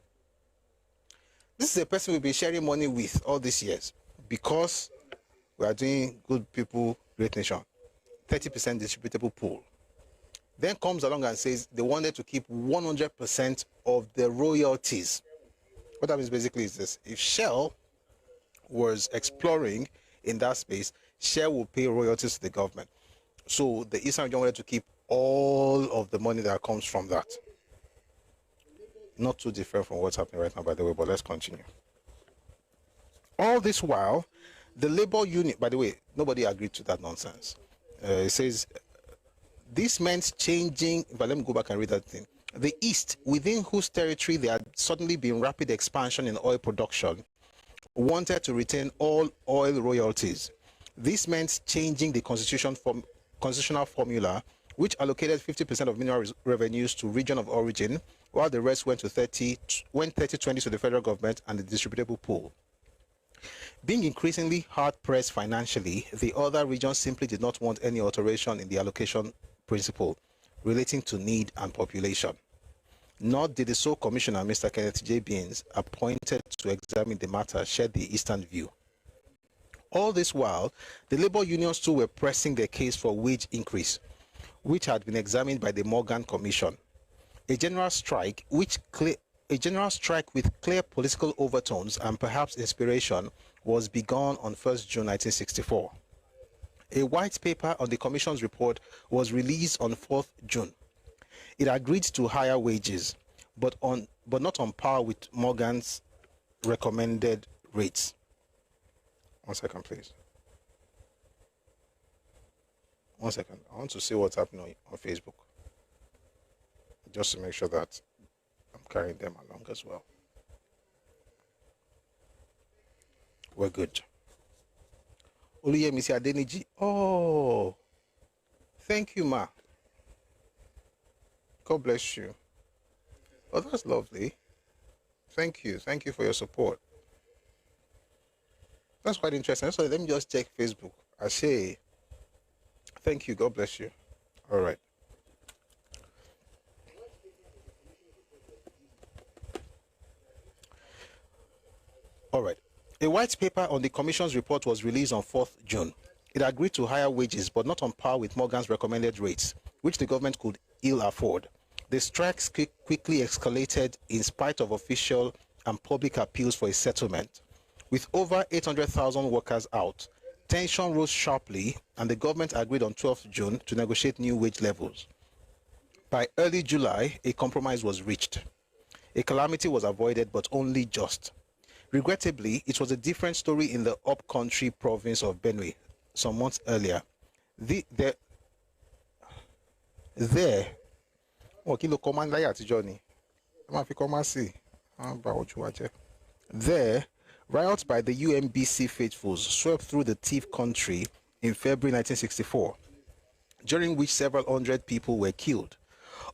This is a person we've been sharing money with all these years because we are doing good people, great nation. 30% distributable pool. Then comes along and says they wanted to keep 100% of the royalties. What that means basically is this. If Shell was exploring in that space, Shell will pay royalties to the government. So the Eastern region wanted to keep all of the money that comes from that. Not too different from what's happening right now, by the way, but let's continue. All this while, the labor unit, by the way, nobody agreed to that nonsense. It says, this meant changing, but let me go back and read that thing. The East, within whose territory there had suddenly been rapid expansion in oil production, wanted to retain all oil royalties. This meant changing the constitutional formula, which allocated 50% of mineral revenues to region of origin, while the rest went 30-20 to the federal government and the distributable pool. Being increasingly hard-pressed financially, the other regions simply did not want any alteration in the allocation principle relating to need and population. Nor did the sole commissioner, Mr. Kenneth J. Beans, appointed to examine the matter, share the Eastern view. All this while, the labor unions too were pressing their case for wage increase, which had been examined by the Morgan Commission. A general strike with clear political overtones and perhaps inspiration was begun on 1st June 1964. A white paper on the Commission's report was released on 4th June. It agreed to higher wages, but not on par with Morgan's recommended rates. 1 second, please. 1 second. I want to see what's happening on Facebook, just to make sure that I'm carrying them along as well. We're good. Oluyemisi Adeniji. Oh, thank you, ma. God bless you. Oh, that's lovely. Thank you. Thank you for your support. That's quite interesting. So let me just check Facebook. I say, thank you. God bless you. All right. All right. A white paper on the Commission's report was released on 4th June. It agreed to higher wages, but not on par with Morgan's recommended rates, which the government could ill afford. The strikes quickly escalated in spite of official and public appeals for a settlement. With over 800,000 workers out, tension rose sharply, and the government agreed on 12th June to negotiate new wage levels. By early July, a compromise was reached. A calamity was avoided, but only just. Regrettably, it was a different story in the up-country province of Benue some months earlier. There, riots by the UMBC faithfuls swept through the thief country in February 1964, during which several hundred people were killed.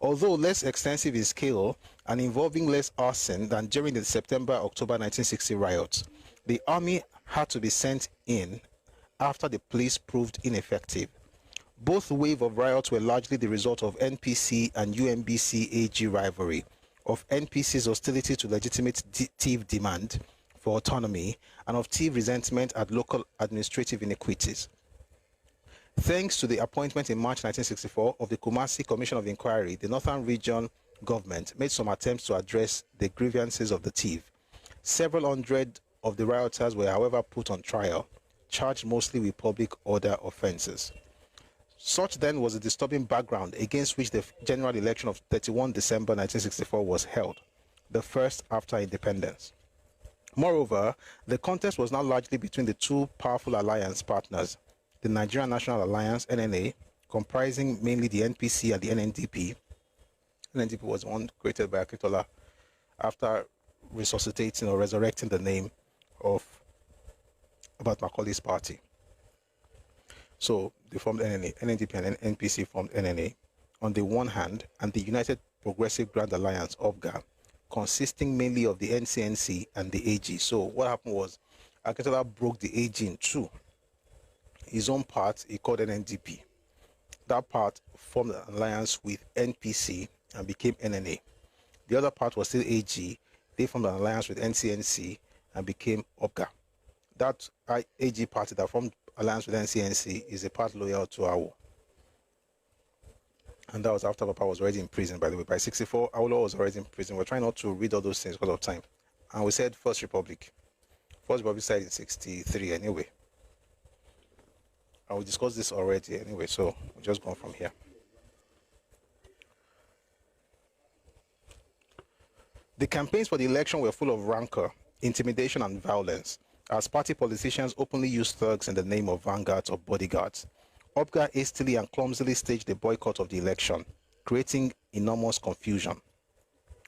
Although less extensive in scale and involving less arson than during the September-October 1960 riots, the army had to be sent in after the police proved ineffective. Both waves of riots were largely the result of NPC and UMBC AG rivalry, of NPC's hostility to legitimate thief demand for autonomy, and of thief resentment at local administrative inequities. Thanks to the appointment in March 1964 of the Kumasi Commission of Inquiry, the Northern Region government made some attempts to address the grievances of the thief. Several hundred of the rioters were, however, put on trial, charged mostly with public order offenses. Such then was the disturbing background against which the general election of 31 December 1964 was held, the first after independence. Moreover, the contest was now largely between the two powerful alliance partners, the Nigerian National Alliance, NNA, comprising mainly the NPC and the NNDP. NNDP was one created by Akintola after resuscitating or resurrecting the name of Abat Makauli's party. So they formed NNA, NNDP and NPC formed NNA on the one hand, and the United Progressive Grand Alliance, OPGA, consisting mainly of the NCNC and the AG. So what happened was Akintola broke the AG in two. His own part he called NNDP. That part formed an alliance with NPC and became NNA. The other part was still AG. They formed an alliance with NCNC and became OPGA. That AG party that formed alliance with NCNC is a part loyal to AWO. And that was after Papa was already in prison, by the way. By 64, Awolowo was already in prison. We're trying not to read all those things because of time. And we said First Republic. First Republic started in 63 anyway. And we discussed this already anyway, so we'll just go on from here. The campaigns for the election were full of rancor, intimidation, and violence, as party politicians openly used thugs in the name of vanguards or bodyguards. OPGA hastily and clumsily staged a boycott of the election, creating enormous confusion.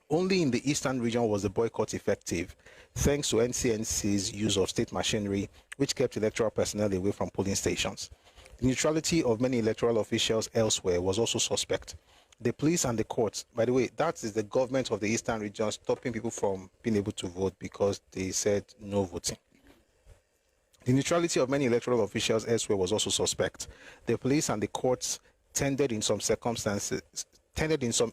Only in the eastern region was the boycott effective, thanks to NCNC's use of state machinery, which kept electoral personnel away from polling stations. The neutrality of many electoral officials elsewhere was also suspect. The police and the courts, by the way, that is the government of the eastern region stopping people from being able to vote because they said no voting. The neutrality of many electoral officials elsewhere was also suspect. The police and the courts tended in some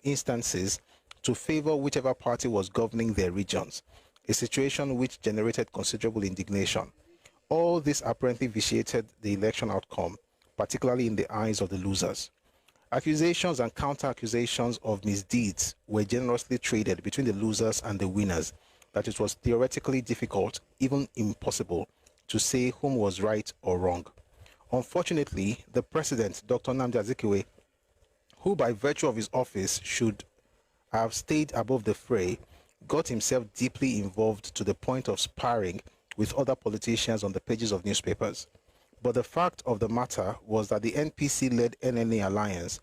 instances to favor whichever party was governing their regions, a situation which generated considerable indignation. All this apparently vitiated the election outcome, particularly in the eyes of the losers. Accusations and counter-accusations of misdeeds were generously traded between the losers and the winners, that it was theoretically difficult, even impossible, to say whom was right or wrong. Unfortunately, the president, Dr. Nnamdi Azikiwe, who by virtue of his office should have stayed above the fray, got himself deeply involved to the point of sparring with other politicians on the pages of newspapers. But the fact of the matter was that the NPC-led NNA alliance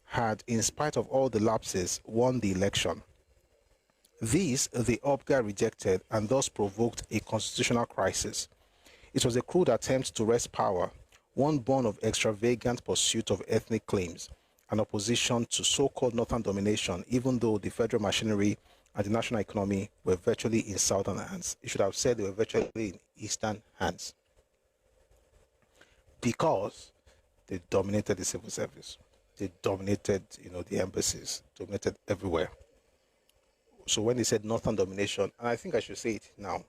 had, in spite of all the lapses, won the election. This the OPGA rejected and thus provoked a constitutional crisis. It was a crude attempt to wrest power, one born of extravagant pursuit of ethnic claims, an opposition to so-called northern domination, even though the federal machinery and the national economy were virtually in southern hands. You should have said they were virtually in eastern hands, because they dominated the civil service. They dominated, the embassies, dominated everywhere. So when they said northern domination, and I think I should say it now,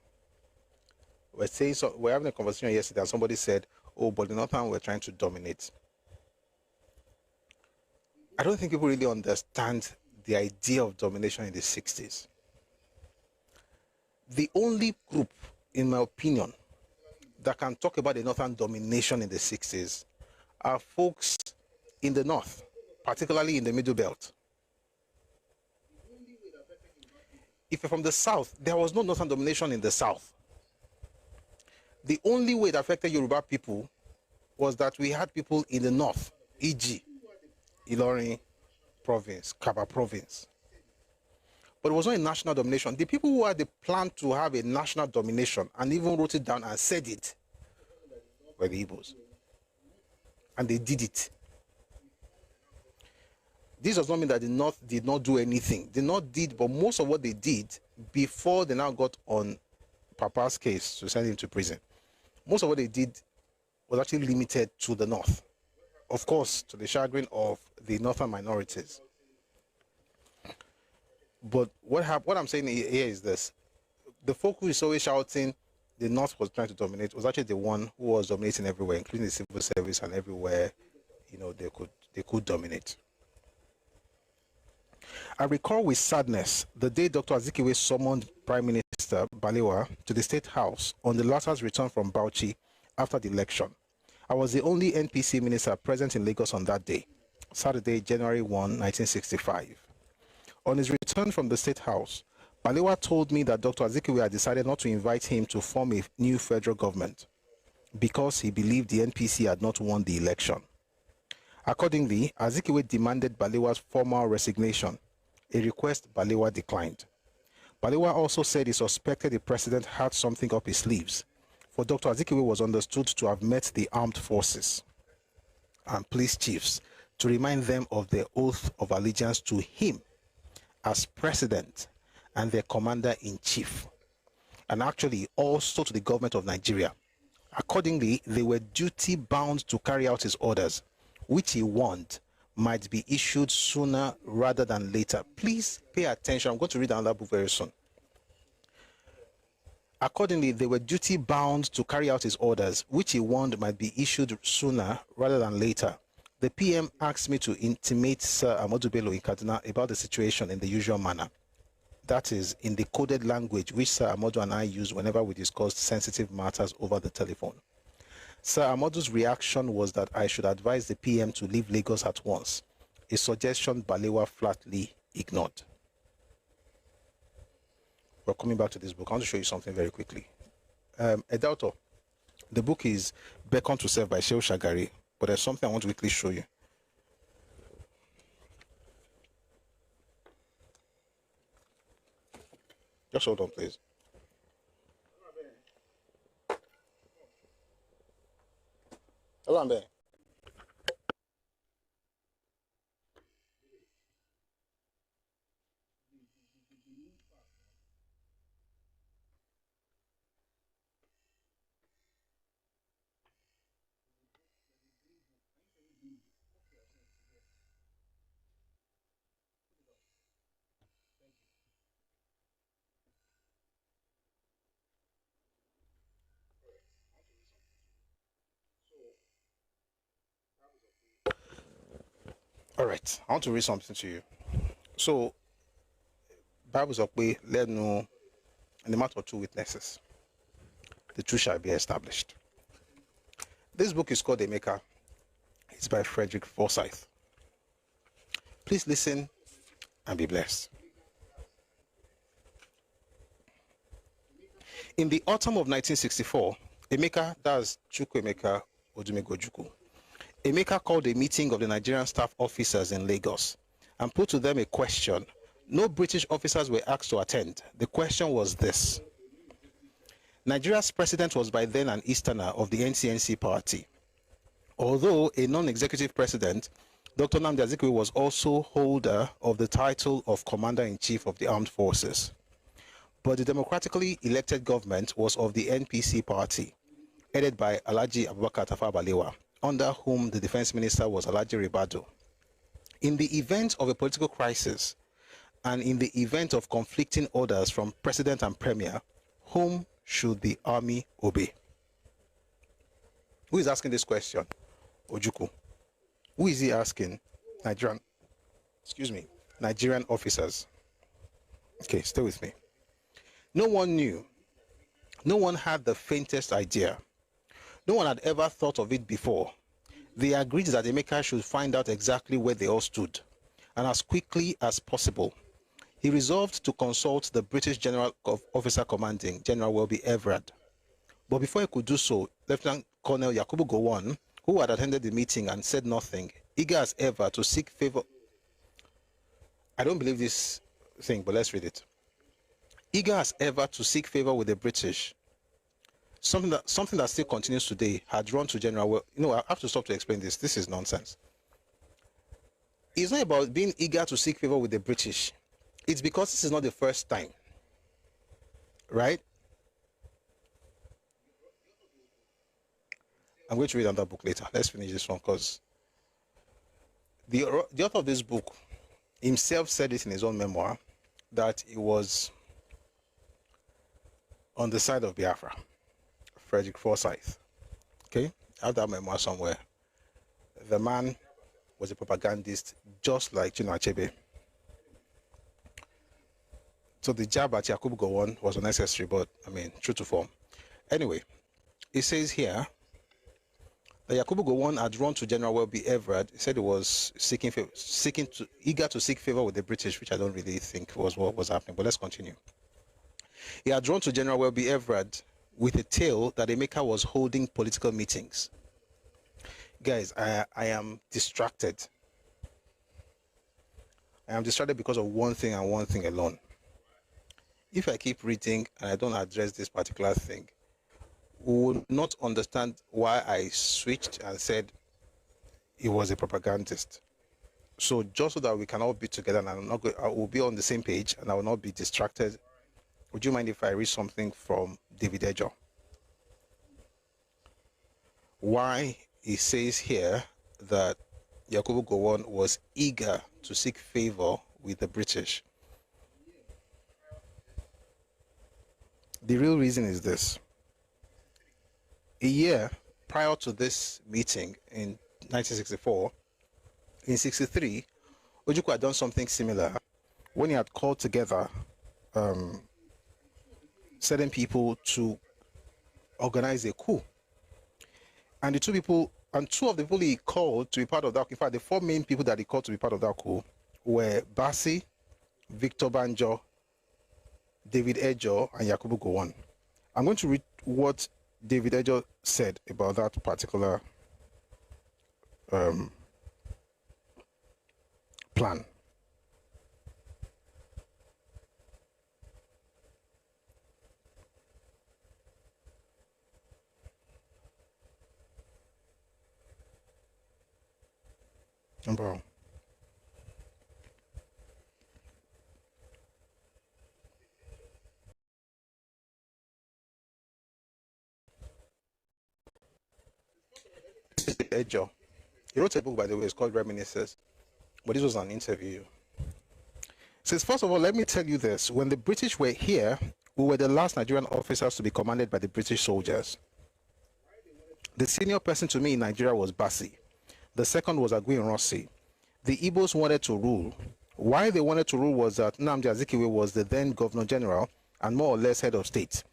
we're having a conversation yesterday and somebody said, oh, but the northern were trying to dominate. I don't think people really understand the idea of domination in the 60s. The only group, in my opinion, that can talk about the northern domination in the 60s are folks in the north, particularly in the middle belt. If you're from the south, there was no northern domination in the south. The only way it affected Yoruba people was that we had people in the north, e.g., Ilorin province, Kaba province. But it was not a national domination. The people who had the plan to have a national domination and even wrote it down and said it were the Igbos. And they did it. This does not mean that the North did not do anything. The North did, but most of what they did before they now got on Papa's case to send him to prison, most of what they did was actually limited to the North. Of course, to the chagrin of the northern minorities. But what I'm saying here is this. The folk who is always shouting the North was trying to dominate was actually the one who was dominating everywhere, including the civil service and everywhere, they could dominate. I recall with sadness the day Dr. Azikiwe summoned Prime Minister Balewa to the State House on the latter's return from Bauchi after the election. I was the only NPC minister present in Lagos on that day, Saturday, January 1, 1965. On his return from the State House, Balewa told me that Dr. Azikiwe had decided not to invite him to form a new federal government because he believed the NPC had not won the election. Accordingly, Azikiwe demanded Balewa's formal resignation, a request Balewa declined. Balewa also said he suspected the president had something up his sleeves, for Dr. Azikiwe was understood to have met the armed forces and police chiefs to remind them of their oath of allegiance to him as president and their commander-in-chief, and actually also to the government of Nigeria. Accordingly, they were duty-bound to carry out his orders, which he warned might be issued sooner rather than later. Please pay attention. I'm going to read another book very soon. Accordingly, they were duty-bound to carry out his orders, which he warned might be issued sooner rather than later. The PM asked me to intimate Sir Ahmadu Bello in Kaduna about the situation in the usual manner. That is, in the coded language which Sir Ahmadu and I use whenever we discussed sensitive matters over the telephone. Sir Ahmadu's reaction was that I should advise the PM to leave Lagos at once, a suggestion Balewa flatly ignored. We're coming back to this book. I want to show you something very quickly. Edauto, the book is Beckon to Serve by Shehu Shagari, but there's something I want to quickly show you. Just hold on, please. Hello, Ambe. All right, I want to read something to you. So, Bible says, let no, in the matter of two witnesses, the truth shall be established. This book is called Emeka. It's by Frederick Forsyth. Please listen and be blessed. In the autumn of 1964, Emeka, that's Chukwuemeka Odumegojukwu, Emeka called a meeting of the Nigerian staff officers in Lagos and put to them a question. No British officers were asked to attend. The question was this. Nigeria's president was by then an Easterner of the NCNC party. Although a non-executive president, Dr. Nnamdi Azikiwe was also holder of the title of Commander-in-Chief of the Armed Forces. But the democratically elected government was of the NPC party, headed by Alhaji Abubakar Tafawa Balewa, under whom the defense minister was Alhaji Ribadu. In the event of a political crisis, and in the event of conflicting orders from president and premier, whom should the army obey? Who is asking this question? Ojukwu. Who is he asking? Nigerian officers. Okay, stay with me. No one knew. No one had the faintest idea. No one had ever thought of it before. They agreed that Emeka should find out exactly where they all stood, and as quickly as possible. He resolved to consult the British General Officer Commanding, General Welby Everard. But before he could do so, Lieutenant Colonel Yakubu Gowon, who had attended the meeting and said nothing, eager as ever to seek favor. I don't believe this thing, but let's read it. Eager as ever to seek favor with the British, something that still continues today, had run to General Well. I have to stop to explain this. This is nonsense. It's not about being eager to seek favor with the British. It's because this is not the first time, right? I'm going to read another book later. Let's finish this one because the author of this book himself said it in his own memoir that he was on the side of Biafra, Frederick Forsyth. Okay, I have that memoir somewhere. The man was a propagandist just like Chinua Achebe. So the jab at Yakubu Gowon was unnecessary, but I mean, true to form. Anyway, it says here that Yakubu Gowon had run to General Welby Everard. He said he was eager to seek favor with the British, which I don't really think was what was happening. But let's continue. He had drawn to General Welby Everard with a tale that Emeka was holding political meetings. Guys, I am distracted. I am distracted because of one thing and one thing alone. If I keep reading and I don't address this particular thing, we would not understand why I switched and said he was a propagandist. So just so that we can all be together and I will be on the same page and I will not be distracted, would you mind if I read something from David Ejo? Why he says here that Yakubu Gowon was eager to seek favor with the British. The real reason is this. A year prior to this meeting in 1964, in 63, Ojukwu had done something similar when he had called together certain people to organize a coup. And two of the people he called to be part of that, in fact, the four main people that he called to be part of that coup were Bassi, Victor Banjo, David Ejo, and Yakubu Gowon. I'm going to read what David Ejo said about that particular plan. Bro. Ejo. He wrote a book, by the way, it's called Reminiscences, but this was an interview. Says, first of all, let me tell you this. When the British were here, we were the last Nigerian officers to be commanded by the British soldiers. The senior person to me in Nigeria was Bassi. The second was Aguiyi Ironsi. The Igbos wanted to rule. Why they wanted to rule was that Nnamdi Azikiwe was the then Governor General and more or less head of state.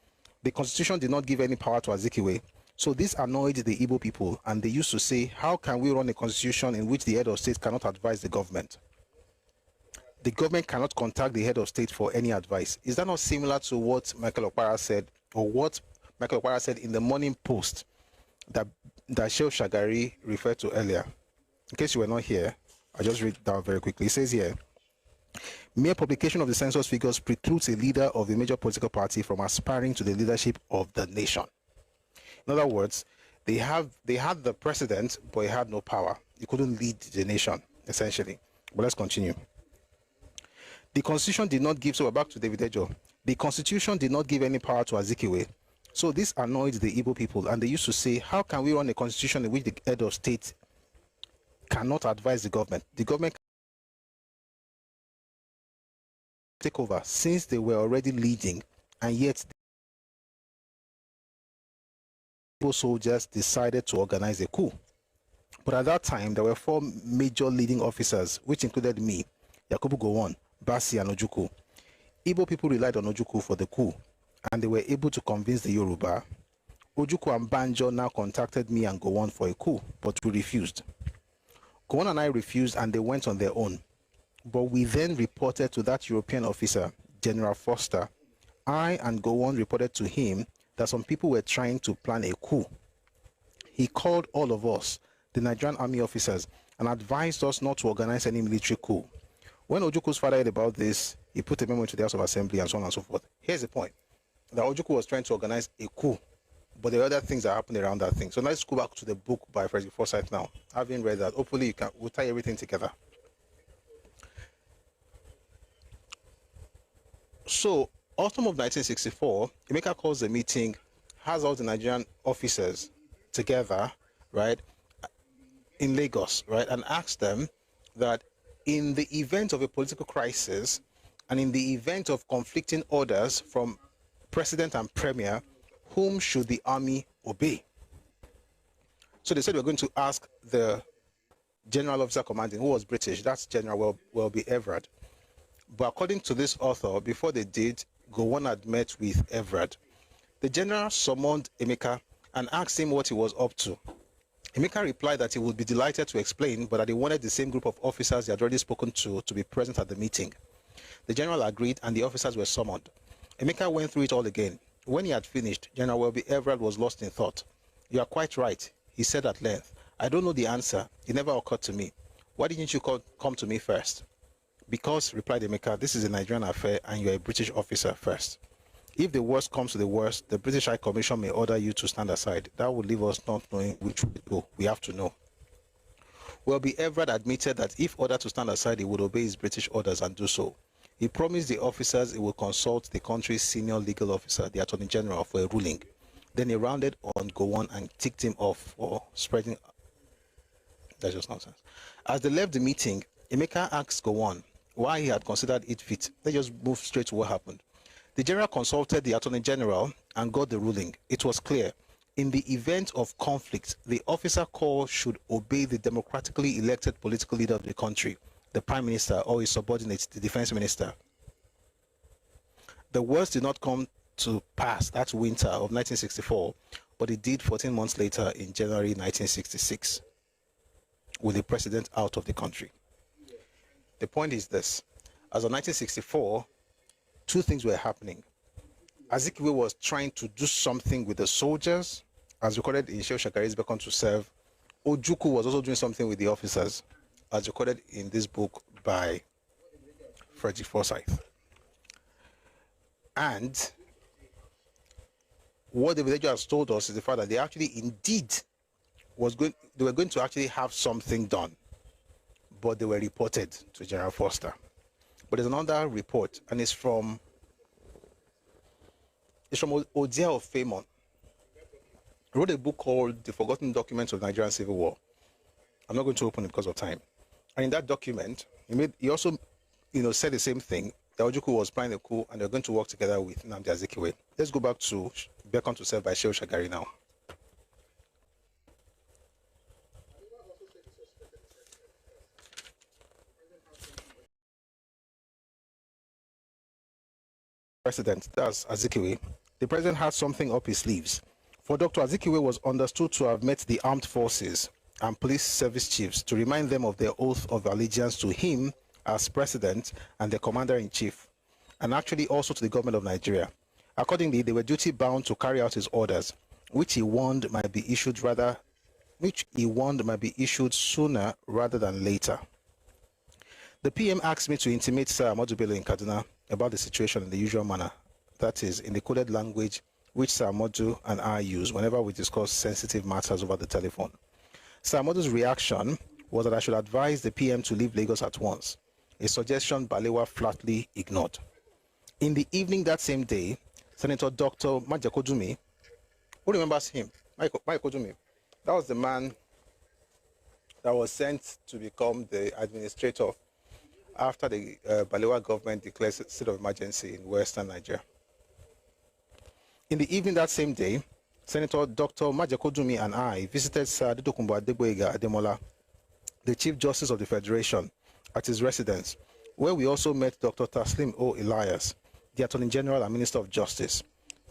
The constitution did not give any power to Azikiwe, so this annoyed the Igbo people, and they used to say, how can we run a constitution in which the head of state cannot advise the government? The government cannot contact the head of state for any advice. Is that not similar to what Michael Okpara said, or what Michael Okpara said in the Morning Post that Shehu Shagari referred to earlier? In case you were not here, I'll just read down very quickly. It says here, mere publication of the census figures precludes a leader of a major political party from aspiring to the leadership of the nation. In other words, they had the president, but he had no power. He couldn't lead the nation, essentially. But let's continue. The constitution did not give, so we're back to David Ejo. The constitution did not give any power to Azikiwe. So this annoyed the Igbo people, and they used to say, how can we run a constitution in which the head of state cannot advise the government? The government can take over since they were already leading, and yet the Igbo soldiers decided to organize a coup. But at that time, there were 4 major leading officers, which included me, Yakubu Gowon, Bassi, and Ojukwu. Igbo people relied on Ojukwu for the coup, and they were able to convince the Yoruba. Ojukwu and Banjo now contacted me and Gowon for a coup, but we refused. Gowon and I refused, and they went on their own. But we then reported to that European officer, General Foster. I and Gowon reported to him that some people were trying to plan a coup. He called all of us, the Nigerian army officers, and advised us not to organize any military coup. When Ojukwu's father heard about this, he put a memo into the House of Assembly and so on and so forth. Here's the point. That Ojukwu was trying to organize a coup, but there were other things that happened around that thing. So let's go back to the book by Frederick Forsyth now. Having read that, hopefully we'll tie everything together. So, autumn of 1964, Emeka calls the meeting, has all the Nigerian officers together, right, in Lagos, right, and asks them that in the event of a political crisis and in the event of conflicting orders from president and premier, whom should the army obey? So they said we're going to ask the general officer commanding, who was British, that's General Welby Everard. But according to this author, before they did, Gowon had met with Everard. The general summoned Emeka and asked him what he was up to. Emeka replied that he would be delighted to explain, but that he wanted the same group of officers he had already spoken to be present at the meeting. The general agreed, and the officers were summoned. Emeka went through it all again. When he had finished, General Welby Everard was lost in thought. You are quite right, he said at length. I don't know the answer. It never occurred to me. Why didn't you come to me first? Because, replied Emeka, this is a Nigerian affair and you are a British officer first. If the worst comes to the worst, the British High Commission may order you to stand aside. That would leave us not knowing which way to go. We have to know. Welby Everard admitted that if ordered to stand aside, he would obey his British orders and do so. He promised the officers he would consult the country's senior legal officer, the Attorney General, for a ruling. Then he rounded on Gowon and ticked him off for spreading. That's just nonsense. As they left the meeting, Emeka asked Gowon why he had considered it fit. Let's just move straight to what happened. The general consulted the Attorney General and got the ruling. It was clear. In the event of conflict, the officer called should obey the democratically elected political leader of the country, the Prime Minister or his subordinates, the Defense Minister. The worst did not come to pass that winter of 1964, but it did 14 months later in January 1966, with the president out of the country. The point is this. As of 1964, 2 things were happening. Azikiwe was trying to do something with the soldiers, as recorded in Shehu Shagari's Beacon to Serve. Ojukwu was also doing something with the officers, as recorded in this book by Frederick Forsyth. And what the villagers has told us is the fact that they actually indeed they were going to actually have something done. but they were reported to General Foster. But there's another report, and it's from Odia of Famon. He wrote a book called The Forgotten Documents of Nigerian Civil War. I'm not going to open it because of time. And in that document, he also said the same thing, that Ojukwu was planning a coup and they're going to work together with Nnamdi Azikiwe. Let's go back to Beckon to Self by Shehu Shagari now. President, that's Azikiwe. The president had something up his sleeves. For Dr. Azikiwe was understood to have met the armed forces and police service chiefs to remind them of their oath of allegiance to him as president and the commander-in-chief, and actually also to the government of Nigeria. Accordingly, they were duty-bound to carry out his orders, which he warned might be issued sooner rather than later. The PM asked me to intimate Sir Ahmadu Bello in Kaduna about the situation in the usual manner, that is, in the coded language which Sir Ahmadu and I use whenever we discuss sensitive matters over the telephone. Sir Ahmadu's reaction was that I should advise the PM to leave Lagos at once, a suggestion Balewa flatly ignored. In the evening that same day, Senator Dr. Majakodumi, who remembers him? Majakodumi. That was the man that was sent to become the administrator after the Balewa government declared state of emergency in Western Nigeria. In the evening that same day, Senator Dr. Majakodumi and I visited Sir Adedokunbo Adegboyega Ademola, the Chief Justice of the Federation, at his residence, where we also met Dr. Taslim O. Elias, the Attorney General and Minister of Justice.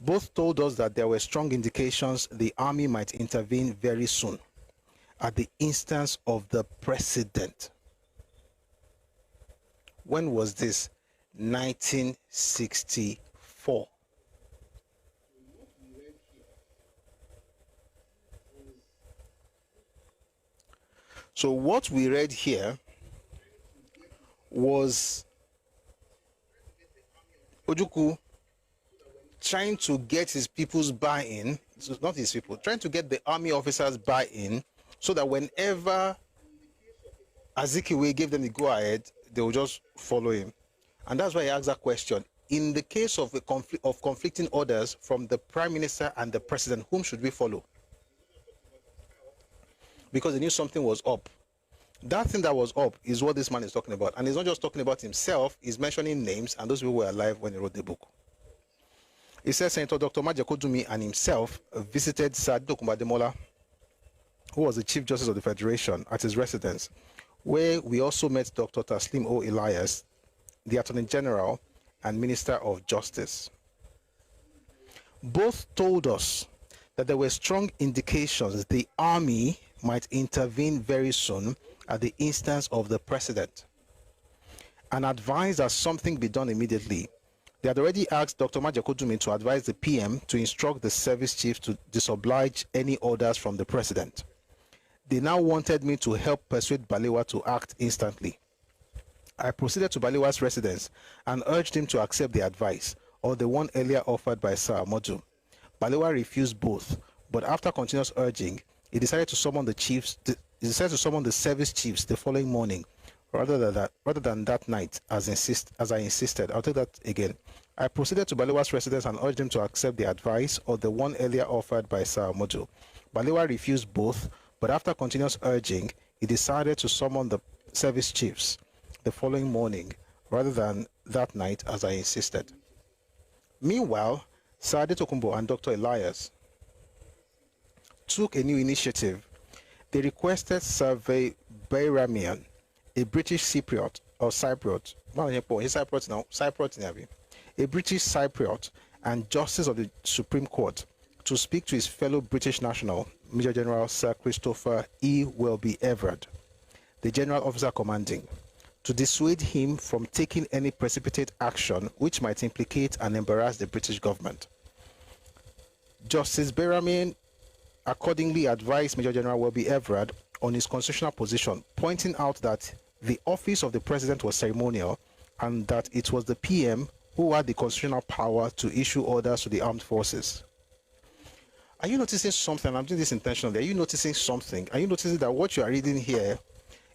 Both told us that there were strong indications the army might intervene very soon, at the instance of the president. When was this? 1964. So what we read here was Ojukwu trying to get his people's buy-in, not his people, trying to get the army officers buy-in so that whenever Azikiwe gave them the go-ahead, they will just follow him. And that's why he asked that question. In the case of conflicting orders from the Prime Minister and the President, whom should we follow? Because they knew something was up. That thing that was up is what this man is talking about. And he's not just talking about himself, he's mentioning names, and those people were alive when he wrote the book. He says Senator Dr. Majakodumi and himself visited Sir Adedokunbo Ademola, who was the Chief Justice of the Federation, at his residence, where we also met Dr. Taslim O. Elias, the Attorney General and Minister of Justice. Both told us that there were strong indications the army might intervene very soon at the instance of the president, and advised that something be done immediately. They had already asked Dr. Majakodumi to advise the PM to instruct the service chief to disoblige any orders from the president. They now wanted me to help persuade Balewa to act instantly. I proceeded to Balewa's residence and urged him to accept the advice, or the one earlier offered by Sir Ahmadu. Balewa refused both, but after continuous urging, he decided to summon the service chiefs the following morning, rather than that night, as I insisted. I'll take that again. I proceeded to Balewa's residence and urged him to accept the advice, or the one earlier offered by Sir Ahmadu. Balewa refused both, but after continuous urging, he decided to summon the service chiefs the following morning, rather than that night, as I insisted. Meanwhile, Sir Adedokunbo and Dr. Elias took a new initiative. They requested Survey Bayramian, a British Cypriot, a British Cypriot and Justice of the Supreme Court, to speak to his fellow British national, Major General Sir Christopher E. Welby Everard, the General Officer Commanding, to dissuade him from taking any precipitate action which might implicate and embarrass the British government. Justice Bayramian accordingly advised Major General Welby Everard on his constitutional position, pointing out that the office of the president was ceremonial and that it was the PM who had the constitutional power to issue orders to the armed forces. Are you noticing something? I'm doing this intentionally. Are you noticing something? Are you noticing that what you are reading here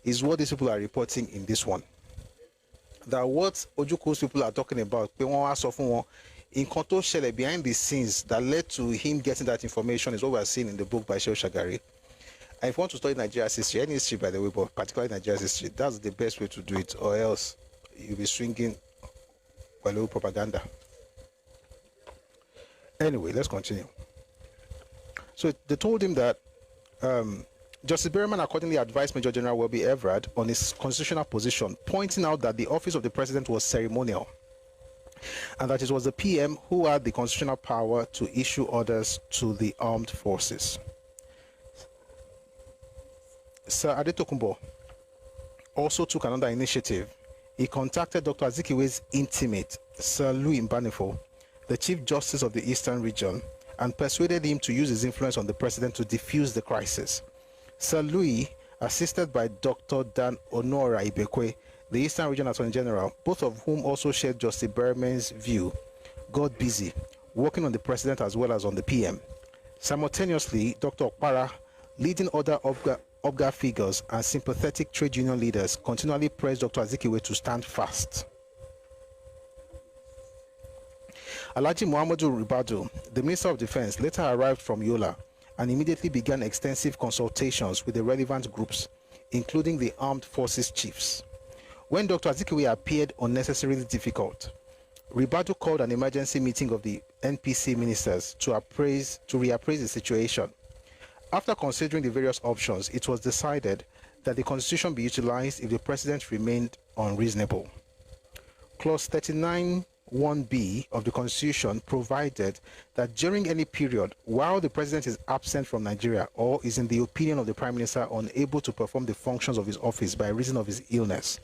is what these people are reporting in this one. That what Ojuku's people are talking about, in control behind the scenes that led to him getting that information is what we are seeing in the book by Shehu Shagari. And if you want to study Nigeria's history, any history by the way, but particularly Nigeria's history, that's the best way to do it, or else you'll be swinging propaganda. Anyway, let's continue. So they told him that Justice Berman accordingly advised Major General Welby Everard on his constitutional position, pointing out that the office of the president was ceremonial and that it was the PM who had the constitutional power to issue orders to the armed forces. Sir Adetokunbo also took another initiative. He contacted Dr. Azikiwe's intimate, Sir Louis Mbanefo, the Chief Justice of the Eastern Region, and persuaded him to use his influence on the president to defuse the crisis. Sir Louis, assisted by Dr. Dan Onora Ibekwe, the Eastern Region Attorney General, both of whom also shared Justice Berman's view, got busy working on the president as well as on the PM. Simultaneously, Dr. Okpara, leading other OBGA figures and sympathetic trade union leaders, continually pressed Dr. Azikiwe to stand fast. Alhaji Muhammadu Ribadu, the Minister of Defense, later arrived from Yola and immediately began extensive consultations with the relevant groups, including the armed forces chiefs. When Dr. Azikiwe appeared unnecessarily difficult, Ribadu called an emergency meeting of the NPC ministers to reappraise the situation. After considering the various options, it was decided that the constitution be utilized if the president remained unreasonable. Clause 39(1)(b) of the constitution provided that during any period while the president is absent from Nigeria or is in the opinion of the prime minister unable to perform the functions of his office by reason of his illness,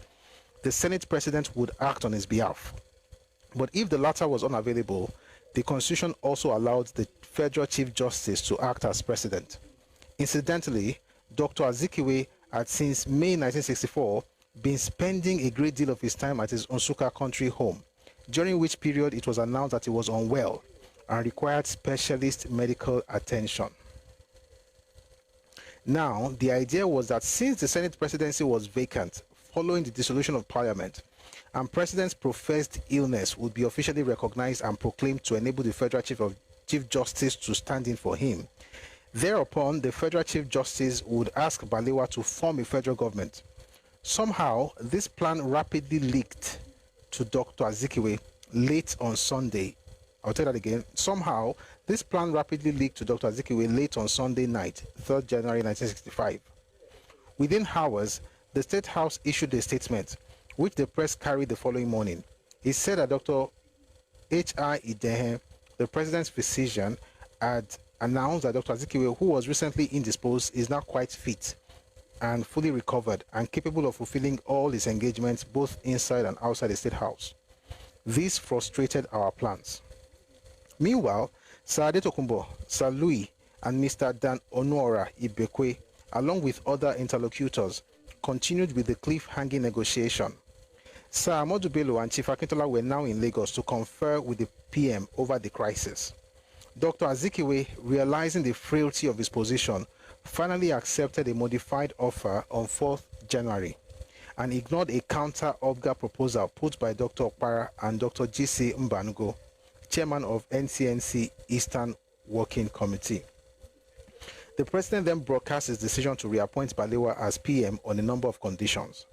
the Senate president would act on his behalf. But if the latter was unavailable, the constitution also allowed the federal chief justice to act as president. Incidentally, Dr. Azikiwe had since May 1964 been spending a great deal of his time at his Nsukka country home, during which period it was announced that he was unwell and required specialist medical attention. Now, the idea was that since the Senate presidency was vacant following the dissolution of Parliament, and President's professed illness would be officially recognized and proclaimed to enable the Federal Chief Justice to stand in for him, thereupon the Federal Chief Justice would ask Balewa to form a federal government. Somehow, this plan rapidly leaked to Dr. Azikiwe late on Sunday. I'll tell that again. Somehow, this plan rapidly leaked to Dr. Azikiwe late on Sunday night, 3rd January 1965. Within hours, the State House issued a statement, which the press carried the following morning. It said that Dr. H.I. Idehe, the president's physician, had announced that Dr. Azikiwe, who was recently indisposed, is now quite fit and fully recovered and capable of fulfilling all his engagements both inside and outside the State House. This frustrated our plans. Meanwhile, Sir Adetokunbo, Sir Louis, and Mr. Dan Onora Ibekwe, along with other interlocutors, continued with the cliff-hanging negotiation. Sir Ahmadu Bello and Chief Akintola were now in Lagos to confer with the PM over the crisis. Dr. Azikiwe, realizing the frailty of his position, finally accepted a modified offer on 4th January and ignored a counter-OBGA proposal put by Dr. Okpara and Dr. G.C. Mbanugo, chairman of NCNC Eastern Working Committee. The president then broadcast his decision to reappoint Balewa as PM on a number of conditions.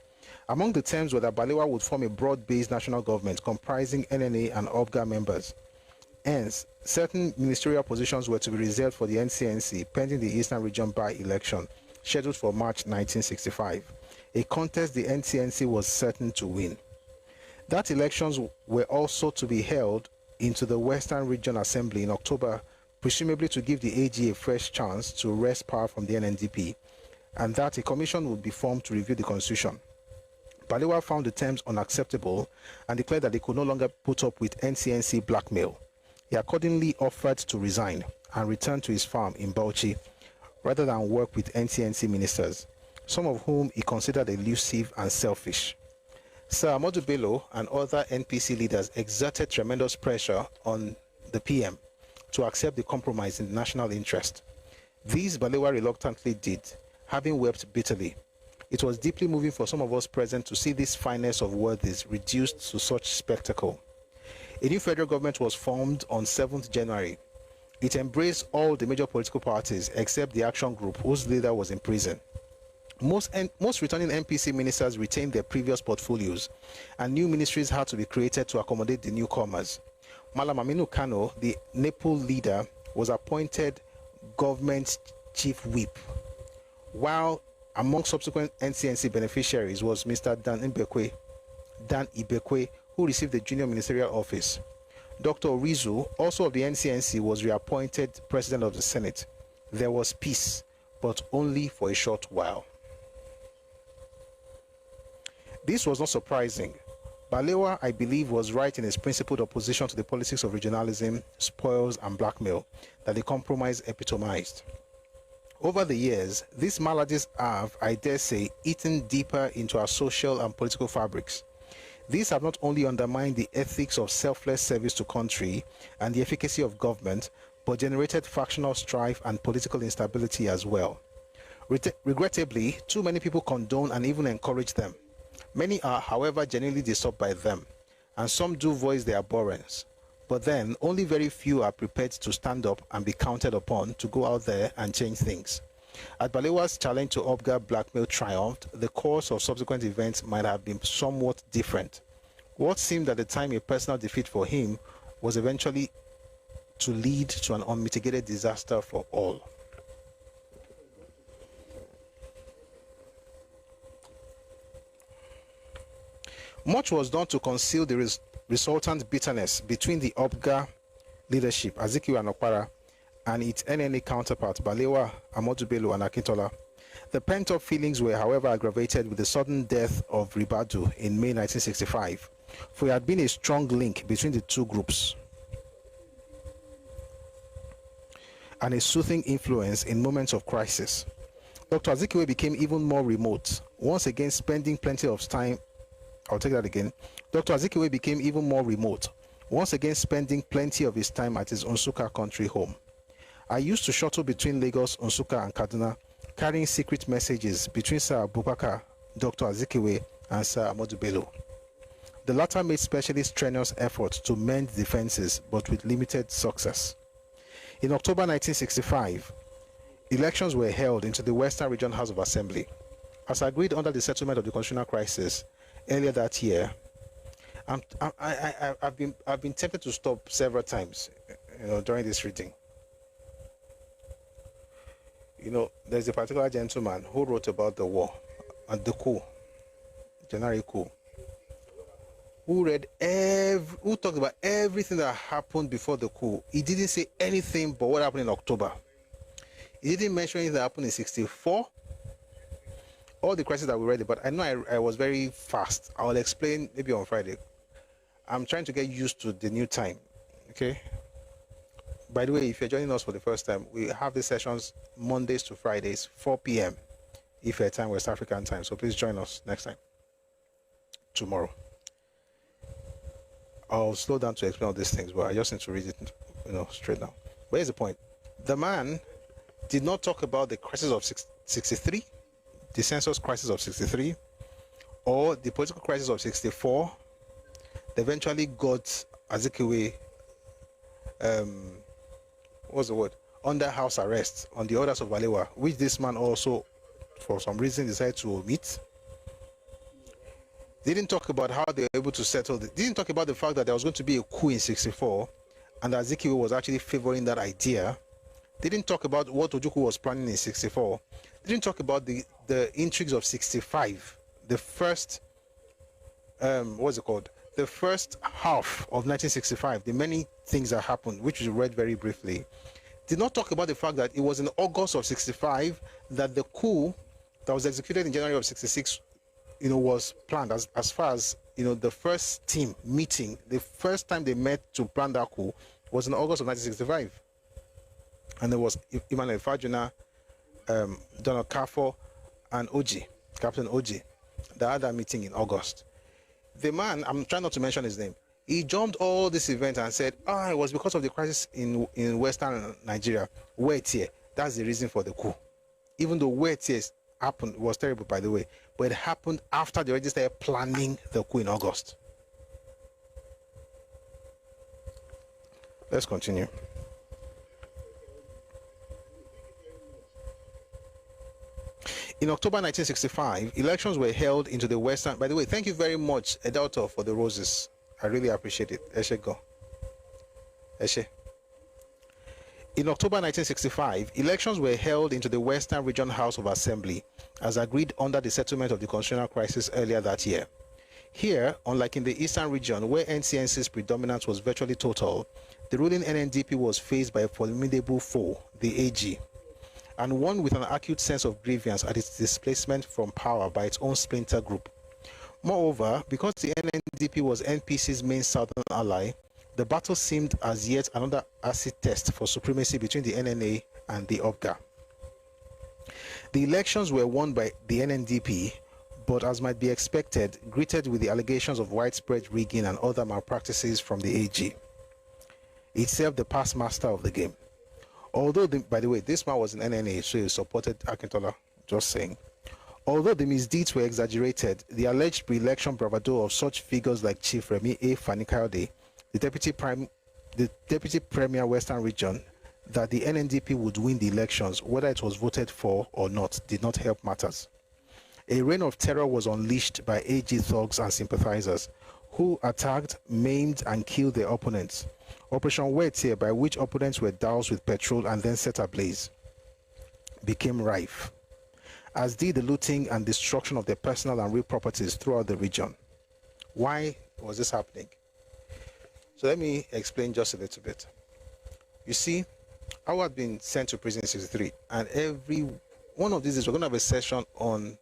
Among the terms were that Balewa would form a broad-based national government comprising NNA and OBGA members. Hence, certain ministerial positions were to be reserved for the NCNC pending the Eastern Region by-election, scheduled for March 1965, a contest the NCNC was certain to win. That elections were also to be held into the Western Region Assembly in October, presumably to give the AG a fresh chance to wrest power from the NNDP, and that a commission would be formed to review the constitution. Balewa found the terms unacceptable and declared that he could no longer put up with NCNC blackmail. He accordingly offered to resign and return to his farm in Bauchi rather than work with NCNC ministers, some of whom he considered elusive and selfish. Sir Ahmadu Bello and other NPC leaders exerted tremendous pressure on the PM to accept the compromise in the national interest. These Balewa reluctantly did, having wept bitterly. It was deeply moving for some of us present to see this fineness of worthies reduced to such spectacle. A new federal government was formed on 7th January. It embraced all the major political parties except the Action Group, whose leader was in prison. Most returning NPC ministers retained their previous portfolios, and new ministries had to be created to accommodate the newcomers. Malam Aminu Kano, the NEPO leader, was appointed government chief whip, while among subsequent NCNC beneficiaries was Mr. Dan Ibekwe, who received the junior ministerial office. Dr. Orizu, also of the NCNC, was reappointed president of the Senate. There was peace, but only for a short while. This was not surprising. Balewa, I believe, was right in his principled opposition to the politics of regionalism, spoils, and blackmail that the compromise epitomized. Over the years, these maladies have, I dare say, eaten deeper into our social and political fabrics. These have not only undermined the ethics of selfless service to country and the efficacy of government, but generated factional strife and political instability as well. Regrettably, too many people condone and even encourage them. Many are, however, genuinely disturbed by them, and some do voice their abhorrence. But then, only very few are prepared to stand up and be counted upon to go out there and change things. As Balewa's challenge to Obga blackmail triumphed, the course of subsequent events might have been somewhat different. What seemed at the time a personal defeat for him was eventually to lead to an unmitigated disaster for all. Much was done to conceal the resultant bitterness between the Obga leadership, Azikiwe and Okpara, and its NNA counterpart, Balewa, Ahmadu Bello, and Akintola. The pent-up feelings were, however, aggravated with the sudden death of Ribadu in May 1965, for there had been a strong link between the two groups and a soothing influence in moments of crisis. Dr. Azikiwe became even more remote, once again spending plenty of time. I'll take that again. Dr. Azikiwe became even more remote, once again spending plenty of his time at his Nsukka country home. I used to shuttle between Lagos, Nsukka, and Kaduna, carrying secret messages between Sir Abubakar, Dr. Azikiwe, and Sir Ahmadu Bello. The latter made specially strenuous efforts to mend defenses, but with limited success. In October 1965, elections were held into the Western Region House of Assembly. As agreed under the settlement of the constitutional crisis earlier that year, I've been tempted to stop several times, during this reading. There's a particular gentleman who wrote about the war and the coup, January coup, who talked about everything that happened before the coup. He didn't say anything but what happened in October. He didn't mention anything that happened in 64. All the crises that we read about. I know I was very fast. I will explain maybe on Friday. I'm trying to get used to the new time. Okay. By the way, if you're joining us for the first time, we have these sessions Mondays to Fridays, 4 p.m. if you're time West African time. So please join us next time. Tomorrow. I'll slow down to explain all these things, but I just need to read it, straight now. But here's the point. The man did not talk about the crisis of 63, the census crisis of 63, or the political crisis of 64. They eventually got Azikiwe, under house arrest on the orders of Balewa, which this man also, for some reason, decided to omit. They didn't talk about how they were able to settle it. They didn't talk about the fact that there was going to be a coup in 64, and Azikiwe was actually favoring that idea. They didn't talk about what Ojukwu was planning in 64. They didn't talk about the intrigues of 65, the first, the first half of 1965, the many things that happened, which we read very briefly. Did not talk about the fact that it was in August of 65 that the coup that was executed in January of 66, was planned. As far as, the first team meeting, the first time they met to plan that coup was in August of 1965. And there was Emmanuel Fajuna, Donald Kafo, and Oji, Captain Oji. They had that meeting in August. The man, I'm trying not to mention his name, he jumped all this event and said, it was because of the crisis in Western Nigeria. Wait here. That's the reason for the coup. Even though Wait here happened. It was terrible, by the way, but it happened after they already started planning the coup in August. Let's continue. In October 1965, elections were held into the Western. By the way, thank you very much, Edelto, for the roses. I really appreciate it. Eshe go. Eshe. In October 1965, elections were held into the Western Region House of Assembly, as agreed under the settlement of the constitutional crisis earlier that year. Here, unlike in the Eastern region, where NCNC's predominance was virtually total, the ruling NNDP was faced by a formidable foe, the AG, and one with an acute sense of grievance at its displacement from power by its own splinter group. Moreover, because the NNDP was NPC's main southern ally, the battle seemed as yet another acid test for supremacy between the NNA and the OPGA. The elections were won by the NNDP, but as might be expected, greeted with the allegations of widespread rigging and other malpractices from the AG. Itself the past master of the game. Although, by the way, this man was an NNA, so he supported Akintola, just saying. Although the misdeeds were exaggerated, the alleged pre-election bravado of such figures like Chief Remi A. Fanikaude, the Deputy Premier Western Region, that the NNDP would win the elections, whether it was voted for or not, did not help matters. A reign of terror was unleashed by AG thugs and sympathizers, who attacked, maimed, and killed their opponents. Operation Wetie, by which opponents were doused with petrol and then set ablaze, became rife, as did the looting and destruction of their personal and real properties throughout the region. Why was this happening? So let me explain just a little bit. You see, I had been sent to prison in 63, and every one of these days we're going to have a session on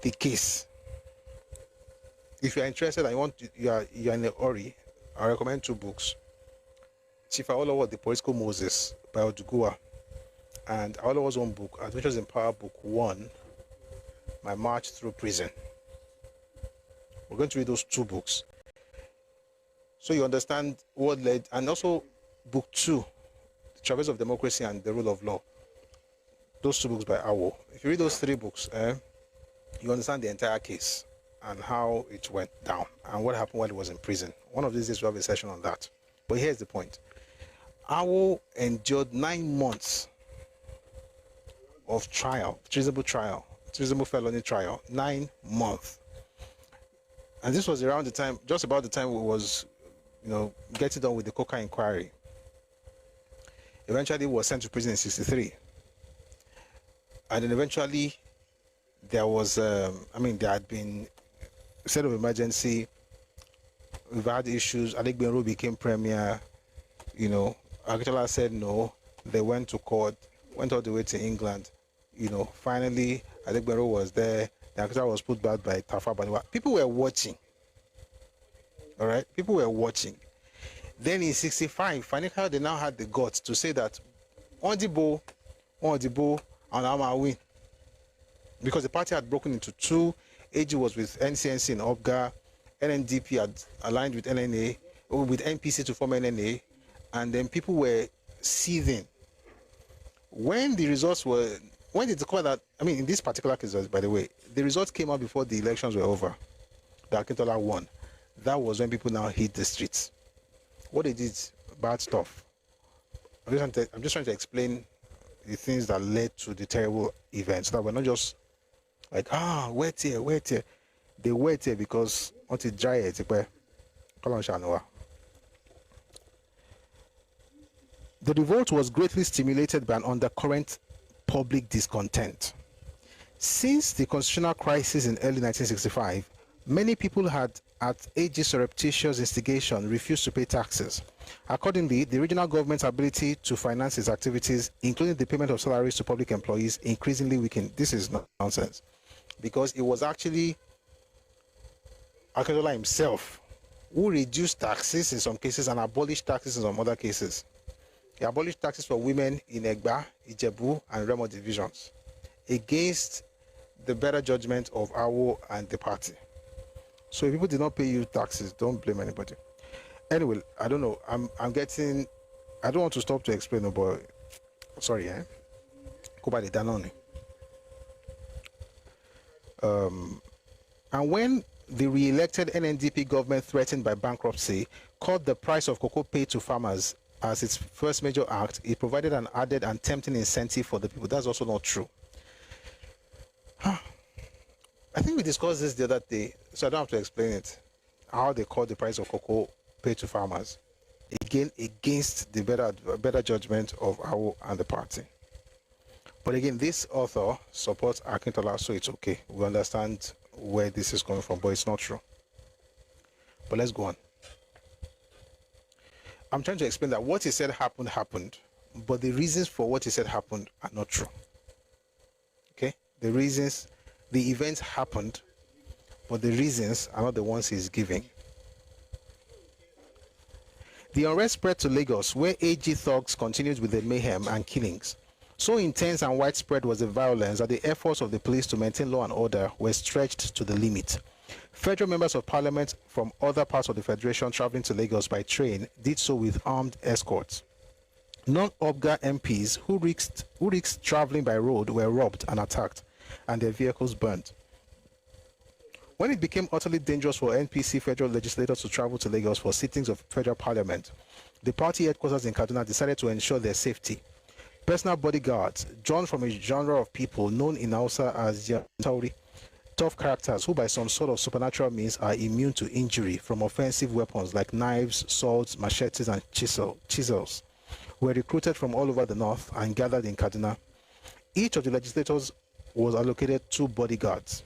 the case. If you're interested and you're in a hurry, I recommend 2 books. Chief Awolowo, The Political Moses by Odugua, and Awolowo's own book, Adventures in Power, Book 1, My March Through Prison. We're going to read those 2 books, so you understand what led, and also Book 2, The Traverse of Democracy and the Rule of Law. Those 2 books by Awo. If you read those 3 books, you understand the entire case and how it went down and what happened while he was in prison. One of these days we'll have a session on that. But here's the point. Awo endured 9 months of trial, treasonable felony trial, 9 months. And this was around the time, just about the time we was, getting done with the Coca inquiry. Eventually he was sent to prison in 63. And then eventually there was, there had been a state of emergency. We've had issues. Adegbenro became premier. Akintola said no. They went to court, went all the way to England. Finally, Adegbenro was there. The Akintola was put back by Tafa Balewa. People were watching. All right? People were watching. Then in 65, Fanika, they now had the guts to say that on the bow, and I'ma win. Because the party had broken into 2. AG was with NCNC and OPGA. NNDP had aligned with NNA, or with NPC to form NNA, and then people were seething. When the results were, when they declared that, in this particular case, by the way, the results came out before the elections were over. That Akintola won. That was when people now hit the streets. What they did, bad stuff. I'm just trying to explain the things that led to the terrible events. That we're not just like, wait here. They wait here because until dry it. The revolt was greatly stimulated by an undercurrent public discontent. Since the constitutional crisis in early 1965, many people had, at AG's surreptitious instigation, refused to pay taxes. Accordingly, the regional government's ability to finance its activities, including the payment of salaries to public employees, increasingly weakened. This is nonsense, because it was actually Akintola himself who reduced taxes in some cases and abolished taxes in some other cases. He abolished taxes for women in Egba, Ijebu, and Remo divisions, against the better judgment of Awo and the party. So if people did not pay you taxes, don't blame anybody. Anyway, I don't know. I don't want to stop to explain, but sorry, Go by the Danone. And when the re-elected NNDP government, threatened by bankruptcy, cut the price of cocoa paid to farmers as its first major act, it provided an added and tempting incentive for the people. That's also not true. I think we discussed this the other day, so I don't have to explain it. How they cut the price of cocoa paid to farmers, again against the better judgment of Awo and the party. But again, this author supports Akintola, so it's okay. We understand where this is coming from, but it's not true. But let's go on. I'm trying to explain that what he said happened, but the reasons for what he said happened are not true. Okay? The events happened, but the reasons are not the ones he's giving. The unrest spread to Lagos, where AG thugs continued with the mayhem and killings. So intense and widespread was the violence that the efforts of the police to maintain law and order were stretched to the limit. Federal members of parliament from other parts of the federation traveling to Lagos by train did so with armed escorts. Non-OBGA MPs who risked traveling by road were robbed and attacked, and their vehicles burnt. When it became utterly dangerous for NPC federal legislators to travel to Lagos for sittings of federal parliament, the party headquarters in Kaduna decided to ensure their safety. Personal bodyguards, drawn from a genre of people known in Hausa as Yantauri, tough characters who by some sort of supernatural means are immune to injury from offensive weapons like knives, swords, machetes, and chisels, were recruited from all over the north and gathered in Kaduna. Each of the legislators was allocated 2 bodyguards.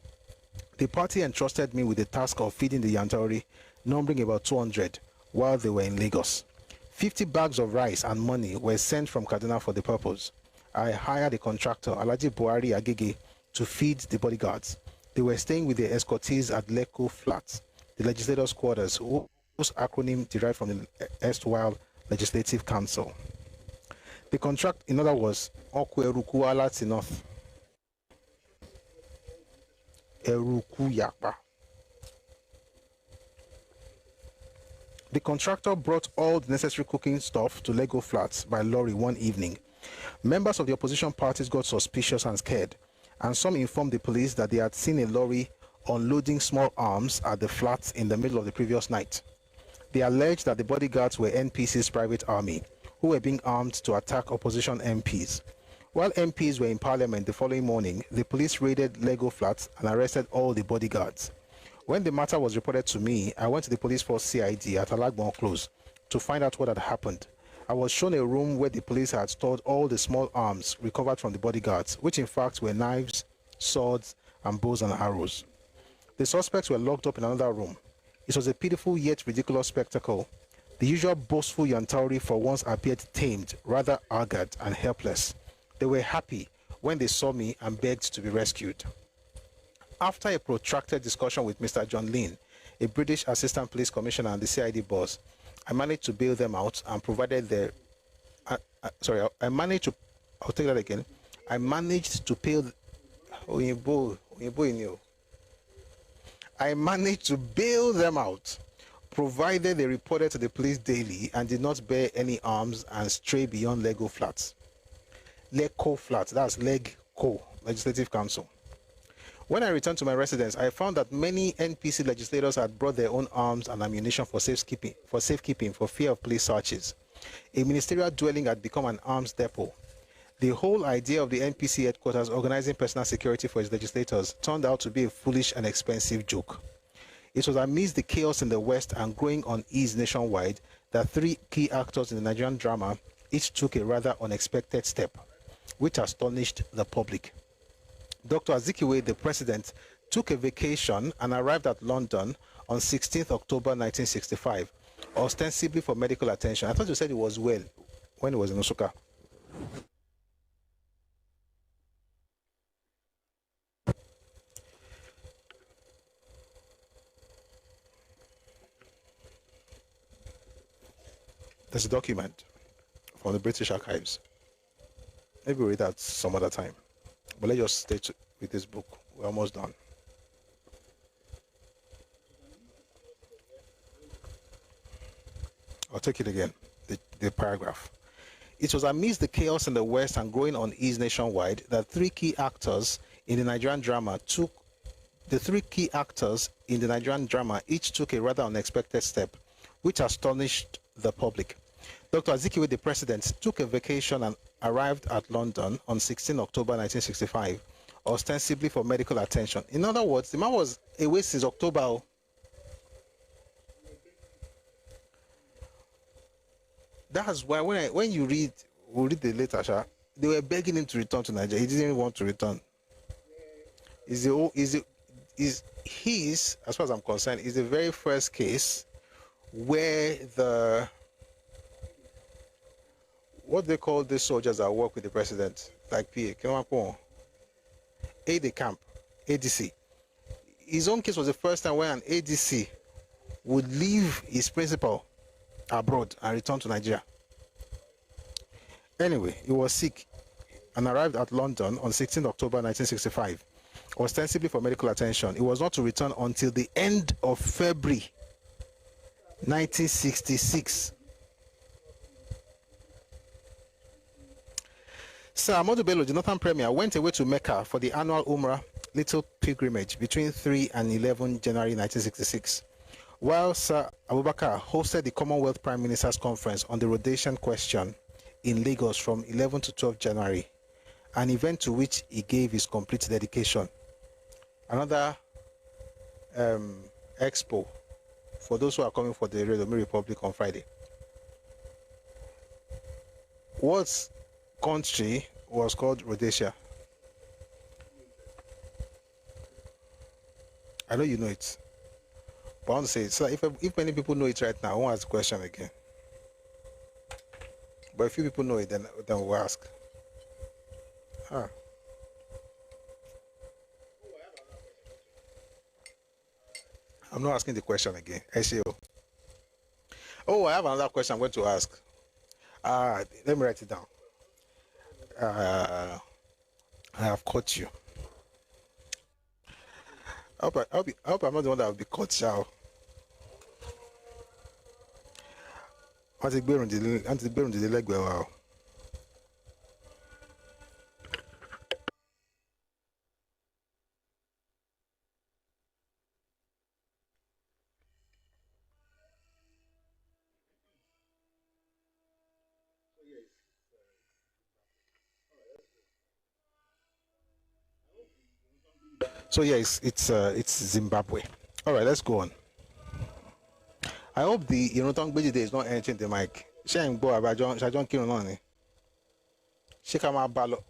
The party entrusted me with the task of feeding the Yantauri, numbering about 200, while they were in Lagos. 50 bags of rice and money were sent from Kaduna for the purpose. I hired a contractor, Alhaji Buhari Agege, to feed the bodyguards. They were staying with their escortees at Leko Flats, the legislators' quarters, whose acronym derived from the erstwhile Legislative Council. The contract, in other words, Okweruku Alati North. Eruku Yakpa. The contractor brought all the necessary cooking stuff to Lego Flats by lorry one evening. Members of the opposition parties got suspicious and scared, and some informed the police that they had seen a lorry unloading small arms at the flats in the middle of the previous night. They alleged that the bodyguards were NPC's private army, who were being armed to attack opposition MPs. While MPs were in parliament the following morning, the police raided Lego Flats and arrested all the bodyguards. When the matter was reported to me, I went to the police force CID at Alagbon Close to find out what had happened. I was shown a room where the police had stored all the small arms recovered from the bodyguards, which in fact were knives, swords, and bows and arrows. The suspects were locked up in another room. It was a pitiful yet ridiculous spectacle. The usual boastful Yantauri for once appeared tamed, rather haggard and helpless. They were happy when they saw me and begged to be rescued. After a protracted discussion with Mr. John Lynn, a British Assistant Police Commissioner and the CID boss, I managed to bail them out and provided their... I managed to bail them out, provided they reported to the police daily and did not bear any arms and stray beyond Lego Flats. Lego Flats, that's Legco, Legislative Council. When I returned to my residence, I found that many NPC legislators had brought their own arms and ammunition for safekeeping for fear of police searches. A ministerial dwelling had become an arms depot. The whole idea of the NPC headquarters organizing personal security for its legislators turned out to be a foolish and expensive joke. It was amidst the chaos in the West and growing unease nationwide that 3 key actors in the Nigerian drama each took a rather unexpected step, which astonished the public. Dr. Azikiwe, the president, took a vacation and arrived at London on 16th October 1965, ostensibly for medical attention. I thought you said he was well when he was in Osaka. There's a document from the British Archives. Maybe we'll read that some other time. But let's just stay with this book. We're almost done. I'll take it again, the paragraph. It was amidst the chaos in the West and growing unease nationwide that 3 key actors in the Nigerian drama took The three key actors in the Nigerian drama each took a rather unexpected step, which astonished the public. Dr. Azikiwe, the president, took a vacation and arrived at London on 16 October 1965, ostensibly for medical attention. In other words, the man was away since October. That's why when you read the letter, they were begging him to return to Nigeria. He didn't want to return. Is his, as far as I'm concerned, is the very first case where what they call the soldiers that work with the president, like PA, aide de camp, ADC. His own case was the first time when an ADC would leave his principal abroad and return to Nigeria. Anyway, he was sick and arrived at London on 16 October 1965, ostensibly for medical attention. He was not to return until the end of February 1966. Sir Ahmadu Bello, the Northern Premier, went away to Mecca for the annual Umrah Little Pilgrimage between 3 and 11 January 1966, while Sir Abubakar hosted the Commonwealth Prime Ministers Conference on the Rhodesian question in Lagos from 11 to 12 January, an event to which he gave his complete dedication. Another expo for those who are coming for the Redomi Republic on Friday. What country was called Rhodesia? I know you know it, but I want to say it. So if many people know it right now, I won't ask the question again. But if few people know it, then we'll ask. I'm not asking the question again. SEO. Oh, I have another question I'm going to ask. Let me write it down. I have caught you. I hope I'm not the one that will be caught, shall. So yes, it's Zimbabwe. All right, let's go on. I hope the Irunton Day is not entering the mic. Shame boy, I don't kill on it. She come out ballo.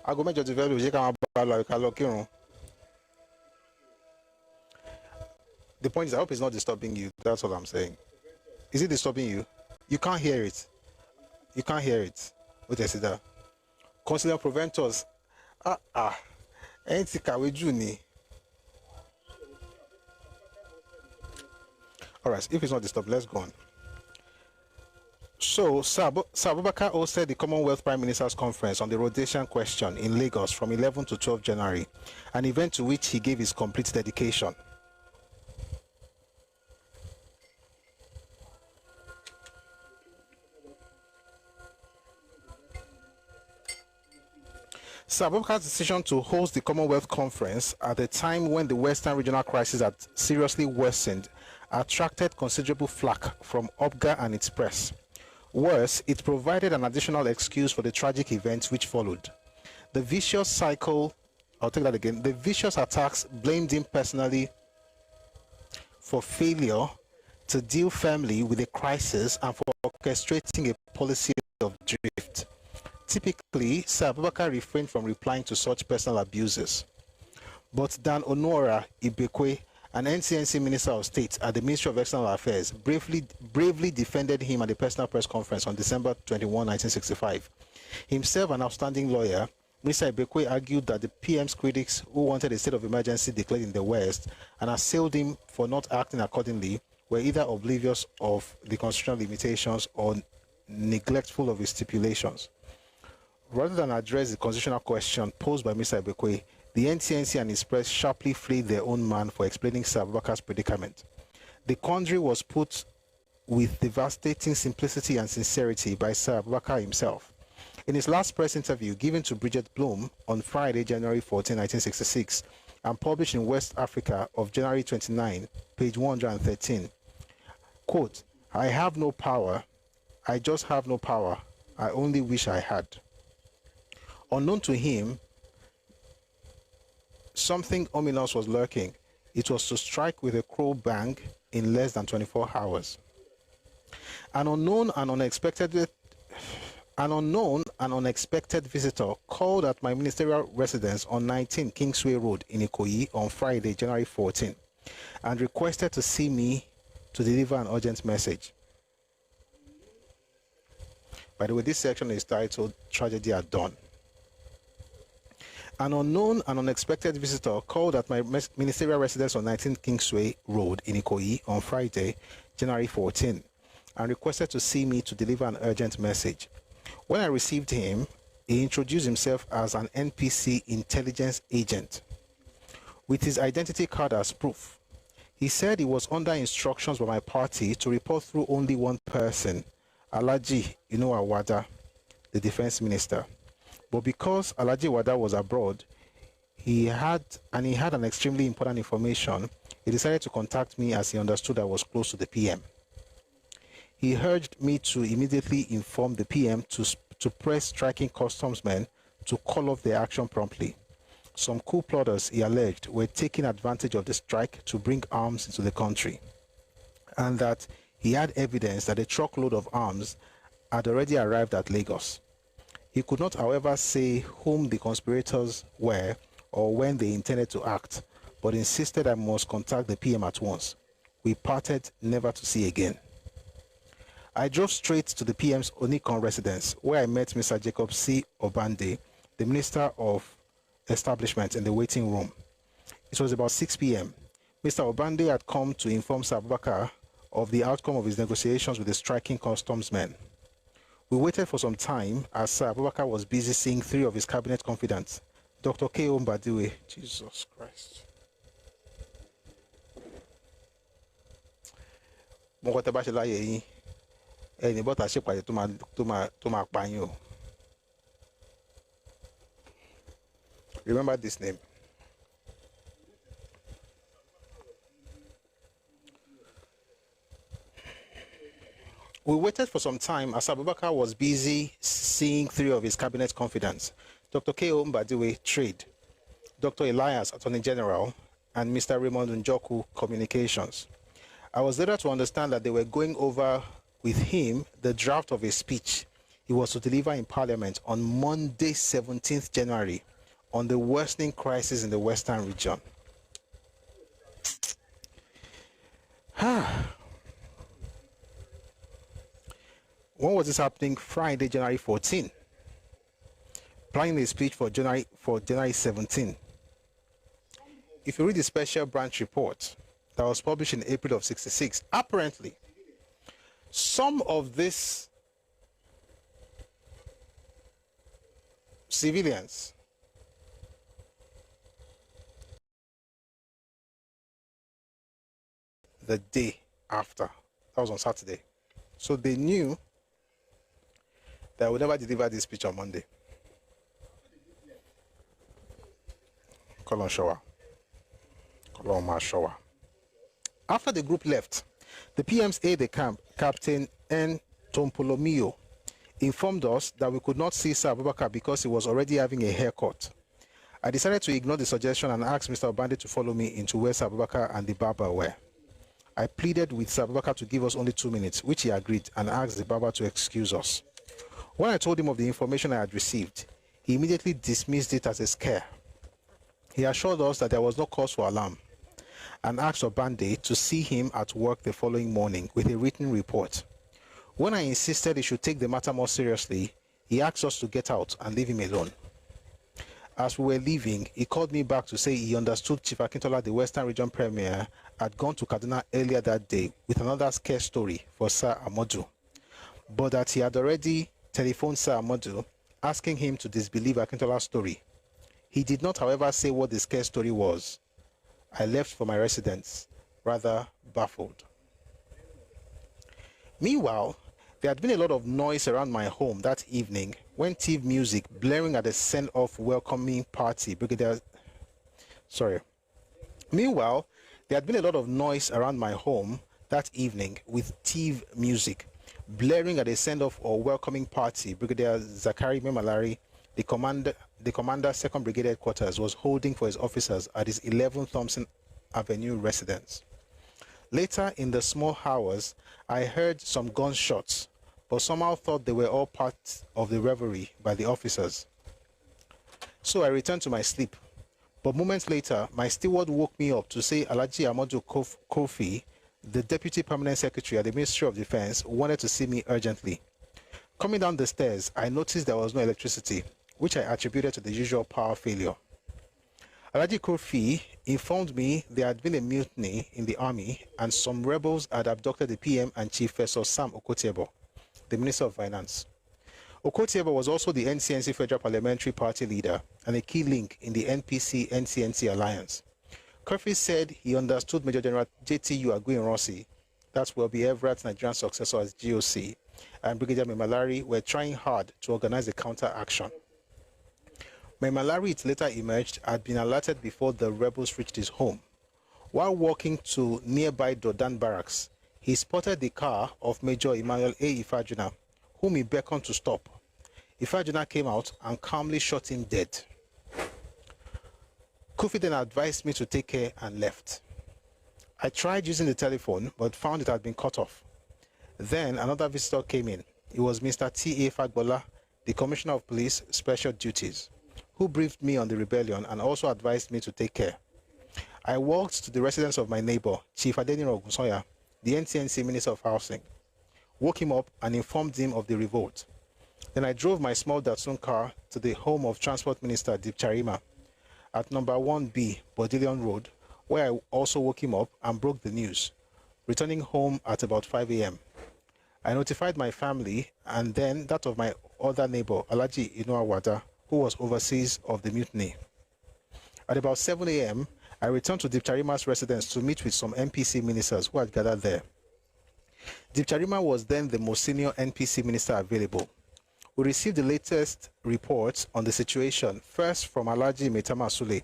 I go make your develop. She come out ballo. I can lock you. The point is, I hope it's not disturbing you. That's all I'm saying. Is it disturbing you? You can't hear it. You can't hear it. What is that? Consular preventors. All right, if it's not disturbed, let's go on. So, Sir Abubakar hosted the Commonwealth Prime Ministers Conference on the Rhodesian question in Lagos from 11 to 12 January, an event to which he gave his complete dedication. Sir Abubakar's decision to host the Commonwealth Conference at a time when the Western regional crisis had seriously worsened attracted considerable flack from UPGA and its press. Worse, it provided an additional excuse for the tragic events which followed. The vicious cycle, I'll take that again, the vicious attacks blamed him personally for failure to deal firmly with the crisis and for orchestrating a policy of drift. Typically, Sir Abubakar refrained from replying to such personal abuses. But Dan Onora Ibekwe, an NCNC Minister of State at the Ministry of External Affairs, bravely defended him at the personal press conference on December 21, 1965. Himself an outstanding lawyer, Mr. Ibekwe argued that the PM's critics who wanted a state of emergency declared in the West and assailed him for not acting accordingly were either oblivious of the constitutional limitations or neglectful of his stipulations. Rather than address the constitutional question posed by Mr. Ibekwe, the NCNC and his press sharply flayed their own man for explaining Sir Abubakar's predicament. The quandary was put with devastating simplicity and sincerity by Sir Abubakar himself. In his last press interview given to Bridget Bloom on Friday, January 14, 1966, and published in West Africa of January 29, page 113. Quote, I have no power. I just have no power. I only wish I had. Unknown to him, something ominous was lurking. It was to strike with a crow bang in less than 24 hours. An unknown and unexpected visitor called at my ministerial residence on 19 Kingsway Road in Ikoyi on Friday, January 14, and requested to see me to deliver an urgent message. By the way, this section is titled Tragedy at Dawn. An unknown and unexpected visitor called at my ministerial residence on 19 Kingsway Road in Ikoyi on Friday, January 14, and requested to see me to deliver an urgent message. When I received him, he introduced himself as an NPC intelligence agent with his identity card as proof. He said he was under instructions by my party to report through only one person, Alhaji Wada, the defense minister. But because Alhaji Wada was abroad, he had an extremely important information, he decided to contact me as he understood I was close to the PM. He urged me to immediately inform the PM to press striking customs men to call off their action promptly. Some coup plotters, he alleged, were taking advantage of the strike to bring arms into the country, and that he had evidence that a truckload of arms had already arrived at Lagos. He could not, however, say whom the conspirators were or when they intended to act, but insisted I must contact the PM at once. We parted never to see again. I drove straight to the PM's Onikon residence, where I met Mr. Jacob C. Obande, the Minister of Establishment, in the waiting room. It was about 6 p.m. Mr. Obande had come to inform Sir Abubakar of the outcome of his negotiations with the striking customs men. We waited for some time as Sir Abubakar was busy seeing 3 of his cabinet confidants, Dr. K.O. Mbadiwe, Jesus Christ. Remember this name. We waited for some time as Abubakar was busy seeing 3 of his cabinet confidants, Dr. K.O. Mbadiwe, Trade, Dr. Elias, Attorney General, and Mr. Raymond Njoku, Communications. I was later to understand that they were going over with him the draft of a speech he was to deliver in Parliament on Monday, 17th January, on the worsening crisis in the Western region. When was this happening? Friday, January 14. Planning a speech for January 17. If you read the special branch report that was published in April of 66, apparently some of these civilians the day after, that was on Saturday, so they knew that I would never deliver this speech on Monday. Call on shower. Call on my shower. After the group left, the PM's aide-de-camp, Captain N. Tompolomio, informed us that we could not see Sir Abubakar because he was already having a haircut. I decided to ignore the suggestion and asked Mr. Obande to follow me into where Sir Abubakar and the barber were. I pleaded with Sir Abubakar to give us only 2 minutes, which he agreed, and asked the barber to excuse us. When I told him of the information I had received, he immediately dismissed it as a scare. He assured us that there was no cause for alarm and asked Obande to see him at work the following morning with a written report. When I insisted he should take the matter more seriously, he asked us to get out and leave him alone. As we were leaving, he called me back to say he understood Chief Akintola, the Western Region Premier, had gone to Kaduna earlier that day with another scare story for Sir Amodu, but that he had already telephoned Sir Amodu asking him to disbelieve Akintola's story. He did not, however, say what the scare story was. I left for my residence, rather baffled. Meanwhile, there had been a lot of noise around my home that evening when TV music blaring at the send-off welcoming party, Meanwhile, there had been a lot of noise around my home that evening with TV music, blaring at a send-off or welcoming party. Brigadier Zachary Memalari, the commander, 2nd Brigade Headquarters, was holding for his officers at his 11 Thompson Avenue residence. Later in the small hours, I heard some gunshots, but somehow thought they were all part of the revelry by the officers. So I returned to my sleep. But moments later, my steward woke me up to say Alhaji Amadu Kofi, the Deputy Permanent Secretary at the Ministry of Defense, wanted to see me urgently. Coming down the stairs, I noticed there was no electricity, which I attributed to the usual power failure. Alhaji Kofi informed me there had been a mutiny in the army and some rebels had abducted the PM and Chief Professor Sam Okotiebo, the Minister of Finance. Okotiebo was also the NCNC Federal Parliamentary Party leader and a key link in the NPC-NCNC alliance. Kofi said he understood Major General JTU Aguiyi-Ironsi, that will be Everett's Nigerian successor as GOC, and Brigadier Memalari were trying hard to organize a counter-action. Memalari, it later emerged, had been alerted before the rebels reached his home. While walking to nearby Dodan Barracks, he spotted the car of Major Emmanuel A. Ifajuna, whom he beckoned to stop. Ifajuna came out and calmly shot him dead. Kofi then advised me to take care and left. I tried using the telephone but found it had been cut off. Then another visitor came in. It was Mr. T.A. Fagbola, the Commissioner of Police Special Duties, who briefed me on the rebellion and also advised me to take care. I walked to the residence of my neighbor, Chief Adeniro Ogunsoya, the NCNC Minister of Housing, woke him up and informed him of the revolt. Then I drove my small Datsun car to the home of Transport Minister Dip Charima at number 1B Bodillion Road, where I also woke him up and broke the news, returning home at about 5 a.m. I notified my family and then that of my other neighbor, Alhaji Inoa Wada, who was overseas of the mutiny. At about 7 a.m., I returned to Dip Charima's residence to meet with some NPC ministers who had gathered there. Dip Charima was then the most senior NPC minister available. We received the latest reports on the situation, first from Alhaji Maitama Sule,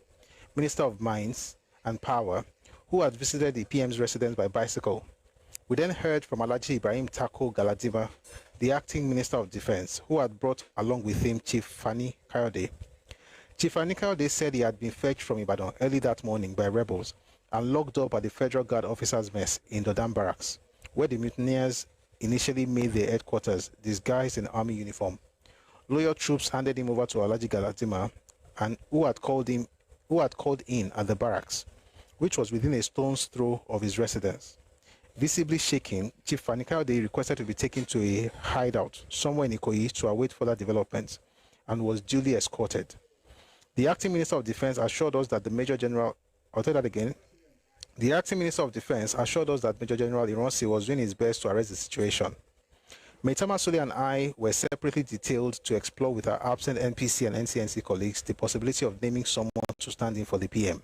Minister of Mines and Power, who had visited the PM's residence by bicycle. We then heard from Alhaji Ibrahim Tako Galadima, the acting Minister of Defense, who had brought along with him Chief Fani Kayode. Chief Fani Kayode said he had been fetched from Ibadan early that morning by rebels and locked up at the Federal Guard officers' mess in Dodan Barracks, where the mutineers initially made their headquarters disguised in army uniform. Loyal troops handed him over to Alhaji Galadima, and who had called in at the barracks, which was within a stone's throw of his residence. Visibly shaking, Chief Fani Kayode requested to be taken to a hideout somewhere in Ikoyi to await further developments and was duly escorted. The acting Minister of Defense assured us that the Major General, I'll tell that again, the acting Minister of Defense assured us that Major General Ironsi was doing his best to arrest the situation. Maitama Sule and I were separately detailed to explore with our absent NPC and NCNC colleagues the possibility of naming someone to stand in for the PM.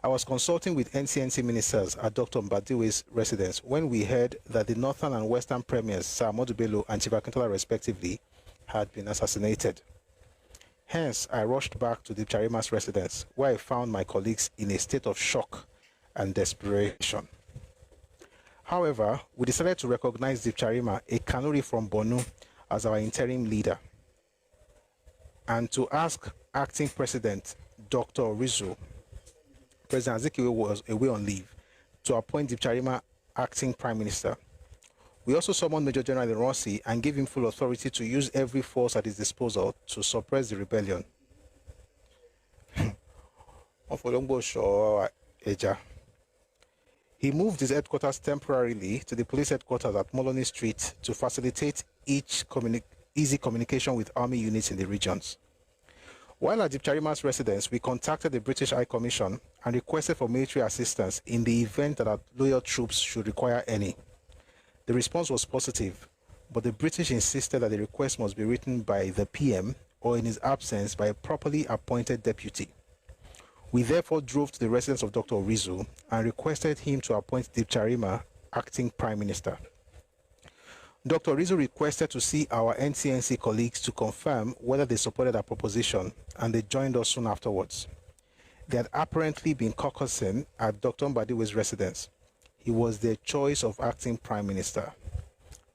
I was consulting with NCNC ministers at Dr. Mbadiwe's residence when we heard that the Northern and Western Premiers, Sir Ahmadu Bello and Chief Akintola respectively, had been assassinated. Hence, I rushed back to the Charima's residence, where I found my colleagues in a state of shock and desperation. However, we decided to recognize Dip Charima, a Kanuri from Borno, as our interim leader, and to ask acting President Dr. Rizu, President Azikiwe was away on leave, to appoint Dip Charima acting Prime Minister. We also summoned Major General Ironsi and gave him full authority to use every force at his disposal to suppress the rebellion. He moved his headquarters temporarily to the police headquarters at Moloney Street to facilitate easy communication with army units in the regions. While at Dip Charima's residence, we contacted the British High Commission and requested for military assistance in the event that our loyal troops should require any. The response was positive, but the British insisted that the request must be written by the PM or in his absence by a properly appointed deputy. We therefore drove to the residence of Dr. Orizu and requested him to appoint Dip Charima acting Prime Minister. Dr. Orizu requested to see our NCNC colleagues to confirm whether they supported our proposition, and they joined us soon afterwards. They had apparently been caucusing at Dr. Mbadiwe's residence. He was their choice of acting prime minister.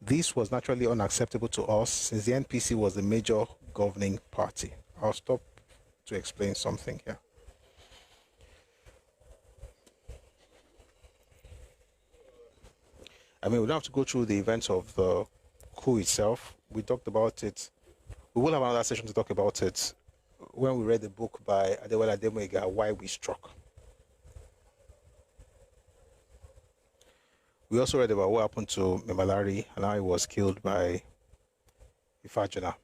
This was naturally unacceptable to us since the NPC was the major governing party. I'll stop to explain something here. I mean, we don't have to go through the events of the coup itself. We talked about it. We will have another session to talk about it when we read the book by Adewale Ademoyiga, Why We Struck. We also read about what happened to Memalari and how he was killed by Ifajuna.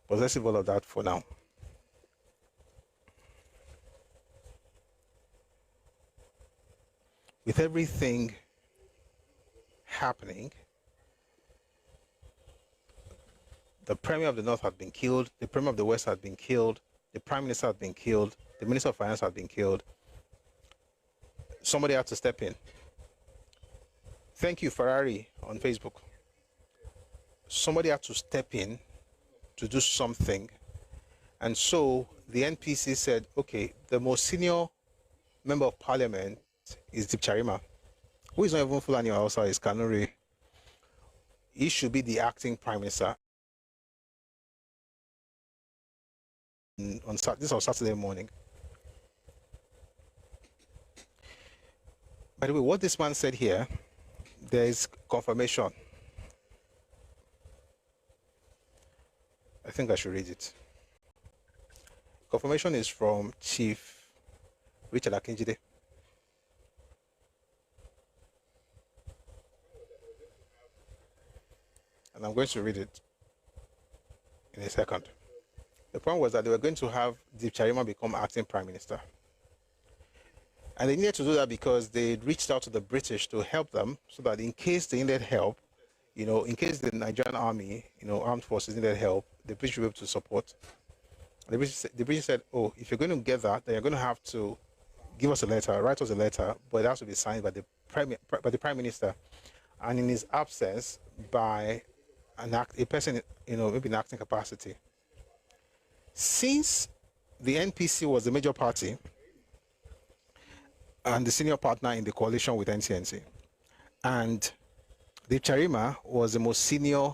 But let's leave all of that for now. With everything happening, the Premier of the North had been killed, the Premier of the West had been killed, the Prime Minister had been killed, the Minister of Finance had been killed. Somebody had to step in. Thank you, Ferrari, on Facebook. Somebody had to step in to do something. And so the NPC said, okay, the most senior member of parliament is Dipcharima, who is not even Fulani or Hausa, is Kanuri. He should be the acting prime minister. This was Saturday morning. By the way, what this man said here, there is confirmation. I think I should read it. Confirmation is from Chief Richard Akinjide. And I'm going to read it in a second. The point was that they were going to have Dipcharima become acting prime minister. And they needed to do that because they reached out to the British to help them so that in case they needed help, you know, in case the Nigerian army, you know, armed forces needed help, the British were able to support. The British said, oh, if you're going to get that, then you're going to have to give us a letter, write us a letter, but it has to be signed by the Prime Minister. And in his absence, by a person, you know, maybe in acting capacity. Since the NPC was the major party and the senior partner in the coalition with NCNC, and Dipcharima was the most senior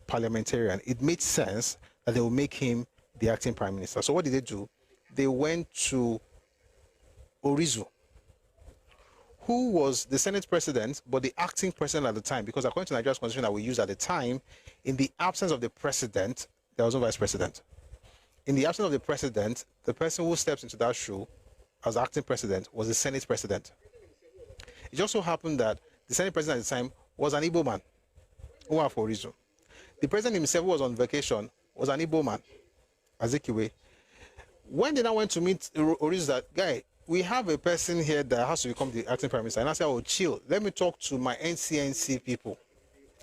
parliamentarian, it made sense that they would make him the acting prime minister. So what did they do? They went to Orizu, who was the Senate president, but the acting president at the time, because according to Nigeria's constitution that we used at the time, in the absence of the president, there was no vice president. In the absence of the president, the person who steps into that shoe as acting president was the Senate president. It just so happened that the Senate president at the time was an Igbo man, Uwa for Orizu. The president himself, who was on vacation, was an Igbo man, Azikiwe. When they now went to meet Orizu, that guy, we have a person here that has to become the acting prime minister. And I said, oh, chill. Let me talk to my NCNC people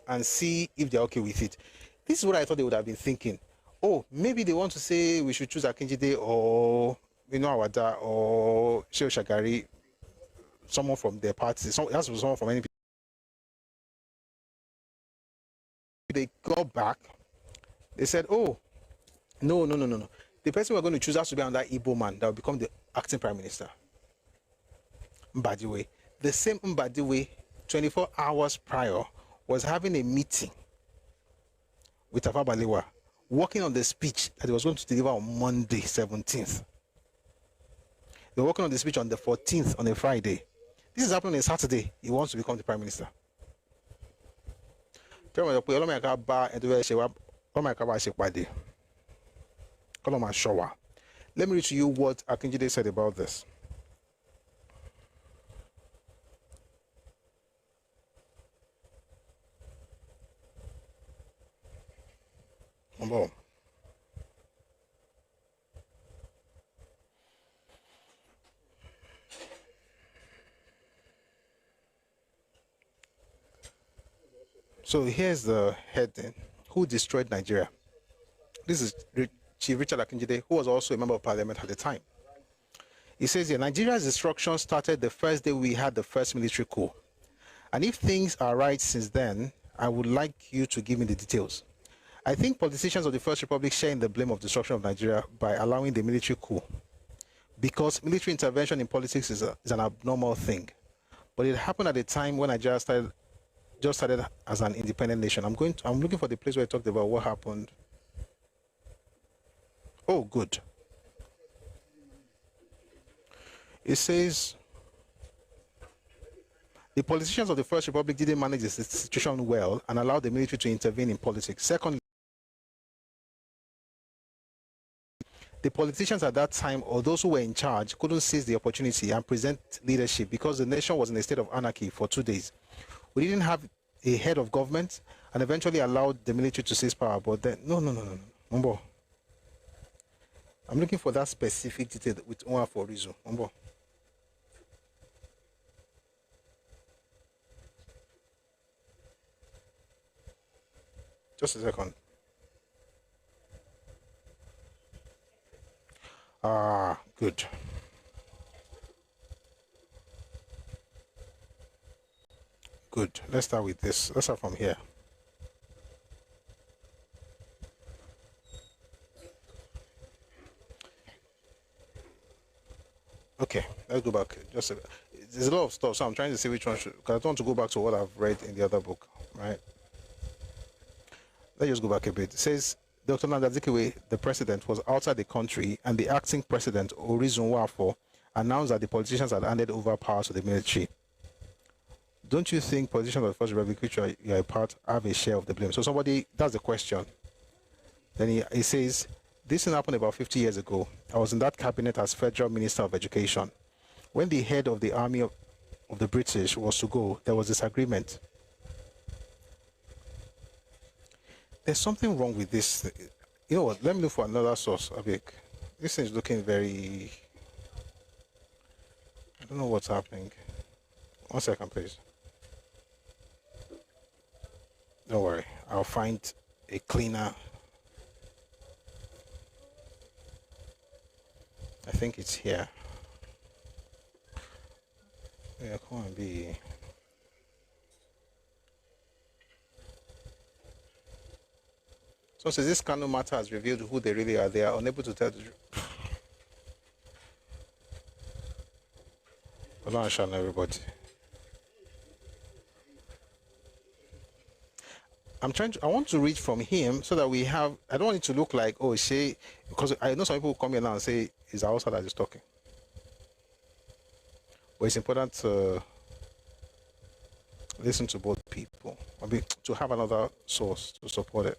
and see if they're okay with it. This is what I thought they would have been thinking. Oh, maybe they want to say we should choose Akinjide or Awada or Shehu Shagari, someone from their party. It has to be someone from any. They got back. They said, oh, no. The person we're going to choose has to be another Igbo man that will become the acting prime minister. Mbadiwe. The same Mbadiwe, 24 hours prior, was having a meeting with Tafawa Balewa, working on the speech that he was going to deliver on Monday, 17th. They were working on the speech on the 14th, on a Friday. This is happening on a Saturday. He wants to become the prime minister. Let me read to you what Akinjide said about this. So here's the heading: Who destroyed Nigeria? This is Chief Richard Akinjide, who was also a member of parliament at the time. He says here, Nigeria's destruction started the first day we had the first military coup. And if things are right since then, I would like you to give me the details. I think politicians of the First Republic share in the blame of destruction of Nigeria by allowing the military coup. because military intervention in politics is an abnormal thing. But it happened at a time when Nigeria just started as an independent nation. I'm looking for the place where I talked about what happened. Oh, good. It says the politicians of the First Republic didn't manage the situation well and allowed the military to intervene in politics. Secondly, the politicians at that time, or those who were in charge, couldn't seize the opportunity and present leadership because the nation was in a state of anarchy for 2 days. We didn't have a head of government and eventually allowed the military to seize power. But then, no. Umbo. I'm looking for that specific detail with Nwa for Rizu. Umbo. Just a second. Good. Good. Let's start with this. Let's start from here. Okay, let's go back. There's a lot of stuff, so I'm trying to see which one should, because I don't want to go back to what I've read in the other book, right? Let's just go back a bit. It says Dr. Nandazikwe, the president, was outside the country, and the acting president, Orizun Wafo, announced that the politicians had handed over power to the military. Don't you think politicians of the First Republic, which you are a part, have a share of the blame? So somebody, that's the question. Then he says, this thing happened about 50 years ago. I was in that cabinet as Federal Minister of Education. When the head of the army of the British was to go, there was disagreement. There's something wrong with this. You know what? Let me look for another source. This thing is looking very... I don't know what's happening. 1 second, please. Don't worry. I'll find a cleaner... I think it's here. Yeah, come on, be... So since this Kano matter has revealed who they really are, they are unable to tell the truth. Allah shall everybody. I want to read from him so that we have, I don't want it to look like, oh, Shay, because I know some people come here now and say, it's Hausa that is talking. But it's important to listen to both people, to have another source to support it.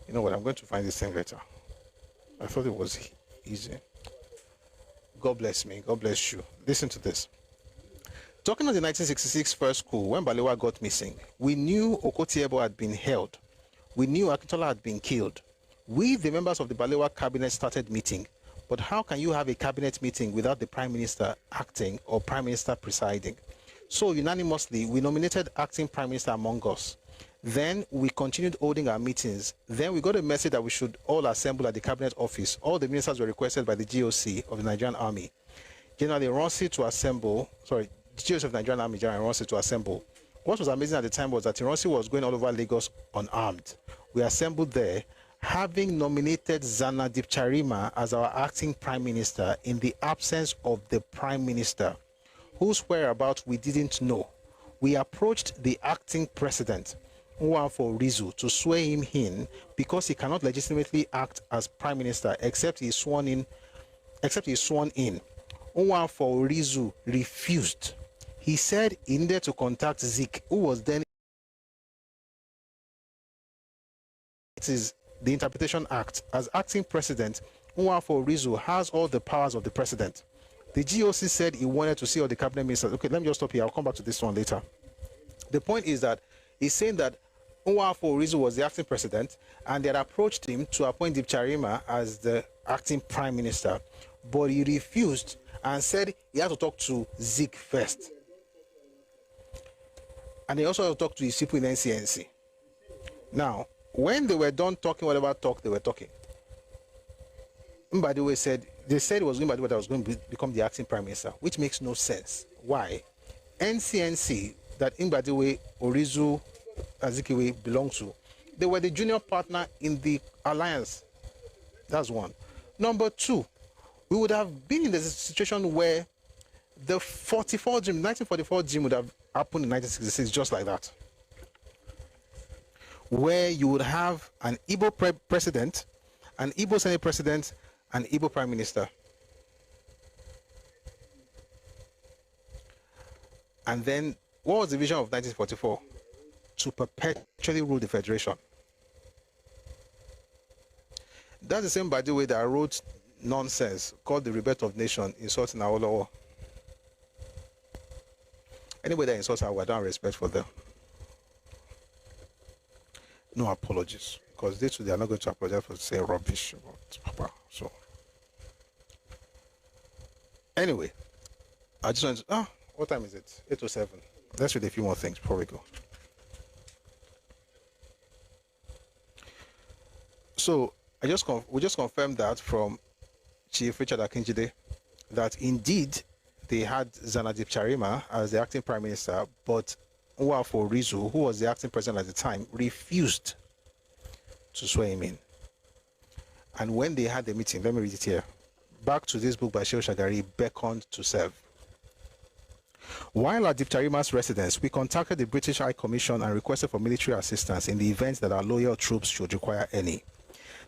You know what? I'm going to find this thing later. I thought it was easy. God bless me. God bless you. Listen to this. Talking of the 1966 first school, when Balewa got missing, we knew Okotiebo had been held. We knew Akintola had been killed. We, the members of the Balewa cabinet, started meeting. But how can you have a cabinet meeting without the Prime Minister acting or Prime Minister presiding? So unanimously, we nominated acting Prime Minister among us. Then we continued holding our meetings. Then we got a message that we should all assemble at the cabinet office. All the ministers were requested by the GOC of the Nigerian Army. General Ironsi to assemble, the GOC of the Nigerian Army, General Ironsi to assemble. What was amazing at the time was that Ironsi was going all over Lagos unarmed. We assembled there, having nominated Zana Dipcharima as our acting Prime Minister in the absence of the Prime Minister, whose whereabouts we didn't know. We approached the acting President, Nwafor Rizu, to swear him in because he cannot legitimately act as Prime Minister except he is sworn in. Nwafor Rizu refused. He said he needed to contact Zik, who was then... It is the Interpretation Act. As acting president, Nwafor Rizu has all the powers of the president. The GOC said he wanted to see all the cabinet ministers. Okay, let me just stop here. I'll come back to this one later. The point is that he's saying that Nwafor Rizu was the acting president and they had approached him to appoint Dipcharima as the acting prime minister, but he refused and said he had to talk to Zik first. And he also had to talk to his people in NCNC. Now, when they were done talking whatever talk they were talking, they said it was Mbadiwe that was going to become the acting prime minister, which makes no sense. Why? NCNC that Mbadiwe Orizu Azikiwe belonged to, they were the junior partner in the alliance. That's one. Number two, we would have been in the situation where the 1944 dream would have happened in 1966, just like that, where you would have an Igbo president, an Igbo Senate president, an Igbo prime minister. And then, what was the vision of 1944? To perpetually rule the federation. That's the same, by the way, that I wrote nonsense called the Rebirth of Nation, insulting Awolowo. Anybody that insults Awolowo, I don't have respect for them. No apologies, because they are not going to apologize for saying rubbish about Papa. So, anyway, I just want to, what time is it? 8:07. Let's read a few more things before we go. So, we just confirmed that from Chief Richard Akinjide that indeed they had Zanadip Charima as the acting prime minister, but Nwafo Rizu, who was the acting president at the time, refused to swear him in. And when they had the meeting, let me read it here. Back to this book by Shehu Shagari, Beckoned to Serve. While at Dip Charima's residence, we contacted the British High Commission and requested for military assistance in the event that our loyal troops should require any.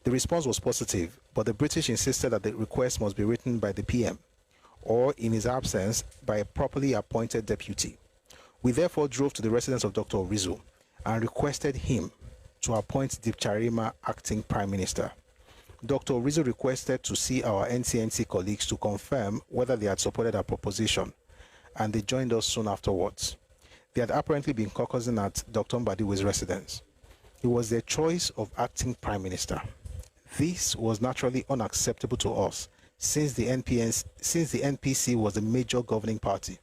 The response was positive, but the British insisted that the request must be written by the PM, or in his absence, by a properly appointed deputy. We therefore drove to the residence of Dr. Orizu and requested him to appoint Dip Charima acting prime minister. Dr. Orizu requested to see our NCNC colleagues to confirm whether they had supported our proposition, and they joined us soon afterwards. They had apparently been caucusing at Dr. Mbadiwe's residence. It was their choice of acting prime minister. This was naturally unacceptable to us since the NPC was the major governing party.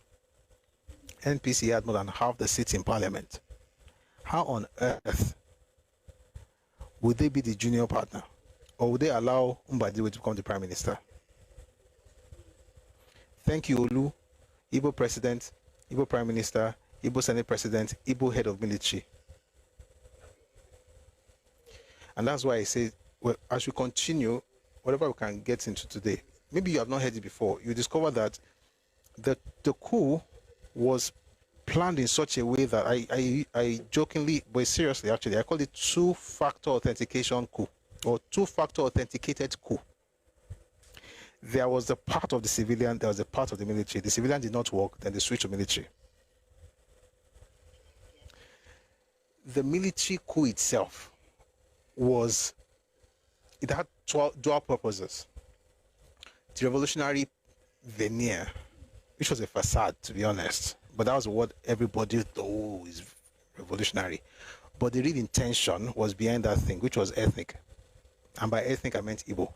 NPC had more than half the seats in parliament. How on earth would they be the junior partner? Or would they allow Mbadiwe to become the prime minister? Thank you, Olu, Igbo president, Igbo prime minister, Igbo senate president, Igbo head of military. And that's why I say, well, as we continue, whatever we can get into today, maybe you have not heard it before, you discover that the coup was planned in such a way that I jokingly, but seriously actually, I call it two-factor authentication coup, or two-factor authenticated coup. There was the part of the civilian, there was a part of the military. The civilian did not work, then they switched to military. The military coup itself it had dual purposes. The revolutionary veneer, which was a facade, to be honest, but that was what everybody thought is revolutionary. But the real intention was behind that thing, which was ethnic. And by ethnic, I meant Igbo.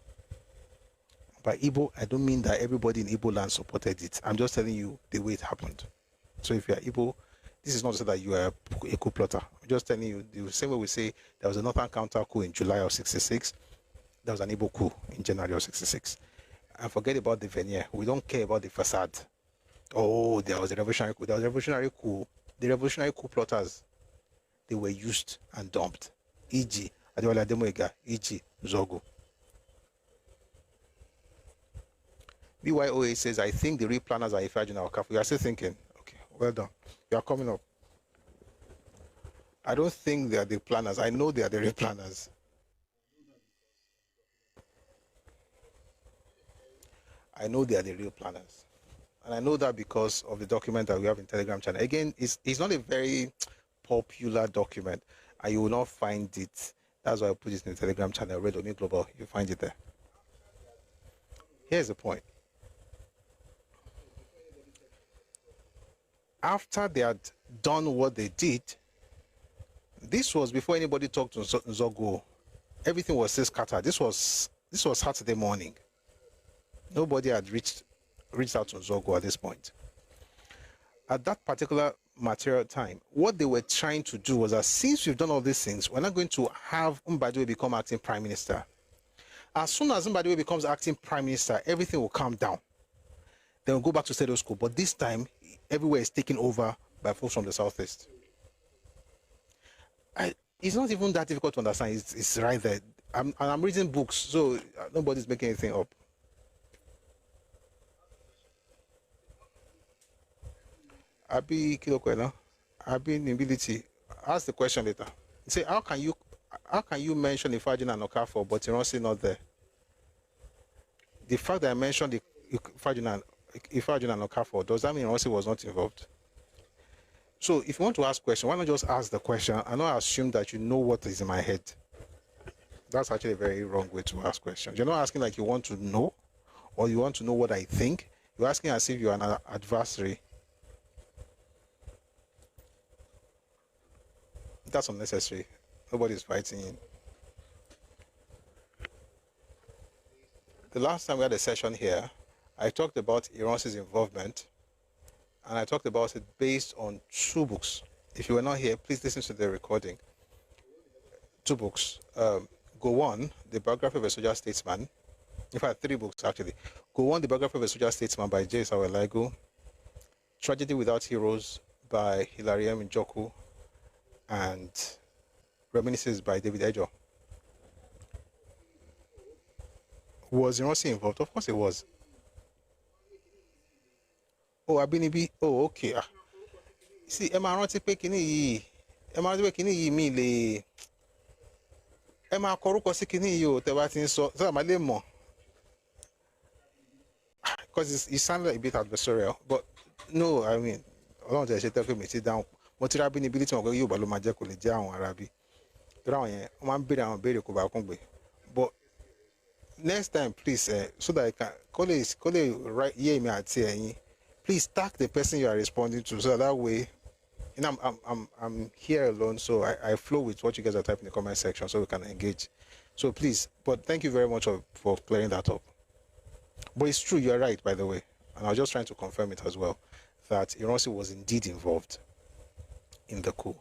By Igbo, I don't mean that everybody in Igbo land supported it. I'm just telling you the way it happened. So if you are Igbo, this is not to say that you are a coup plotter. I'm just telling you the same way we say there was a northern counter coup in July of 66. There was an Igbo coup in January of 66. And forget about the veneer. We don't care about the facade. Oh, there was a revolutionary coup. There was a revolutionary coup. The revolutionary coup plotters, they were used and dumped. E.g., Adewale Ademoyega, E.g., Zogo. BYOA says, I think the real planners are Ifeanyi and Okafor. You are still thinking, okay, well done. You are coming up. I don't think they are the planners. I know they are the real planners. I know they are the real planners. And I know that because of the document that we have in Telegram channel. Again, it's not a very popular document, and you will not find it. That's why I put it in the Telegram channel, Red Omi Global. You'll find it there. Here's the point. After they had done what they did, this was before anybody talked to Zogo. Everything was still scattered. This was Saturday morning. Nobody had reached out to Zogo at this point. At that particular material time, what they were trying to do was that since we've done all these things, we're not going to have Mbadiwe become acting prime minister. As soon as Mbadiwe becomes acting prime minister, everything will calm down. Then we'll go back to status quo. But this time, everywhere is taken over by folks from the southeast. It's not even that difficult to understand. It's right there. I'm reading books, so nobody's making anything up. Abi Kilokwena, Abi Nibility. Ask the question later. Say, how can you mention Ifajina and Okafor, but Ironsi not there? The fact that I mentioned Ifajina and Okafor, does that mean Ironsi was not involved? So if you want to ask a question, why not just ask the question and not assume that you know what is in my head? That's actually a very wrong way to ask questions. You're not asking like you want to know, or you want to know what I think. You're asking as if you're an adversary. That's unnecessary. Nobody's fighting. The last time we had a session here, I talked about Iran's involvement, and I talked about it based on 2 books. If you were not here, please listen to the recording. 2 books. Go On, The Biography of a Soldier Statesman. In fact, 3 books actually. Go On, The Biography of a Soldier Statesman by J. Sawelaigu. Tragedy Without Heroes by Hilary M. Njoku. And Reminiscences by David Ejo. Was Ironsi involved? Of course it was. Oh, Abinibi. Oh, okay. See, Emma rántí pé kíní yìí mi lè Emma korúkọ sí kíní yìí o tẹ́ bá ti ń sọ so ma lè mọ̀. Because it sounded like a bit adversarial, but no, I mean, Ọlọ́run tẹ́ ṣe tẹ́ pé mi ti dáhùn. Mo ti rábí níbi tí wọ́n gbé Yorùbá ló máa jẹ́ kó lè jẹ́ àwọn Arábí. Torí àwọn yẹn wọ́n máa ń béèrè àwọn béèrè kó bá kún gbé. But next time, please, so that I can call it right here me àti ẹ̀yin. Please tag the person you are responding to, so that way, you know, I'm here alone, so I flow with what you guys are typing in the comment section, so we can engage. So please, but thank you very much for clearing that up. But it's true, you're right, by the way, and I was just trying to confirm it as well, that Ironsi was indeed involved in the coup.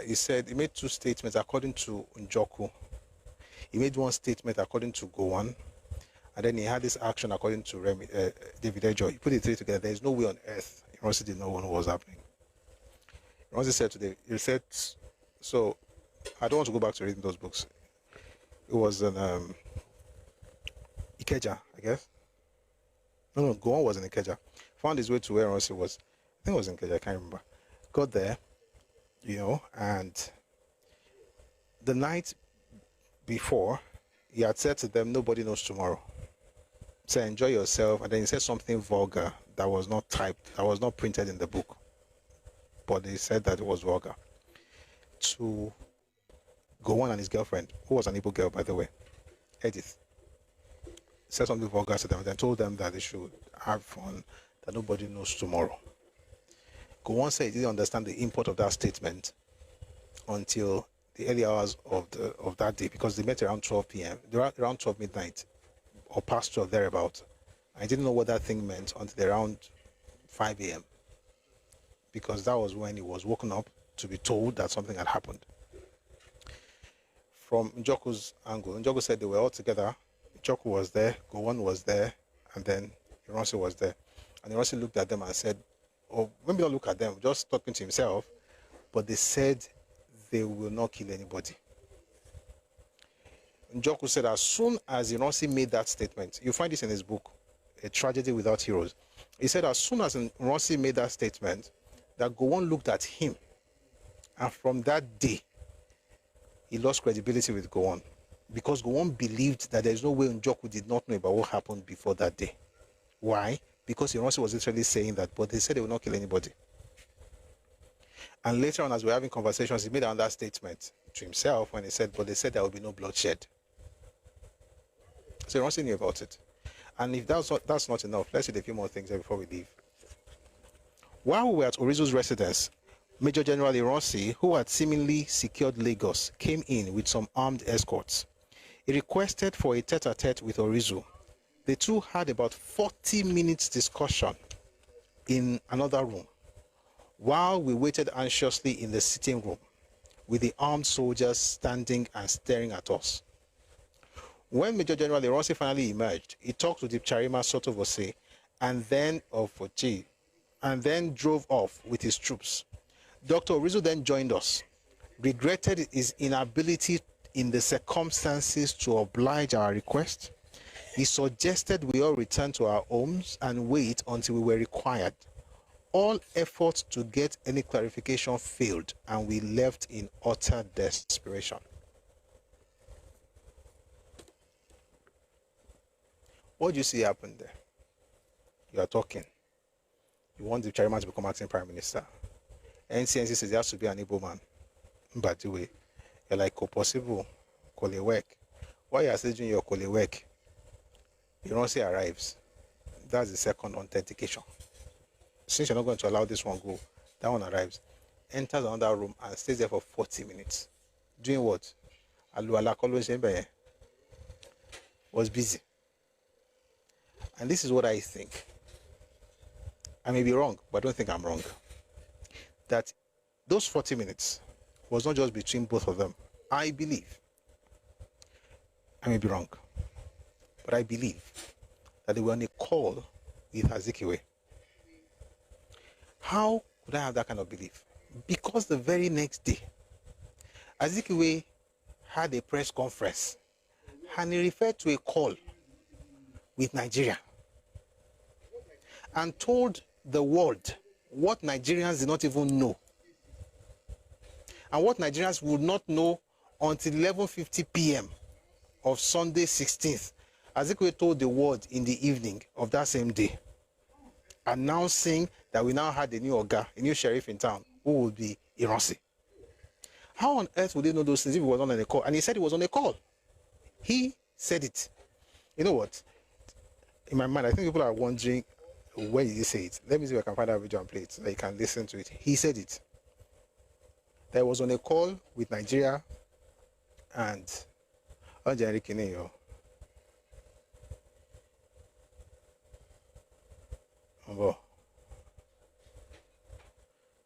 He said he made 2 statements according to Njoku. He made 1 statement according to Gowon, and then he had this action according to David Ejo. He put the 3 together. There is no way on earth Ironsi did not know what was happening. Ironsi said today, he said, so I don't want to go back to reading those books. It was an Ikeja, I guess. No, Gowon was in Ikeja. Found his way to where Ironsi was. I think it was in Ikeja, I can't remember. Got there, you know, and the night before, he had said to them, nobody knows tomorrow. So enjoy yourself. And then he said something vulgar that was not typed, that was not printed in the book. But they said that it was vulgar. To Gowon and his girlfriend, who was an Igbo girl, by the way, Edith, said something vulgar to them and then told them that they should have fun, that nobody knows tomorrow. Gowon said he didn't understand the import of that statement until the early hours of that day, because they met around 12 p.m., around 12 midnight, or past 12, thereabout. I didn't know what that thing meant until around 5 a.m., because that was when he was woken up to be told that something had happened. From Njoku's angle, Njoku said they were all together. Njoku was there, Gowon was there, and then Ironsi was there. And Ironsi looked at them and said, or maybe not look at them, just talking to himself, but they said they will not kill anybody. Njoku said as soon as Ironsi made that statement, you find this in his book, A Tragedy Without Heroes. He said as soon as Ironsi made that statement, that Gowon looked at him, and from that day, he lost credibility with Gowon, because Gowon believed that there is no way Njoku did not know about what happened before that day. Why? Because Ironsi was literally saying that, but they said they will not kill anybody. And later on, as we were having conversations, he made another statement to himself when he said, but they said there will be no bloodshed. So Ironsi knew about it. And if that's not enough, let's read a few more things there before we leave. While we were at Orizu's residence, Major General Ironsi, who had seemingly secured Lagos, came in with some armed escorts. He requested for a tete-a-tete with Orizu. The two had about 40 minutes discussion in another room, while we waited anxiously in the sitting room, with the armed soldiers standing and staring at us. When Major General Ironsi finally emerged, he talked to the Charima Sotovose and then of Ochi and then drove off with his troops. Dr. Orizu then joined us, regretted his inability in the circumstances to oblige our request. He suggested we all return to our homes and wait until we were required. All efforts to get any clarification failed, and we left in utter desperation. What do you see happen there? You are talking. You want the chairman to become acting prime minister. NCNC says there has to be an able man. By the way, you're like, possible, call work. While you are saying your call work, you don't say arrives. That's the second authentication. Since you're not going to allow this one go, that one arrives, enters another room and stays there for 40 minutes. Doing what? Was busy. And this is what I think. I may be wrong, but I don't think I'm wrong. That those 40 minutes was not just between both of them. I believe. I may be wrong, but I believe that they were on a call with Azikiwe. How could I have that kind of belief? Because the very next day, Azikiwe had a press conference and he referred to a call with Nigeria and told the world what Nigerians did not even know and what Nigerians would not know until 11:50 p.m. of Sunday 16th. Azikiwe told the world in the evening of that same day, announcing that we now had a new Oga, a new sheriff in town, who would be Ironsi. How on earth would they know those things if he was not on a call? And he said he was on a call. He said it. You know what? In my mind, I think people are wondering, where did he say it? Let me see if I can find that video and play it so that you can listen to it. He said it. That he was on a call with Nigeria and Anjari Kineyo.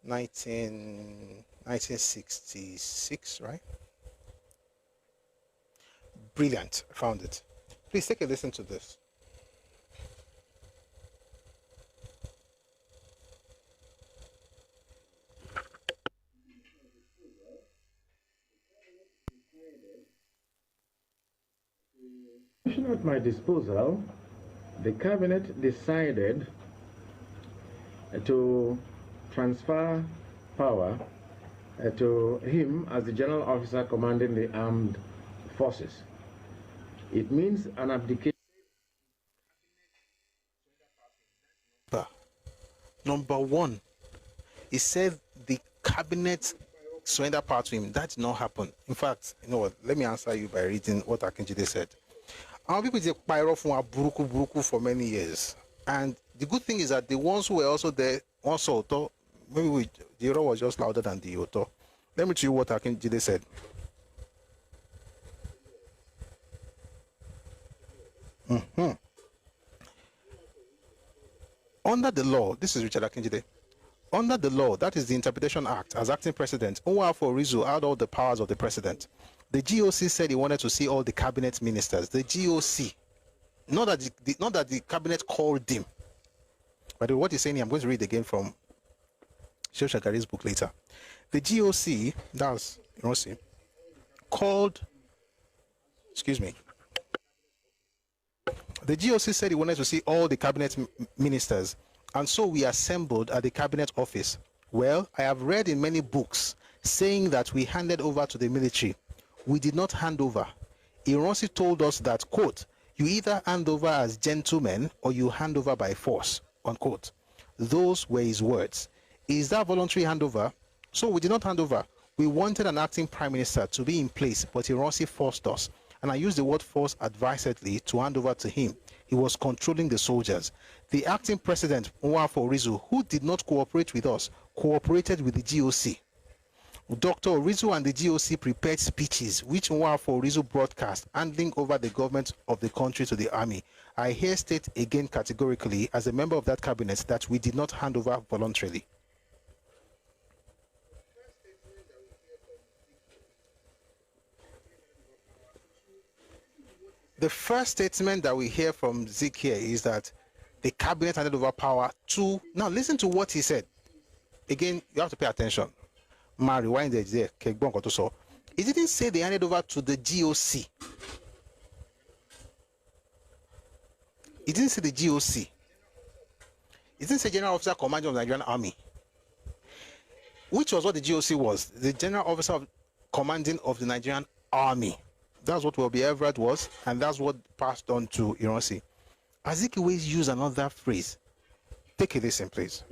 1966, right? Brilliant. I found it. Please take a listen to this. At my disposal, the cabinet decided to transfer power to him as the general officer commanding the armed forces. It means an abdication. Number one, he said the cabinet surrender power to him. That did not happen. In fact, you know what? Let me answer you by reading what Akinjide said. Our people did pyro from buruku for many years. And the good thing is that the ones who were also there, also, maybe the Euro was just louder than the Yoto. Let me tell you what Akinjide said. Under the law, this is Richard Akinjide. Under the law, that is the Interpretation Act, as acting president, Onwuafo Orizu had all the powers of the president. The GOC said he wanted to see all the cabinet ministers. The GOC, not that the cabinet called him. But what he's saying here, I'm going to read again from Shehu Shagari's book later. The GOC, that's Ironsi, called, excuse me, the GOC said he wanted to see all the cabinet ministers, and so we assembled at the cabinet office. Well, I have read in many books saying that we handed over to the military. We did not hand over. Ironsi told us that, quote, you either hand over as gentlemen or you hand over by force, unquote. Those were his words. Is that voluntary handover? So we did not hand over. We wanted an acting prime minister to be in place, but Ironsi forced us. And I use the word force advisedly to hand over to him. He was controlling the soldiers. The acting president, Onwuafo Orizu, who did not cooperate with us, cooperated with the GOC. Dr. Orizu and the GOC prepared speeches, which Onwuafo Orizu broadcast, handing over the government of the country to the army. I here state again categorically, as a member of that cabinet, that we did not hand over voluntarily. The first statement that we hear from Zik here is that the cabinet handed over power to, now listen to what he said. Again, you have to pay attention. Ma rewind it there. He didn't say they handed over to the GOC. He didn't say the GOC. He didn't say General Officer Commanding of the Nigerian Army, which was what the GOC was. The General Officer of Commanding of the Nigerian Army. That's what Welby Everett was, and that's what passed on to Ironsi. Azikiwe used another phrase. Take a listen, please.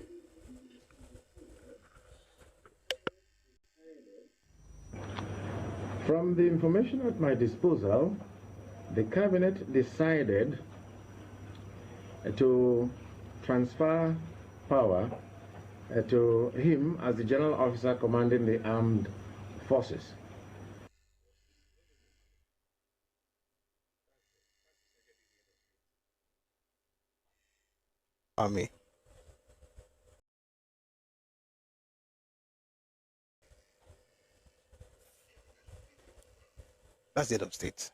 From the information at my disposal, the cabinet decided to transfer power to him as the general officer commanding the armed forces. Army. That's the head of state.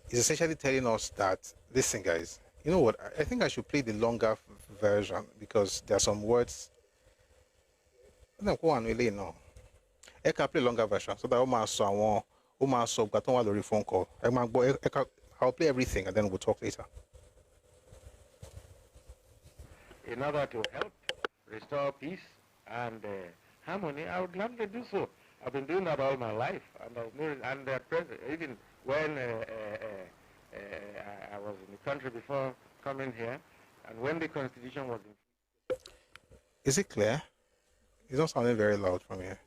It's essentially telling us that, listen guys, you know what, I think I should play the longer version because there are some words. Go on, really no. I can play longer version so that phone call. I'll play everything and then we'll talk later. In order to help restore peace and harmony, I would gladly do so. I've been doing that all my life, and even when I was in the country before coming here, and when the Constitution was in. Is it clear? It's not sounding very loud from here.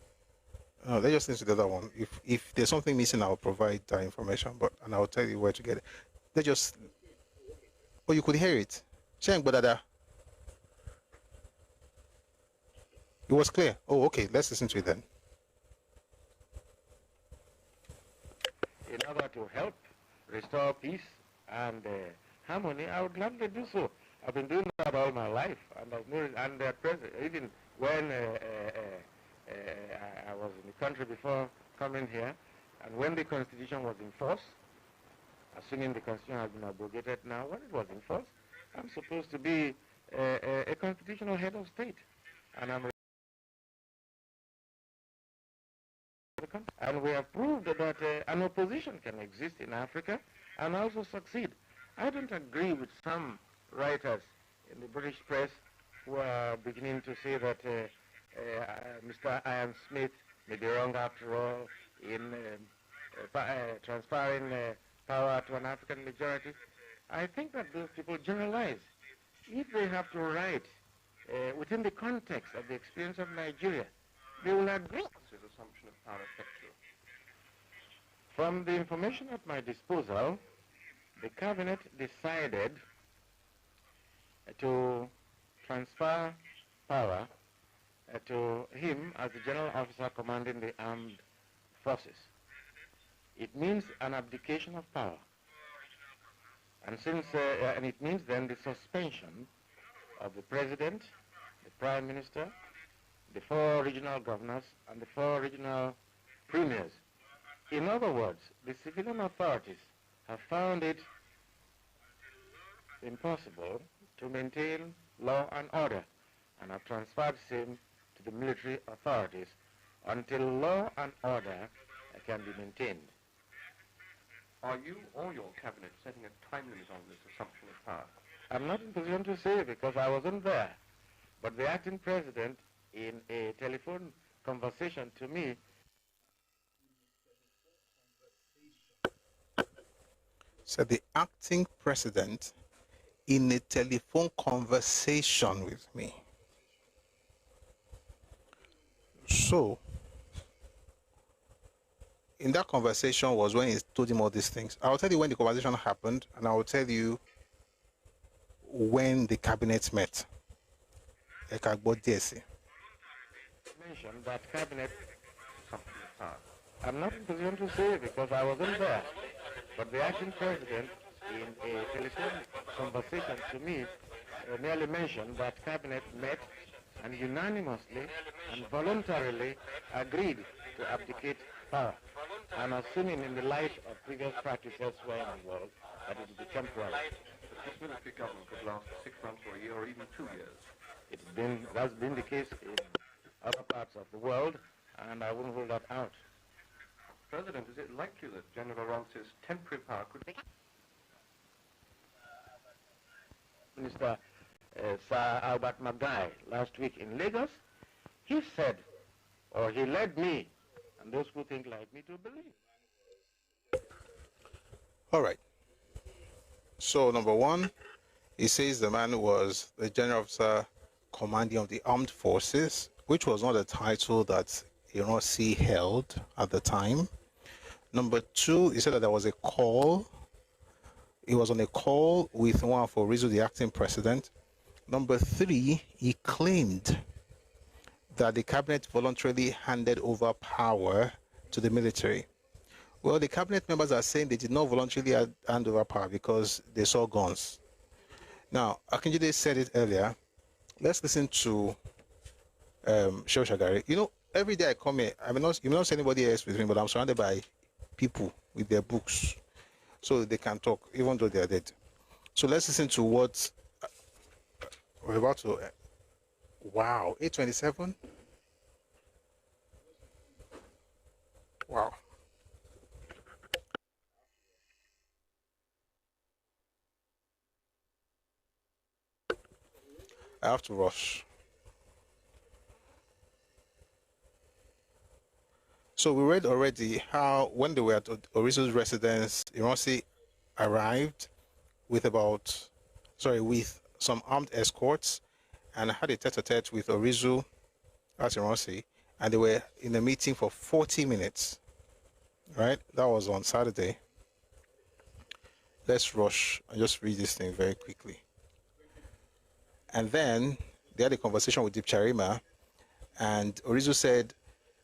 No, let's just listen to the other one. If there's something missing, I'll provide that information, and I'll tell you where to get it. They just. Oh, you could hear it. It was clear. Oh, okay. Let's listen to it then. In order to help restore peace and harmony, I would gladly do so. I've been doing that all my life, and even when I was in the country before coming here, and when the Constitution was in force, assuming the Constitution has been abrogated now, when it was in force, I'm supposed to be a constitutional head of state, and we have proved that an opposition can exist in Africa and also succeed. I don't agree with some writers in the British press who are beginning to say that Mr. Ian Smith may be wrong after all in transferring power to an African majority. I think that those people generalize. If they have to write within the context of the experience of Nigeria, they will agree. Assumption of power effective. From the information at my disposal, the cabinet decided to transfer power to him as the general officer commanding the armed forces. It means an abdication of power, and it means then the suspension of the president, the prime minister, the 4 regional governors, and the 4 regional premiers. In other words, the civilian authorities have found it impossible to maintain law and order and have transferred same to the military authorities until law and order can be maintained. Are you or your cabinet setting a time limit on this assumption of power? I'm not in position to say because I wasn't there, but the acting president in a telephone conversation to me. So the acting president in a telephone conversation with me. So in that conversation was when he told him all these things. I'll tell you when the conversation happened, and I will tell you when the cabinet met. Ẹkáàbọ díẹ̀. Mentioned that cabinet. I'm not in position to say because I wasn't there, but the acting president in a telephone conversation to me merely mentioned that cabinet met and unanimously and voluntarily agreed to abdicate power. I'm assuming in the light of previous practice elsewhere in the world that it will be temporary. this military government could last 6 months or a year or even 2 years. That's been the case in other parts of the world, and I wouldn't rule that out. President, is it likely that General Ronce's temporary power could... Minister Sir Albert Magai last week in Lagos, he said, or he led me, and those who think like me to believe. All right. So, number one, he says the man was the general officer commanding of the armed forces, which was not a title that Ironsi held at the time. Number two, he said that there was a call. He was on a call with one for Rizzo, the acting president. Number three, he claimed that the cabinet voluntarily handed over power to the military. Well, the cabinet members are saying they did not voluntarily hand over power because they saw guns. Now, Akinjide said it earlier. Let's listen to Shehu Shagari. You know, every day I come here, you may not see anybody else with me, but I'm surrounded by people with their books, so they can talk, even though they are dead. So let's listen to what we're about to. Wow, 8:27. Wow. I have to rush. So we read already how when they were at Orizo's residence, Ironsi arrived with with some armed escorts and had a tete-a-tete with Orizo at Ironsi, and they were in a meeting for 40 minutes. Right? That was on Saturday. Let's rush and just read this thing very quickly. And then they had a conversation with Deep Charima, and Orizo said,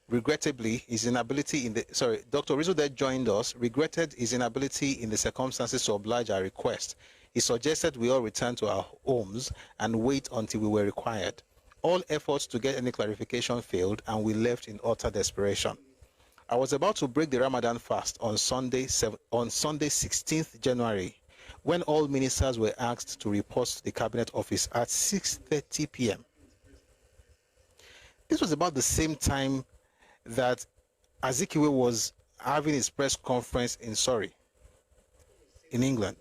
regrettably, Dr. Orizo then joined us, regretted his inability in the circumstances to oblige our request. He suggested we all return to our homes and wait until we were required. All efforts to get any clarification failed, and we left in utter desperation. I was about to break the Ramadan fast on Sunday 16th January, when all ministers were asked to report to the cabinet office at 6:30 p.m. This was about the same time that Azikiwe was having his press conference in Surrey, in England.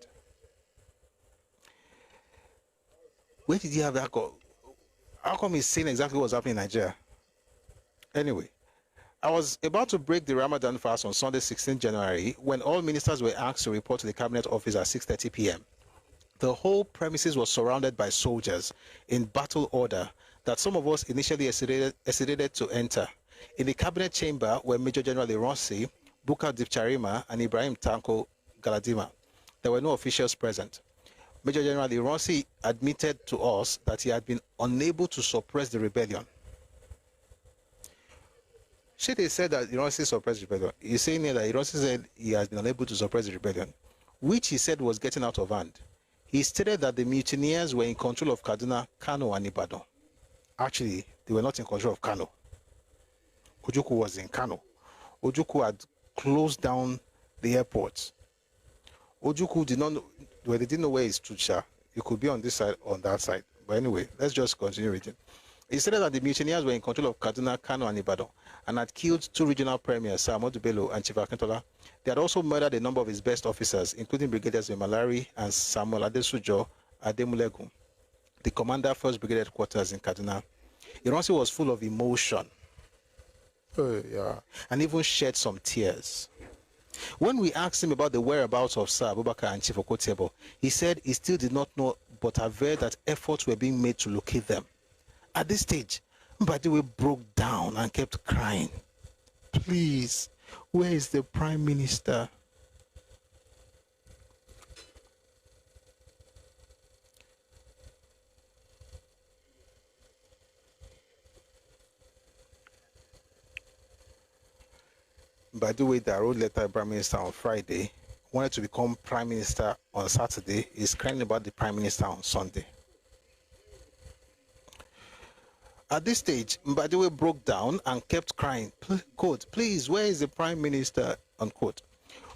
Where did he have that call? How come he's saying exactly what's happening in Nigeria? Anyway, I was about to break the Ramadan fast on Sunday 16th January when all ministers were asked to report to the cabinet office at 6:30 p.m. The whole premises was surrounded by soldiers in battle order that some of us initially hesitated to enter. In the cabinet chamber were Major General Ironsi, Bukar Dipcharima, and Ibrahim Tanko Galadima. There were no officials present. Major General Ironsi admitted to us that he had been unable to suppress the rebellion. Shede said that Ironsi suppressed the rebellion. He's saying here that Ironsi said he has been unable to suppress the rebellion, which he said was getting out of hand. He stated that the mutineers were in control of Kaduna, Kano, and Ibadan. Actually, they were not in control of Kano. Ojukwu was in Kano. Ojukwu had closed down the airport. Ojukwu did not know, well, they didn't know where he stood. He could be on this side, on that side. But anyway, let's just continue reading. He said that the mutineers were in control of Kaduna, Kano, and Ibadan, and had killed two regional premiers, Sir Ahmadu Bello and Chief Akintola. They had also murdered a number of his best officers, including Brigadiers Malari and Samuel Adesujo Ademulegum, the commander, 1st Brigade Headquarters in Kaduna. Ironsi was full of emotion. And even shed some tears. When we asked him about the whereabouts of Sir Abubakar and Chief Okotebo, he said he still did not know, but averred that efforts were being made to locate them. At this stage, Mbadiwe broke down and kept crying. Please, where is the Prime Minister? By the way, the wrote letter Prime Minister on Friday, wanted to become Prime Minister on Saturday, is crying about the Prime Minister on Sunday. At this stage, Mbadiwe broke down and kept crying, quote, please, where is the Prime Minister, unquote.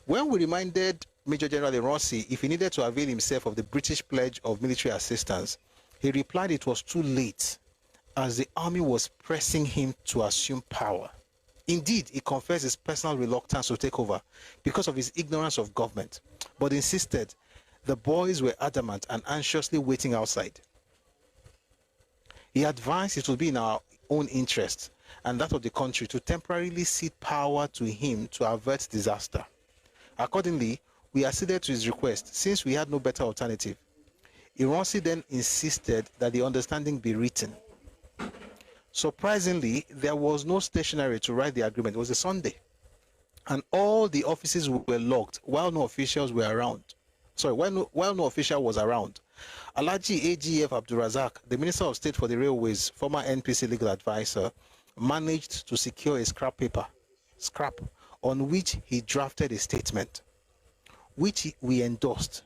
When we reminded Major General Ironsi if he needed to avail himself of the British pledge of military assistance, he replied it was too late, as the army was pressing him to assume power. Indeed, he confessed his personal reluctance to take over because of his ignorance of government, but insisted the boys were adamant and anxiously waiting outside. He advised it would be in our own interest and that of the country to temporarily cede power to him to avert disaster. Accordingly, we acceded to his request since we had no better alternative. Ironsi then insisted that the understanding be written. Surprisingly, there was no stationery to write the agreement. It was a Sunday, and all the offices were locked while no officials were around. While no official was around. Alhaji AGF Abdulrazak, the Minister of State for the Railways, former NPC legal advisor, managed to secure a scrap, on which he drafted a statement, which we endorsed.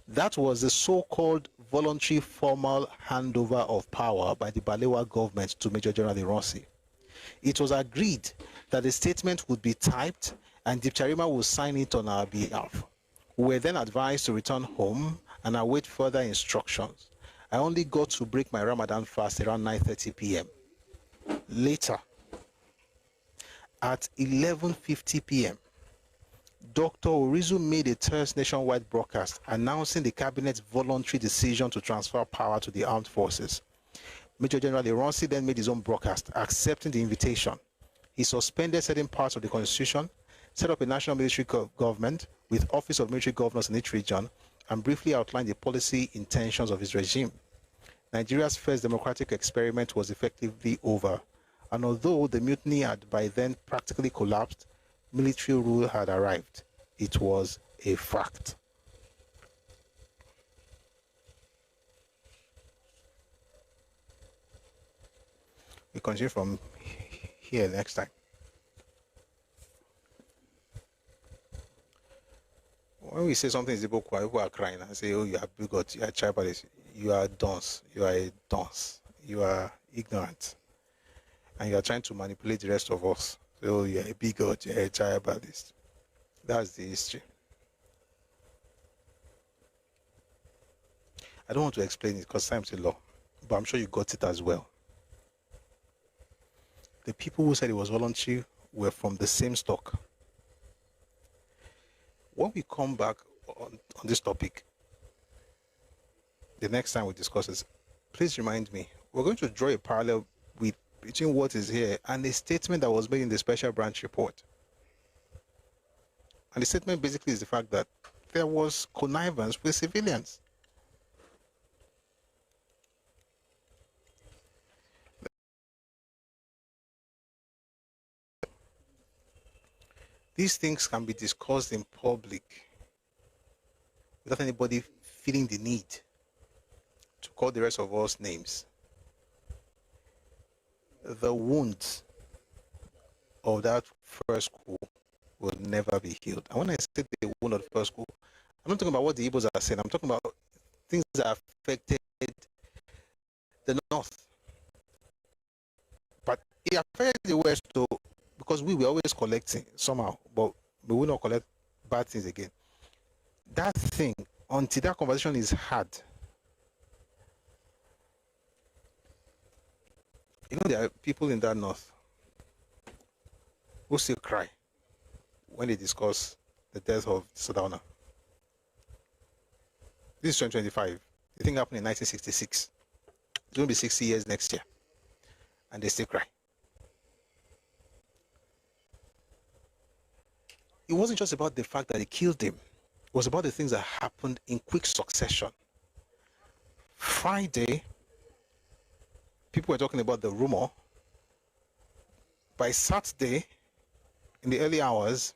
That was the so-called voluntary formal handover of power by the Balewa government to Major General Ironsi. It was agreed that the statement would be typed and Dipcharima would sign it on our behalf. We were then advised to return home and await further instructions. I only got to break my Ramadan fast around 9:30 p.m. Later, at 11:50 p.m., Dr. Orizu made a terse nationwide broadcast announcing the cabinet's voluntary decision to transfer power to the armed forces. Major General Ironsi then made his own broadcast, accepting the invitation. He suspended certain parts of the constitution, set up a national military government with office of military governors in each region, and briefly outlined the policy intentions of his regime. Nigeria's first democratic experiment was effectively over, and although the mutiny had by then practically collapsed, military rule had arrived. It was a fact. We continue from here next time. When we say something is Igbo, people are crying and say, oh, you are bigot, you are tribalist, you are dunce, you are a dunce, you are ignorant, and you are trying to manipulate the rest of us. So you are a bigot, you are a tribalist. That's the history. I don't want to explain it because time's a law, but I'm sure you got it as well. The people who said it was voluntary were from the same stock. When we come back on this topic, the next time we discuss this, please remind me. We're going to draw a parallel between what is here and the statement that was made in the special branch report. And the statement basically is the fact that there was connivance with civilians. These things can be discussed in public without anybody feeling the need to call the rest of us names. The wounds of that first coup will never be healed. And when I say the wound of the first coup, I'm not talking about what the Igbos are saying. I'm talking about things that affected the North. But it affected the West too, because we were always collecting somehow, but we will not collect bad things again. That thing, until that conversation is had, you know, there are people in that North who still cry when they discuss the death of Sadauna. This is 2025. The thing happened in 1966. It's going to be 60 years next year, and they still cry. It wasn't just about the fact that he killed him. It was about the things that happened in quick succession. Friday, people were talking about the rumor. By Saturday, in the early hours,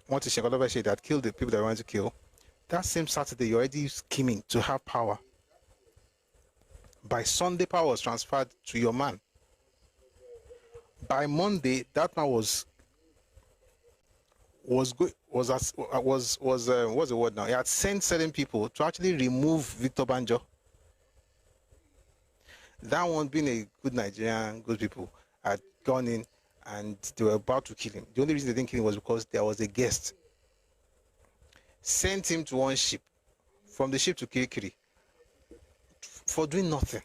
once Shekolova had killed the people that wanted to kill, that same Saturday, you're already scheming to have power. By Sunday, power was transferred to your man. By Monday, that man what's the word now? He had sent certain people to actually remove Victor Banjo. That one, being a good Nigerian, good people, had gone in and they were about to kill him. The only reason they didn't kill him was because there was a guest sent him to one ship, from the ship to Kirikiri, for doing nothing.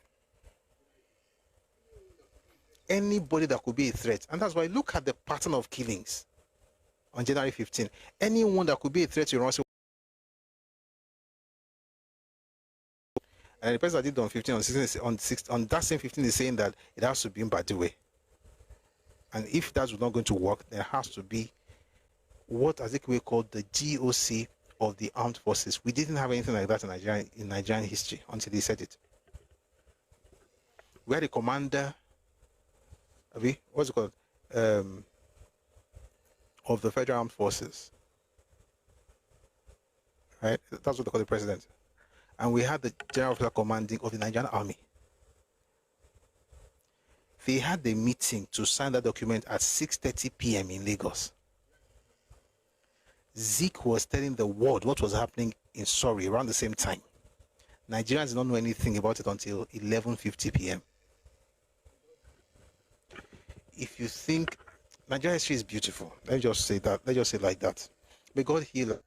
Anybody that could be a threat, and that's why look at the pattern of killings on January 15. Anyone that could be a threat to Iran, and the person that did on 15 on 16 on 6 on that same 15 is saying that it has to be in Badiwe. And if that's not going to work, there has to be what Azikiwe called the GOC of the armed forces. We didn't have anything like that in Nigerian history until he said it. We had a commander, what's it called, of the Federal Armed Forces, right? That's what they call the president. And we had the general officer commanding of the Nigerian Army. They had the meeting to sign that document at 6:30 p.m. in Lagos. Zeke was telling the world what was happening in Surrey around the same time. Nigerians did not know anything about it until 11:50 p.m. If you think Nigerian history is beautiful, let's just say that. Let's just say it like that. May God heal.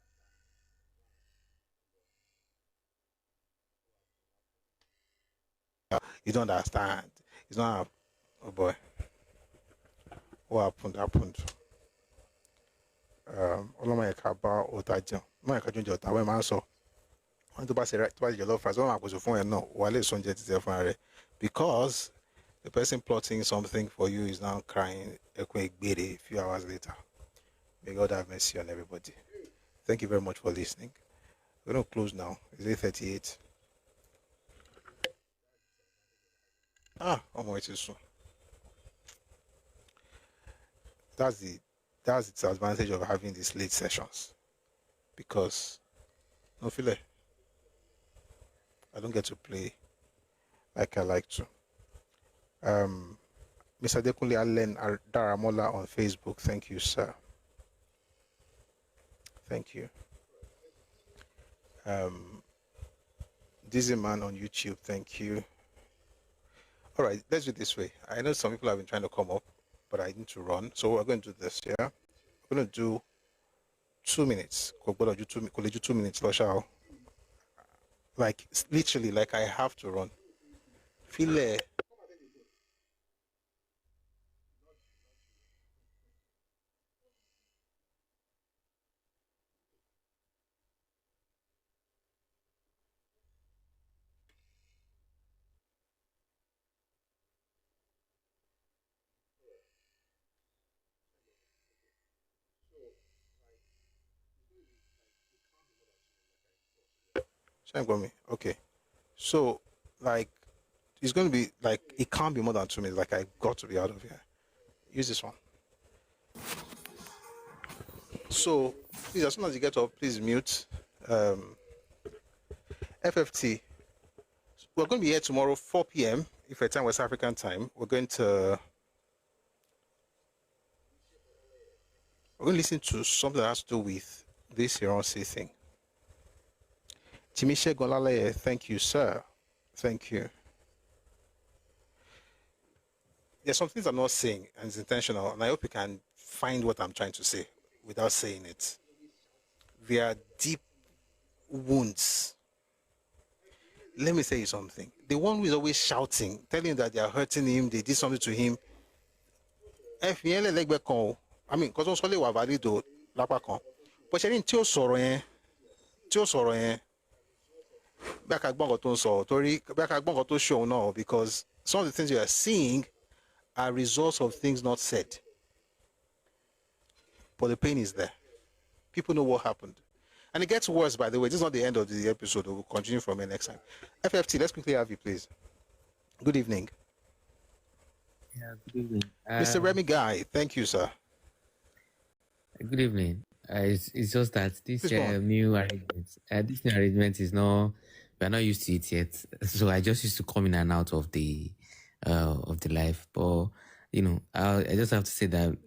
You don't understand. It's not. Oh boy. What happened? Ẹkáàbọ Otajan. Mo ẹka junjo ta we ma so. Wọ́n tó bá ṣe right, tó bá ṣe jollof rice, wọ́n máa pèsè fún ẹ náà. Wà lè sọ oúnjẹ títẹ fún rẹ. Because the person plotting something for you is now crying a few hours later. May God have mercy on everybody. Thank you very much for listening. We're going to close now. It's 8:38. I'm waiting soon. That's the advantage of having these late sessions. Because no feel I don't get to play like I like to. Mr. Dekunle Allen Daramola on Facebook, thank you, sir. Thank you. Dizzy Man on YouTube, thank you. All right, let's do it this way. I know some people have been trying to come up, but I need to run. So we're going to do this, yeah? We're going to do 2 minutes. 2 minutes, like, literally, like I have to run. Feel okay. So, like, it's going to be like, it can't be more than 2 minutes. Like, I got to be out of here. Use this one. So, please, as soon as you get up, please mute. FFT. We're going to be here tomorrow, 4 p.m. if we're time West African time. We're going to listen to something that has to do with this Iran-C thing. Timishe Golale, thank you, sir. Thank you. There's some things I'm not saying, and it's intentional, and I hope you can find what I'm trying to say without saying it. There are deep wounds. Let me say you something. The one who is always shouting, telling that they are hurting him, they did something to him. I mean, because also they were valid, but she didn't tell Soro. Because some of the things you are seeing are results of things not said. But the pain is there. People know what happened. And it gets worse, by the way. This is not the end of the episode. We'll continue from here next time. FFT, let's quickly have you, please. Good evening. Yeah, good evening. Mr. Remy Guy, thank you, sir. Good evening. It's just that this new arrangement is not, we're not used to it yet. So I just used to come in and out of the life. But I just have to say that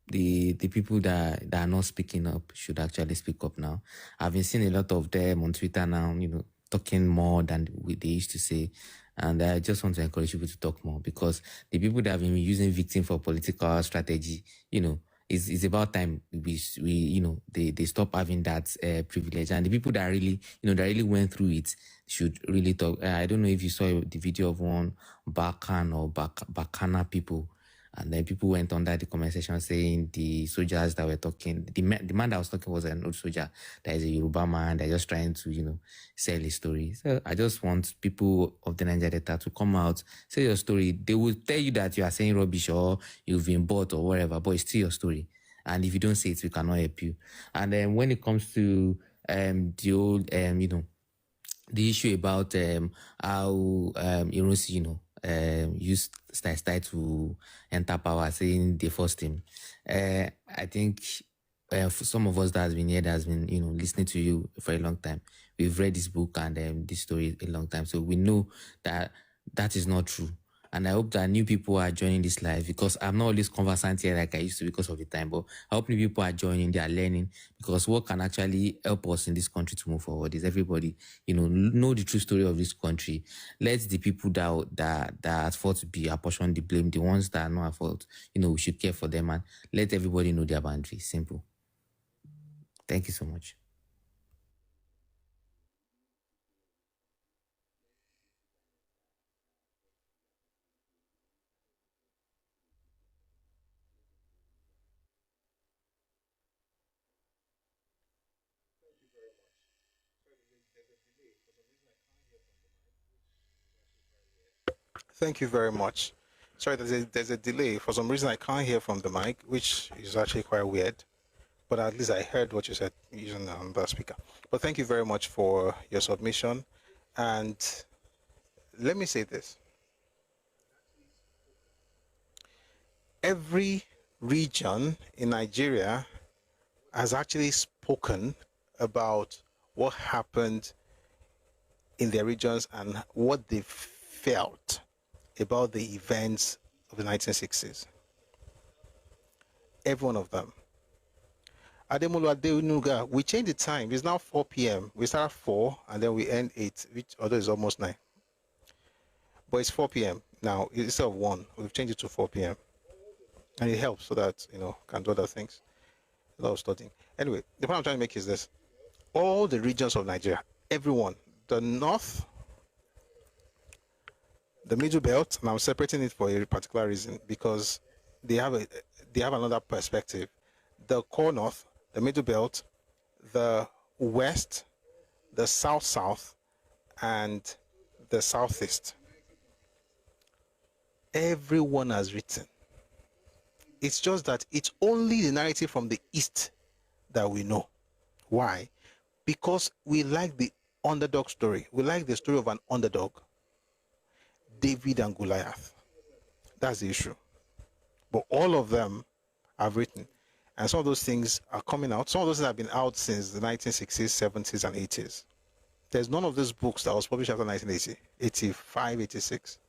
the people that are not speaking up should actually speak up now. I've been seeing a lot of them on Twitter now, talking more than they used to say. And I just want to encourage people to talk more, because the people that have been using victim for political strategy, it's about time we they stop having that privilege, and the people that really that really went through it should really talk. I don't know if you saw the video of one Bakana people, and then people went under the comment section saying the soldiers that were talking, the man that was talking was an old soldier that is a Yoruba man. They're just trying to sell his story. So I just want people of the Niger Delta to come out, say your story. They will tell you that you are saying rubbish or you've been bought or whatever, but it's still your story. And if you don't say it, we cannot help you. And then when it comes to the old the issue about how Ironsi, used style to enter power, saying they forced him. I think for some of us that has been here, that has been listening to you for a long time, we've read this book and this story a long time, so we know that that is not true. And I hope that new people are joining this live, because I'm not always conversant here like I used to because of the time, but I hope new people are joining, they are learning, because what can actually help us in this country to move forward is everybody, know the true story of this country. Let the people that are at fault be apportioned the blame. The ones that are not at fault, we should care for them, and let everybody know their boundaries. Simple. Thank you so much. Thank you very much. Sorry, there's a delay. For some reason, I can't hear from the mic, which is actually quite weird. But at least I heard what you said using the speaker. But thank you very much for your submission. And let me say this. Every region in Nigeria has actually spoken about what happened in their regions and what they felt about the events of the 1960s. Every one of them. Ademolu Adeunuga, we changed the time. It's now 4 p.m. We start at 4 and then we end 8, which although is almost 9. But it's 4 p.m. now. Instead of 1, we've changed it to 4 p.m. And it helps so that, can do other things. A lot of studying. Anyway, the point I'm trying to make is this. All the regions of Nigeria, everyone, the north, the middle belt, and I'm separating it for a particular reason, because they have another perspective. The core north, the middle belt, the west, the south, and the southeast. Everyone has written. It's just that it's only the narrative from the east that we know. Why? Because we like the underdog story. We like the story of an underdog. David and Goliath. That's the issue. But all of them have written. And some of those things are coming out. Some of those things have been out since the 1960s, 70s, and 80s. There's none of those books that was published after 1980, 85, 86.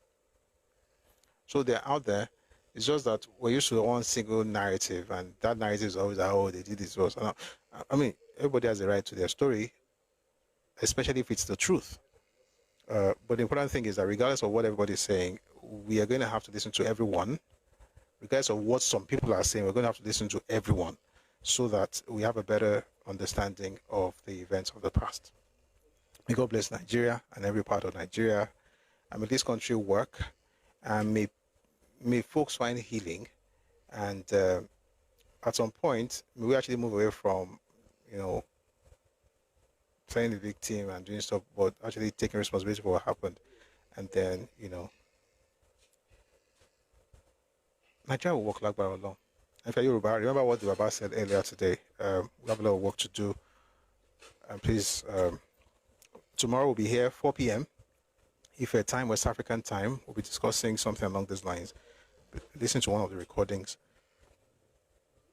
So they're out there. It's just that we're used to one single narrative, and that narrative is always, they did this. I mean, everybody has a right to their story, especially if it's the truth. But the important thing is that regardless of what everybody is saying, we are going to have to listen to everyone. Regardless of what some people are saying, we're going to have to listen to everyone so that we have a better understanding of the events of the past. May God bless Nigeria and every part of Nigeria. And may this country work, and may folks find healing. And at some point, may we actually move away from, playing the victim and doing stuff, but actually taking responsibility for what happened. And then, Nigeria will work like Barrow alone. And if you're Yoruba, remember what the Baba said earlier today. We have a lot of work to do. And please, tomorrow we'll be here, 4 p.m. If a time, West African time, we'll be discussing something along these lines. Listen to one of the recordings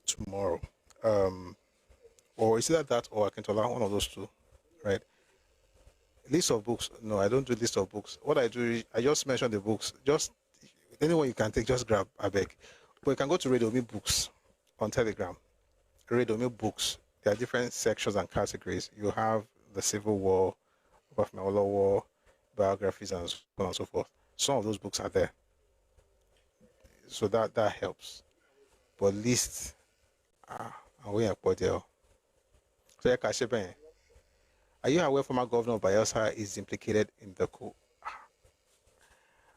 tomorrow. Or is it that or Akintola, one of those two, right? List of books. No, I don't do list of books. What I do is I just mention the books. Just anyone you can take, just grab, I beg. But you can go to Radio Me Books on Telegram. Radio Me Books. There are different sections and categories. You have the Civil War, Bafmawala War, biographies, and so on and so forth. Some of those books are there. So that helps. But list, àwọn èèyàn pọ̀ díẹ̀ o. So yẹ ká ṣe bẹ́ẹ̀. Are you aware former governor of Bayelsa is implicated in the coup?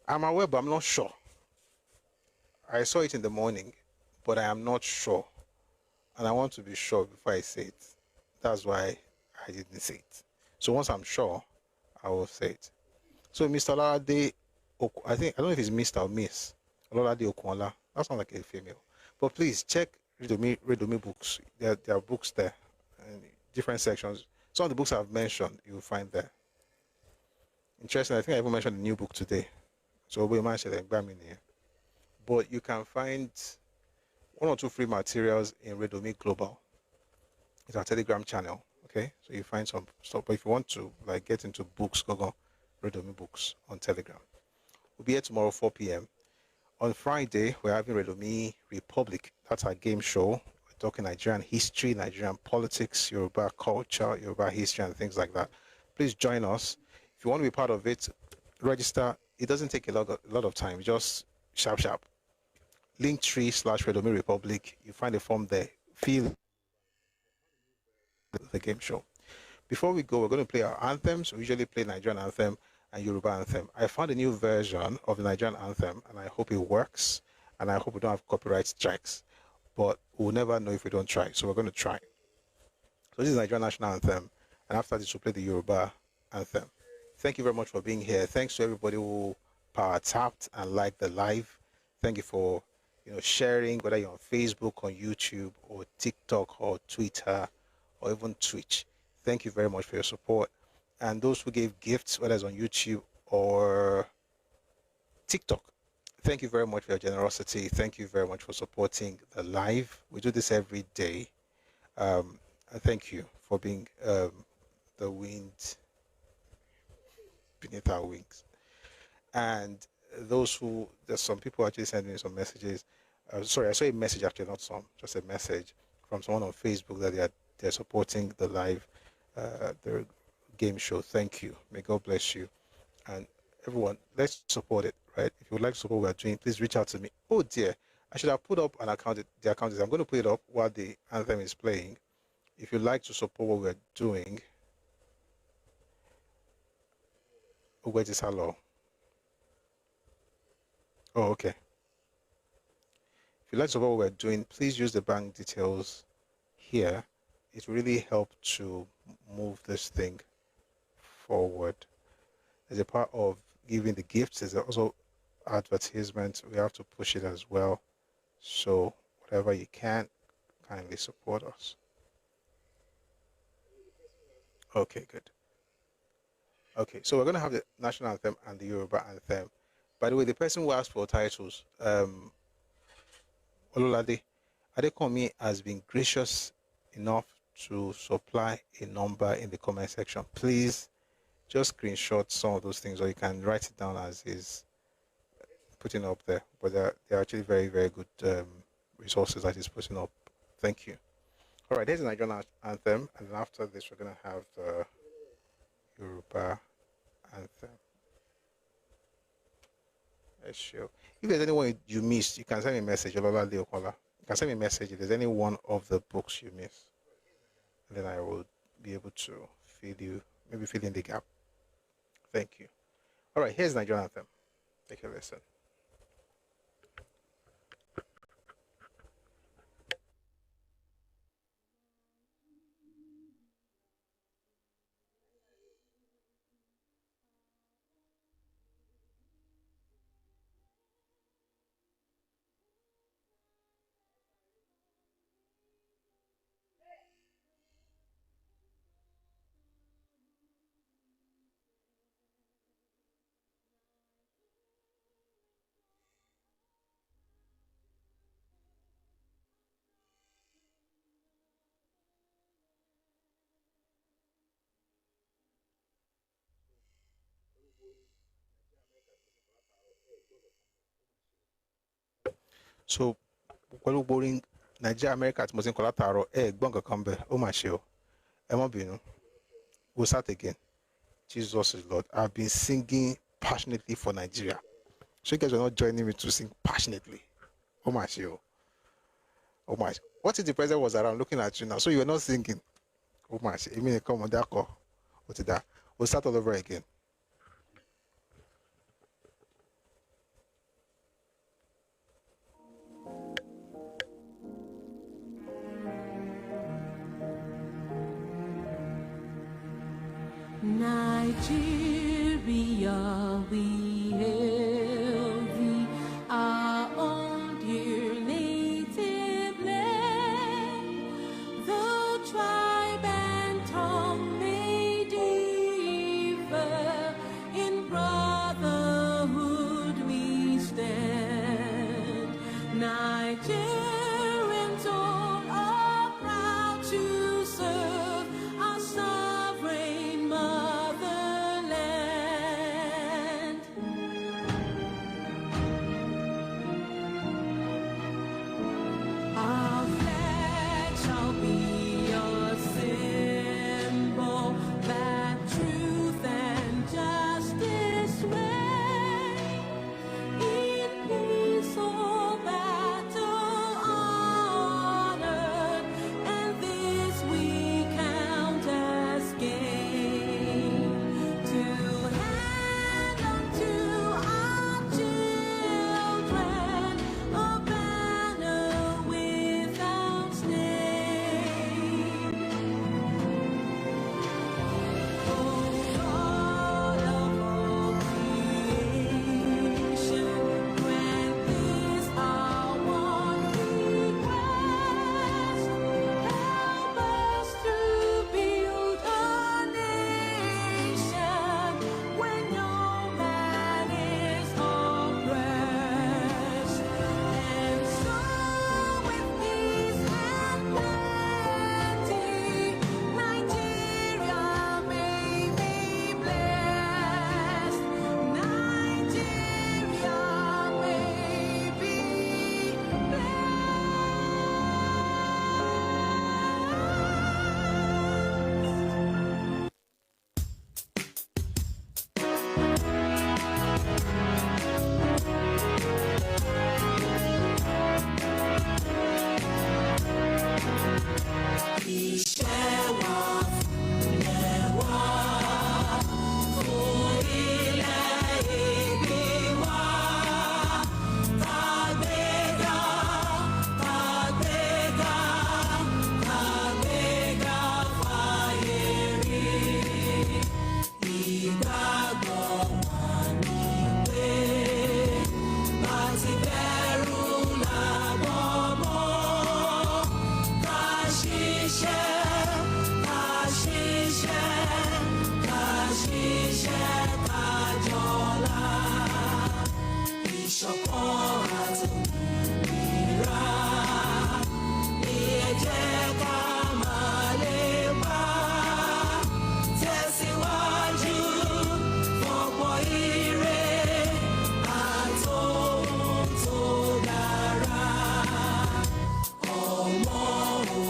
I'm aware, but I'm not sure. I saw it in the morning, but I am not sure. And I want to be sure before I say it. That's why I didn't say it. So once I'm sure, I will say it. So Mr. Olade, I don't know if it's Mr. or Miss. Olade Okunla. That sounds like a female. But please check Redomi books. There are books there, and different sections. Some of the books I've mentioned, you will find there. Interesting. I think I even mentioned a new book today. So we mentioned the examine here. But you can find 1 or 2 free materials in Redomi Global. It's our Telegram channel. Okay, so you find some stuff. But if you want to get into books, go Redomi Books on Telegram. We'll be here tomorrow 4 p.m. On Friday, we're having Redomi Republic. That's our game show. We're talking Nigerian history, Nigerian politics, Yoruba culture, Yoruba history, and things like that. Please join us. If you want to be part of it, register. It doesn't take a lot of time. Just sharp. Linktree/Redomi Republic. You find a form there. Fill the game show. Before we go, we're going to play our anthems. We usually play Nigerian anthem and Yoruba anthem. I found a new version of the Nigerian anthem, and I hope it works, and I hope we don't have copyright strikes. But we'll never know if we don't try, so we're going to try. So this is the Nigerian national anthem, and after this, we'll play the Yoruba anthem. Thank you very much for being here. Thanks to everybody who power tapped and liked the live. Thank you for sharing, whether you're on Facebook, on YouTube, or TikTok, or Twitter, or even Twitch. Thank you very much for your support. And those who gave gifts, whether it's on YouTube or TikTok, thank you very much for your generosity. Thank you very much for supporting the live. We do this every day. And thank you for being the wind beneath our wings. And there's some people actually sending me some messages. Sorry, I saw a message actually, not some, just a message from someone on Facebook that they're supporting the live, the game show. Thank you. May God bless you. And everyone, let's support it, right? If you would like to support what we're doing, please reach out to me. Oh dear, I should have put up an account. The account is, I'm going to put it up while the anthem is playing. If you'd like to support what we're doing, where is hello? Oh, okay. If you'd like to support what we're doing, please use the bank details here. It really helped to move this thing forward. As a part of giving the gifts, there's also advertisements. We have to push it as well. So whatever you can, kindly support us. Okay, good. Okay, so we're going to have the national anthem and the Yoruba anthem. By the way, the person who asked for titles, Ololade Adekomi, has been gracious enough to supply a number in the comment section. Please just screenshot some of those things, or you can write it down as is putting up there. But they're actually very, very good resources that he's putting up. Thank you. All right, there's the Nigerian anthem, and then after this, we're going to have the Yoruba anthem. Let's show. If there's anyone you missed, you can send me a message. Ololade Okunla. You can send me a message if there's any one of the books you missed. And then I will be able to maybe fill in the gap. Thank you. All right, here's Nigerian anthem. Take a listen. So, pẹ̀lú boring Nigeria, America àti mo ti ń kọ látàárọ̀ gbọ́n kankan bẹ́ẹ̀, ó mà ṣe o. Ẹ má bínú. We'll start again. Jesus is Lord. I've been singing passionately for Nigeria. So you guys are not joining me to sing passionately. Oh my show. Oh my. What if the president was around looking at you now? So you were not thinking, oh my, I mean, come on, that call. What is that? We'll start all over again. Nigeria, we hail thee, our own dear native land. Though tribe and tongue may differ, in brotherhood we stand. Nigerians all are proud to serve our sovereign motherland. Our flag shall be a symbol that truth and justice reign. In peace or battle honored, and this we count as gain. To hand unto our children a banner without stain. O God of all creation, grant this our one request. Help us to build a nation when no man is oppressed. And so with peace and plenty, Nigeria may be blessed. Nigeria may be Iṣẹ́ wa fúnlẹ̀ wa, fún ilẹ̀ ìbí wa. Kàgbéga, kàgbéga, kàgbéga fáyé rí. Ìgbàgbọ́ wa ni pé bá ti bẹ̀rù làbọ̀ mọ́. Ká ṣiṣẹ́, ká ṣiṣẹ́, ká ṣiṣẹ́, ká jọlá. Ìṣọ̀kan àti òmìnira ni ẹ jẹ́ ká máa lépa. Tẹ̀síwájú fọ̀pọ̀ ire àtòhun tó dára. Ọmọ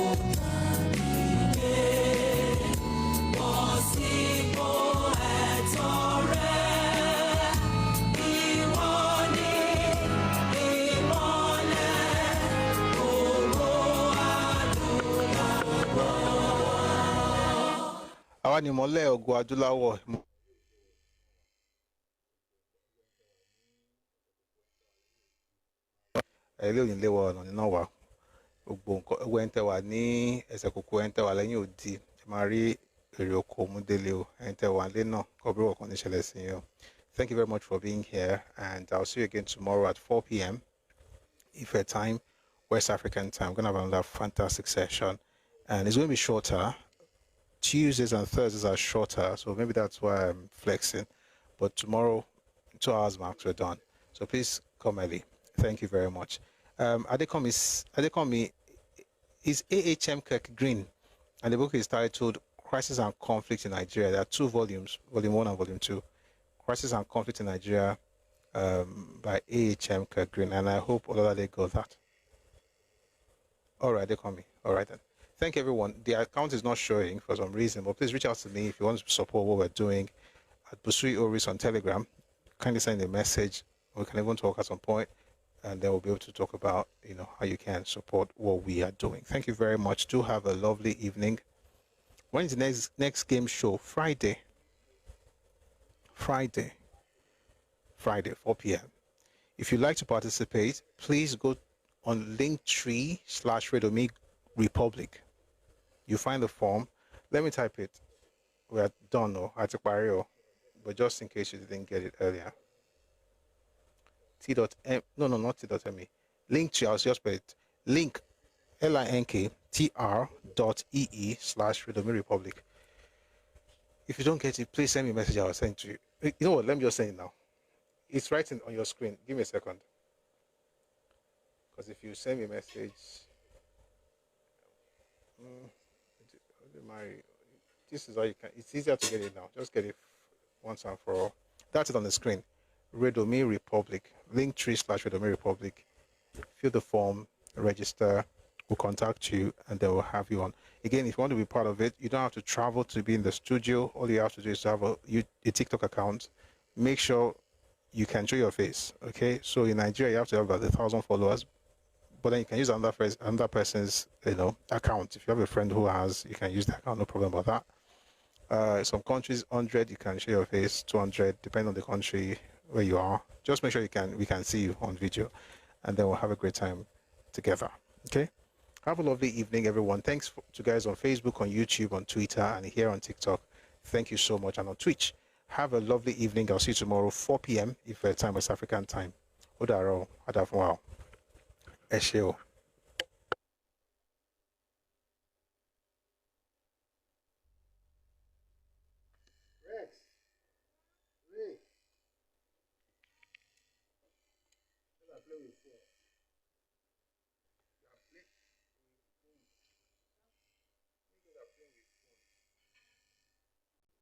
òkàdìlé, bọ́ sípò ẹ̀tọ́ rẹ. Ìwọ ni ìmọ́lẹ̀ ògo adúláwọ̀. Àwa ni ìmọ́lẹ̀ ògo adúláwọ̀. Ilé òní léwọ ọ̀nà nínú wa. Gbogbo nǹkan ẹwẹ́ ń tẹ́ wà ní ẹsẹ̀ kòkó ẹ̀ ń tẹ́ wà lẹ́yìn òdì. Ẹ máa rí èrè oko múdélé o. Ẹ̀ ń tẹ́ wà lé náà kọ́bírọ̀ kan ní ìṣẹ̀lẹ̀ sí yín o. Thank you very much for being here, and I'll see you again tomorrow at 4 p.m. Ife time, West African time. We're going to have another fantastic session, and it's going to be shorter. Tuesdays and Thursdays are shorter, so maybe that's why I'm flexing. But tomorrow, 2 hours max, we're done. So please come early. Thank you very much. Adekomi is AHM Kirk Green, and the book is titled Crisis and Conflict in Nigeria. There are 2 volumes, Volume 1 and Volume 2. Crisis and Conflict in Nigeria by AHM Kirk Green, and I hope Ololade got that. All right, Adekomi. All right then. Thank you, everyone. The account is not showing for some reason, but please reach out to me if you want to support what we're doing at Busui Oris on Telegram. Kindly send a message. We can even talk at some point. and then we'll be able to talk about how you can support what we are doing. Thank you very much. Do have a lovely evening. When is the next game show? Friday, 4 p.m. If you'd like to participate, please go on Linktree/Redomi Republic. You find the form. Let me type it. We are done now at Aquario, but just in case you didn't get it earlier. T.M. No, not T.M. Linktree, I'll just spell it. Link, linktr.ee/Redomi Republic. If you don't get it, please send me a message. I'll send it to you. You know what? Let me just send it now. It's writing on your screen. Give me a second. Because if you send me a message, this is all you can. It's easier to get it now. Just get it once and for all. That's it on the screen. Redomi Republic. Linktree/Redomi Republic. Fill the form, register. We'll contact you, and then we'll have you on. Again, if you want to be part of it, you don't have to travel to be in the studio. All you have to do is to have a TikTok account. Make sure you can show your face. Okay, so in Nigeria, you have to have about 1,000 followers, but then you can use another person's account. If you have a friend who has, you can use that account. No problem about that. Some countries 100, you can show your face. 200, depending on the country where you are. Just make sure we can see you on video, and then we'll have a great time together. Okay. Have a lovely evening, everyone. Thanks to guys on Facebook, on YouTube, on Twitter, and here on TikTok. Thank you so much, and on Twitch. Have a lovely evening. I'll see you tomorrow, 4 p.m. if time West African time. Odaro, Adafwao. Esheo. Rex. Ray. Let's play with 4.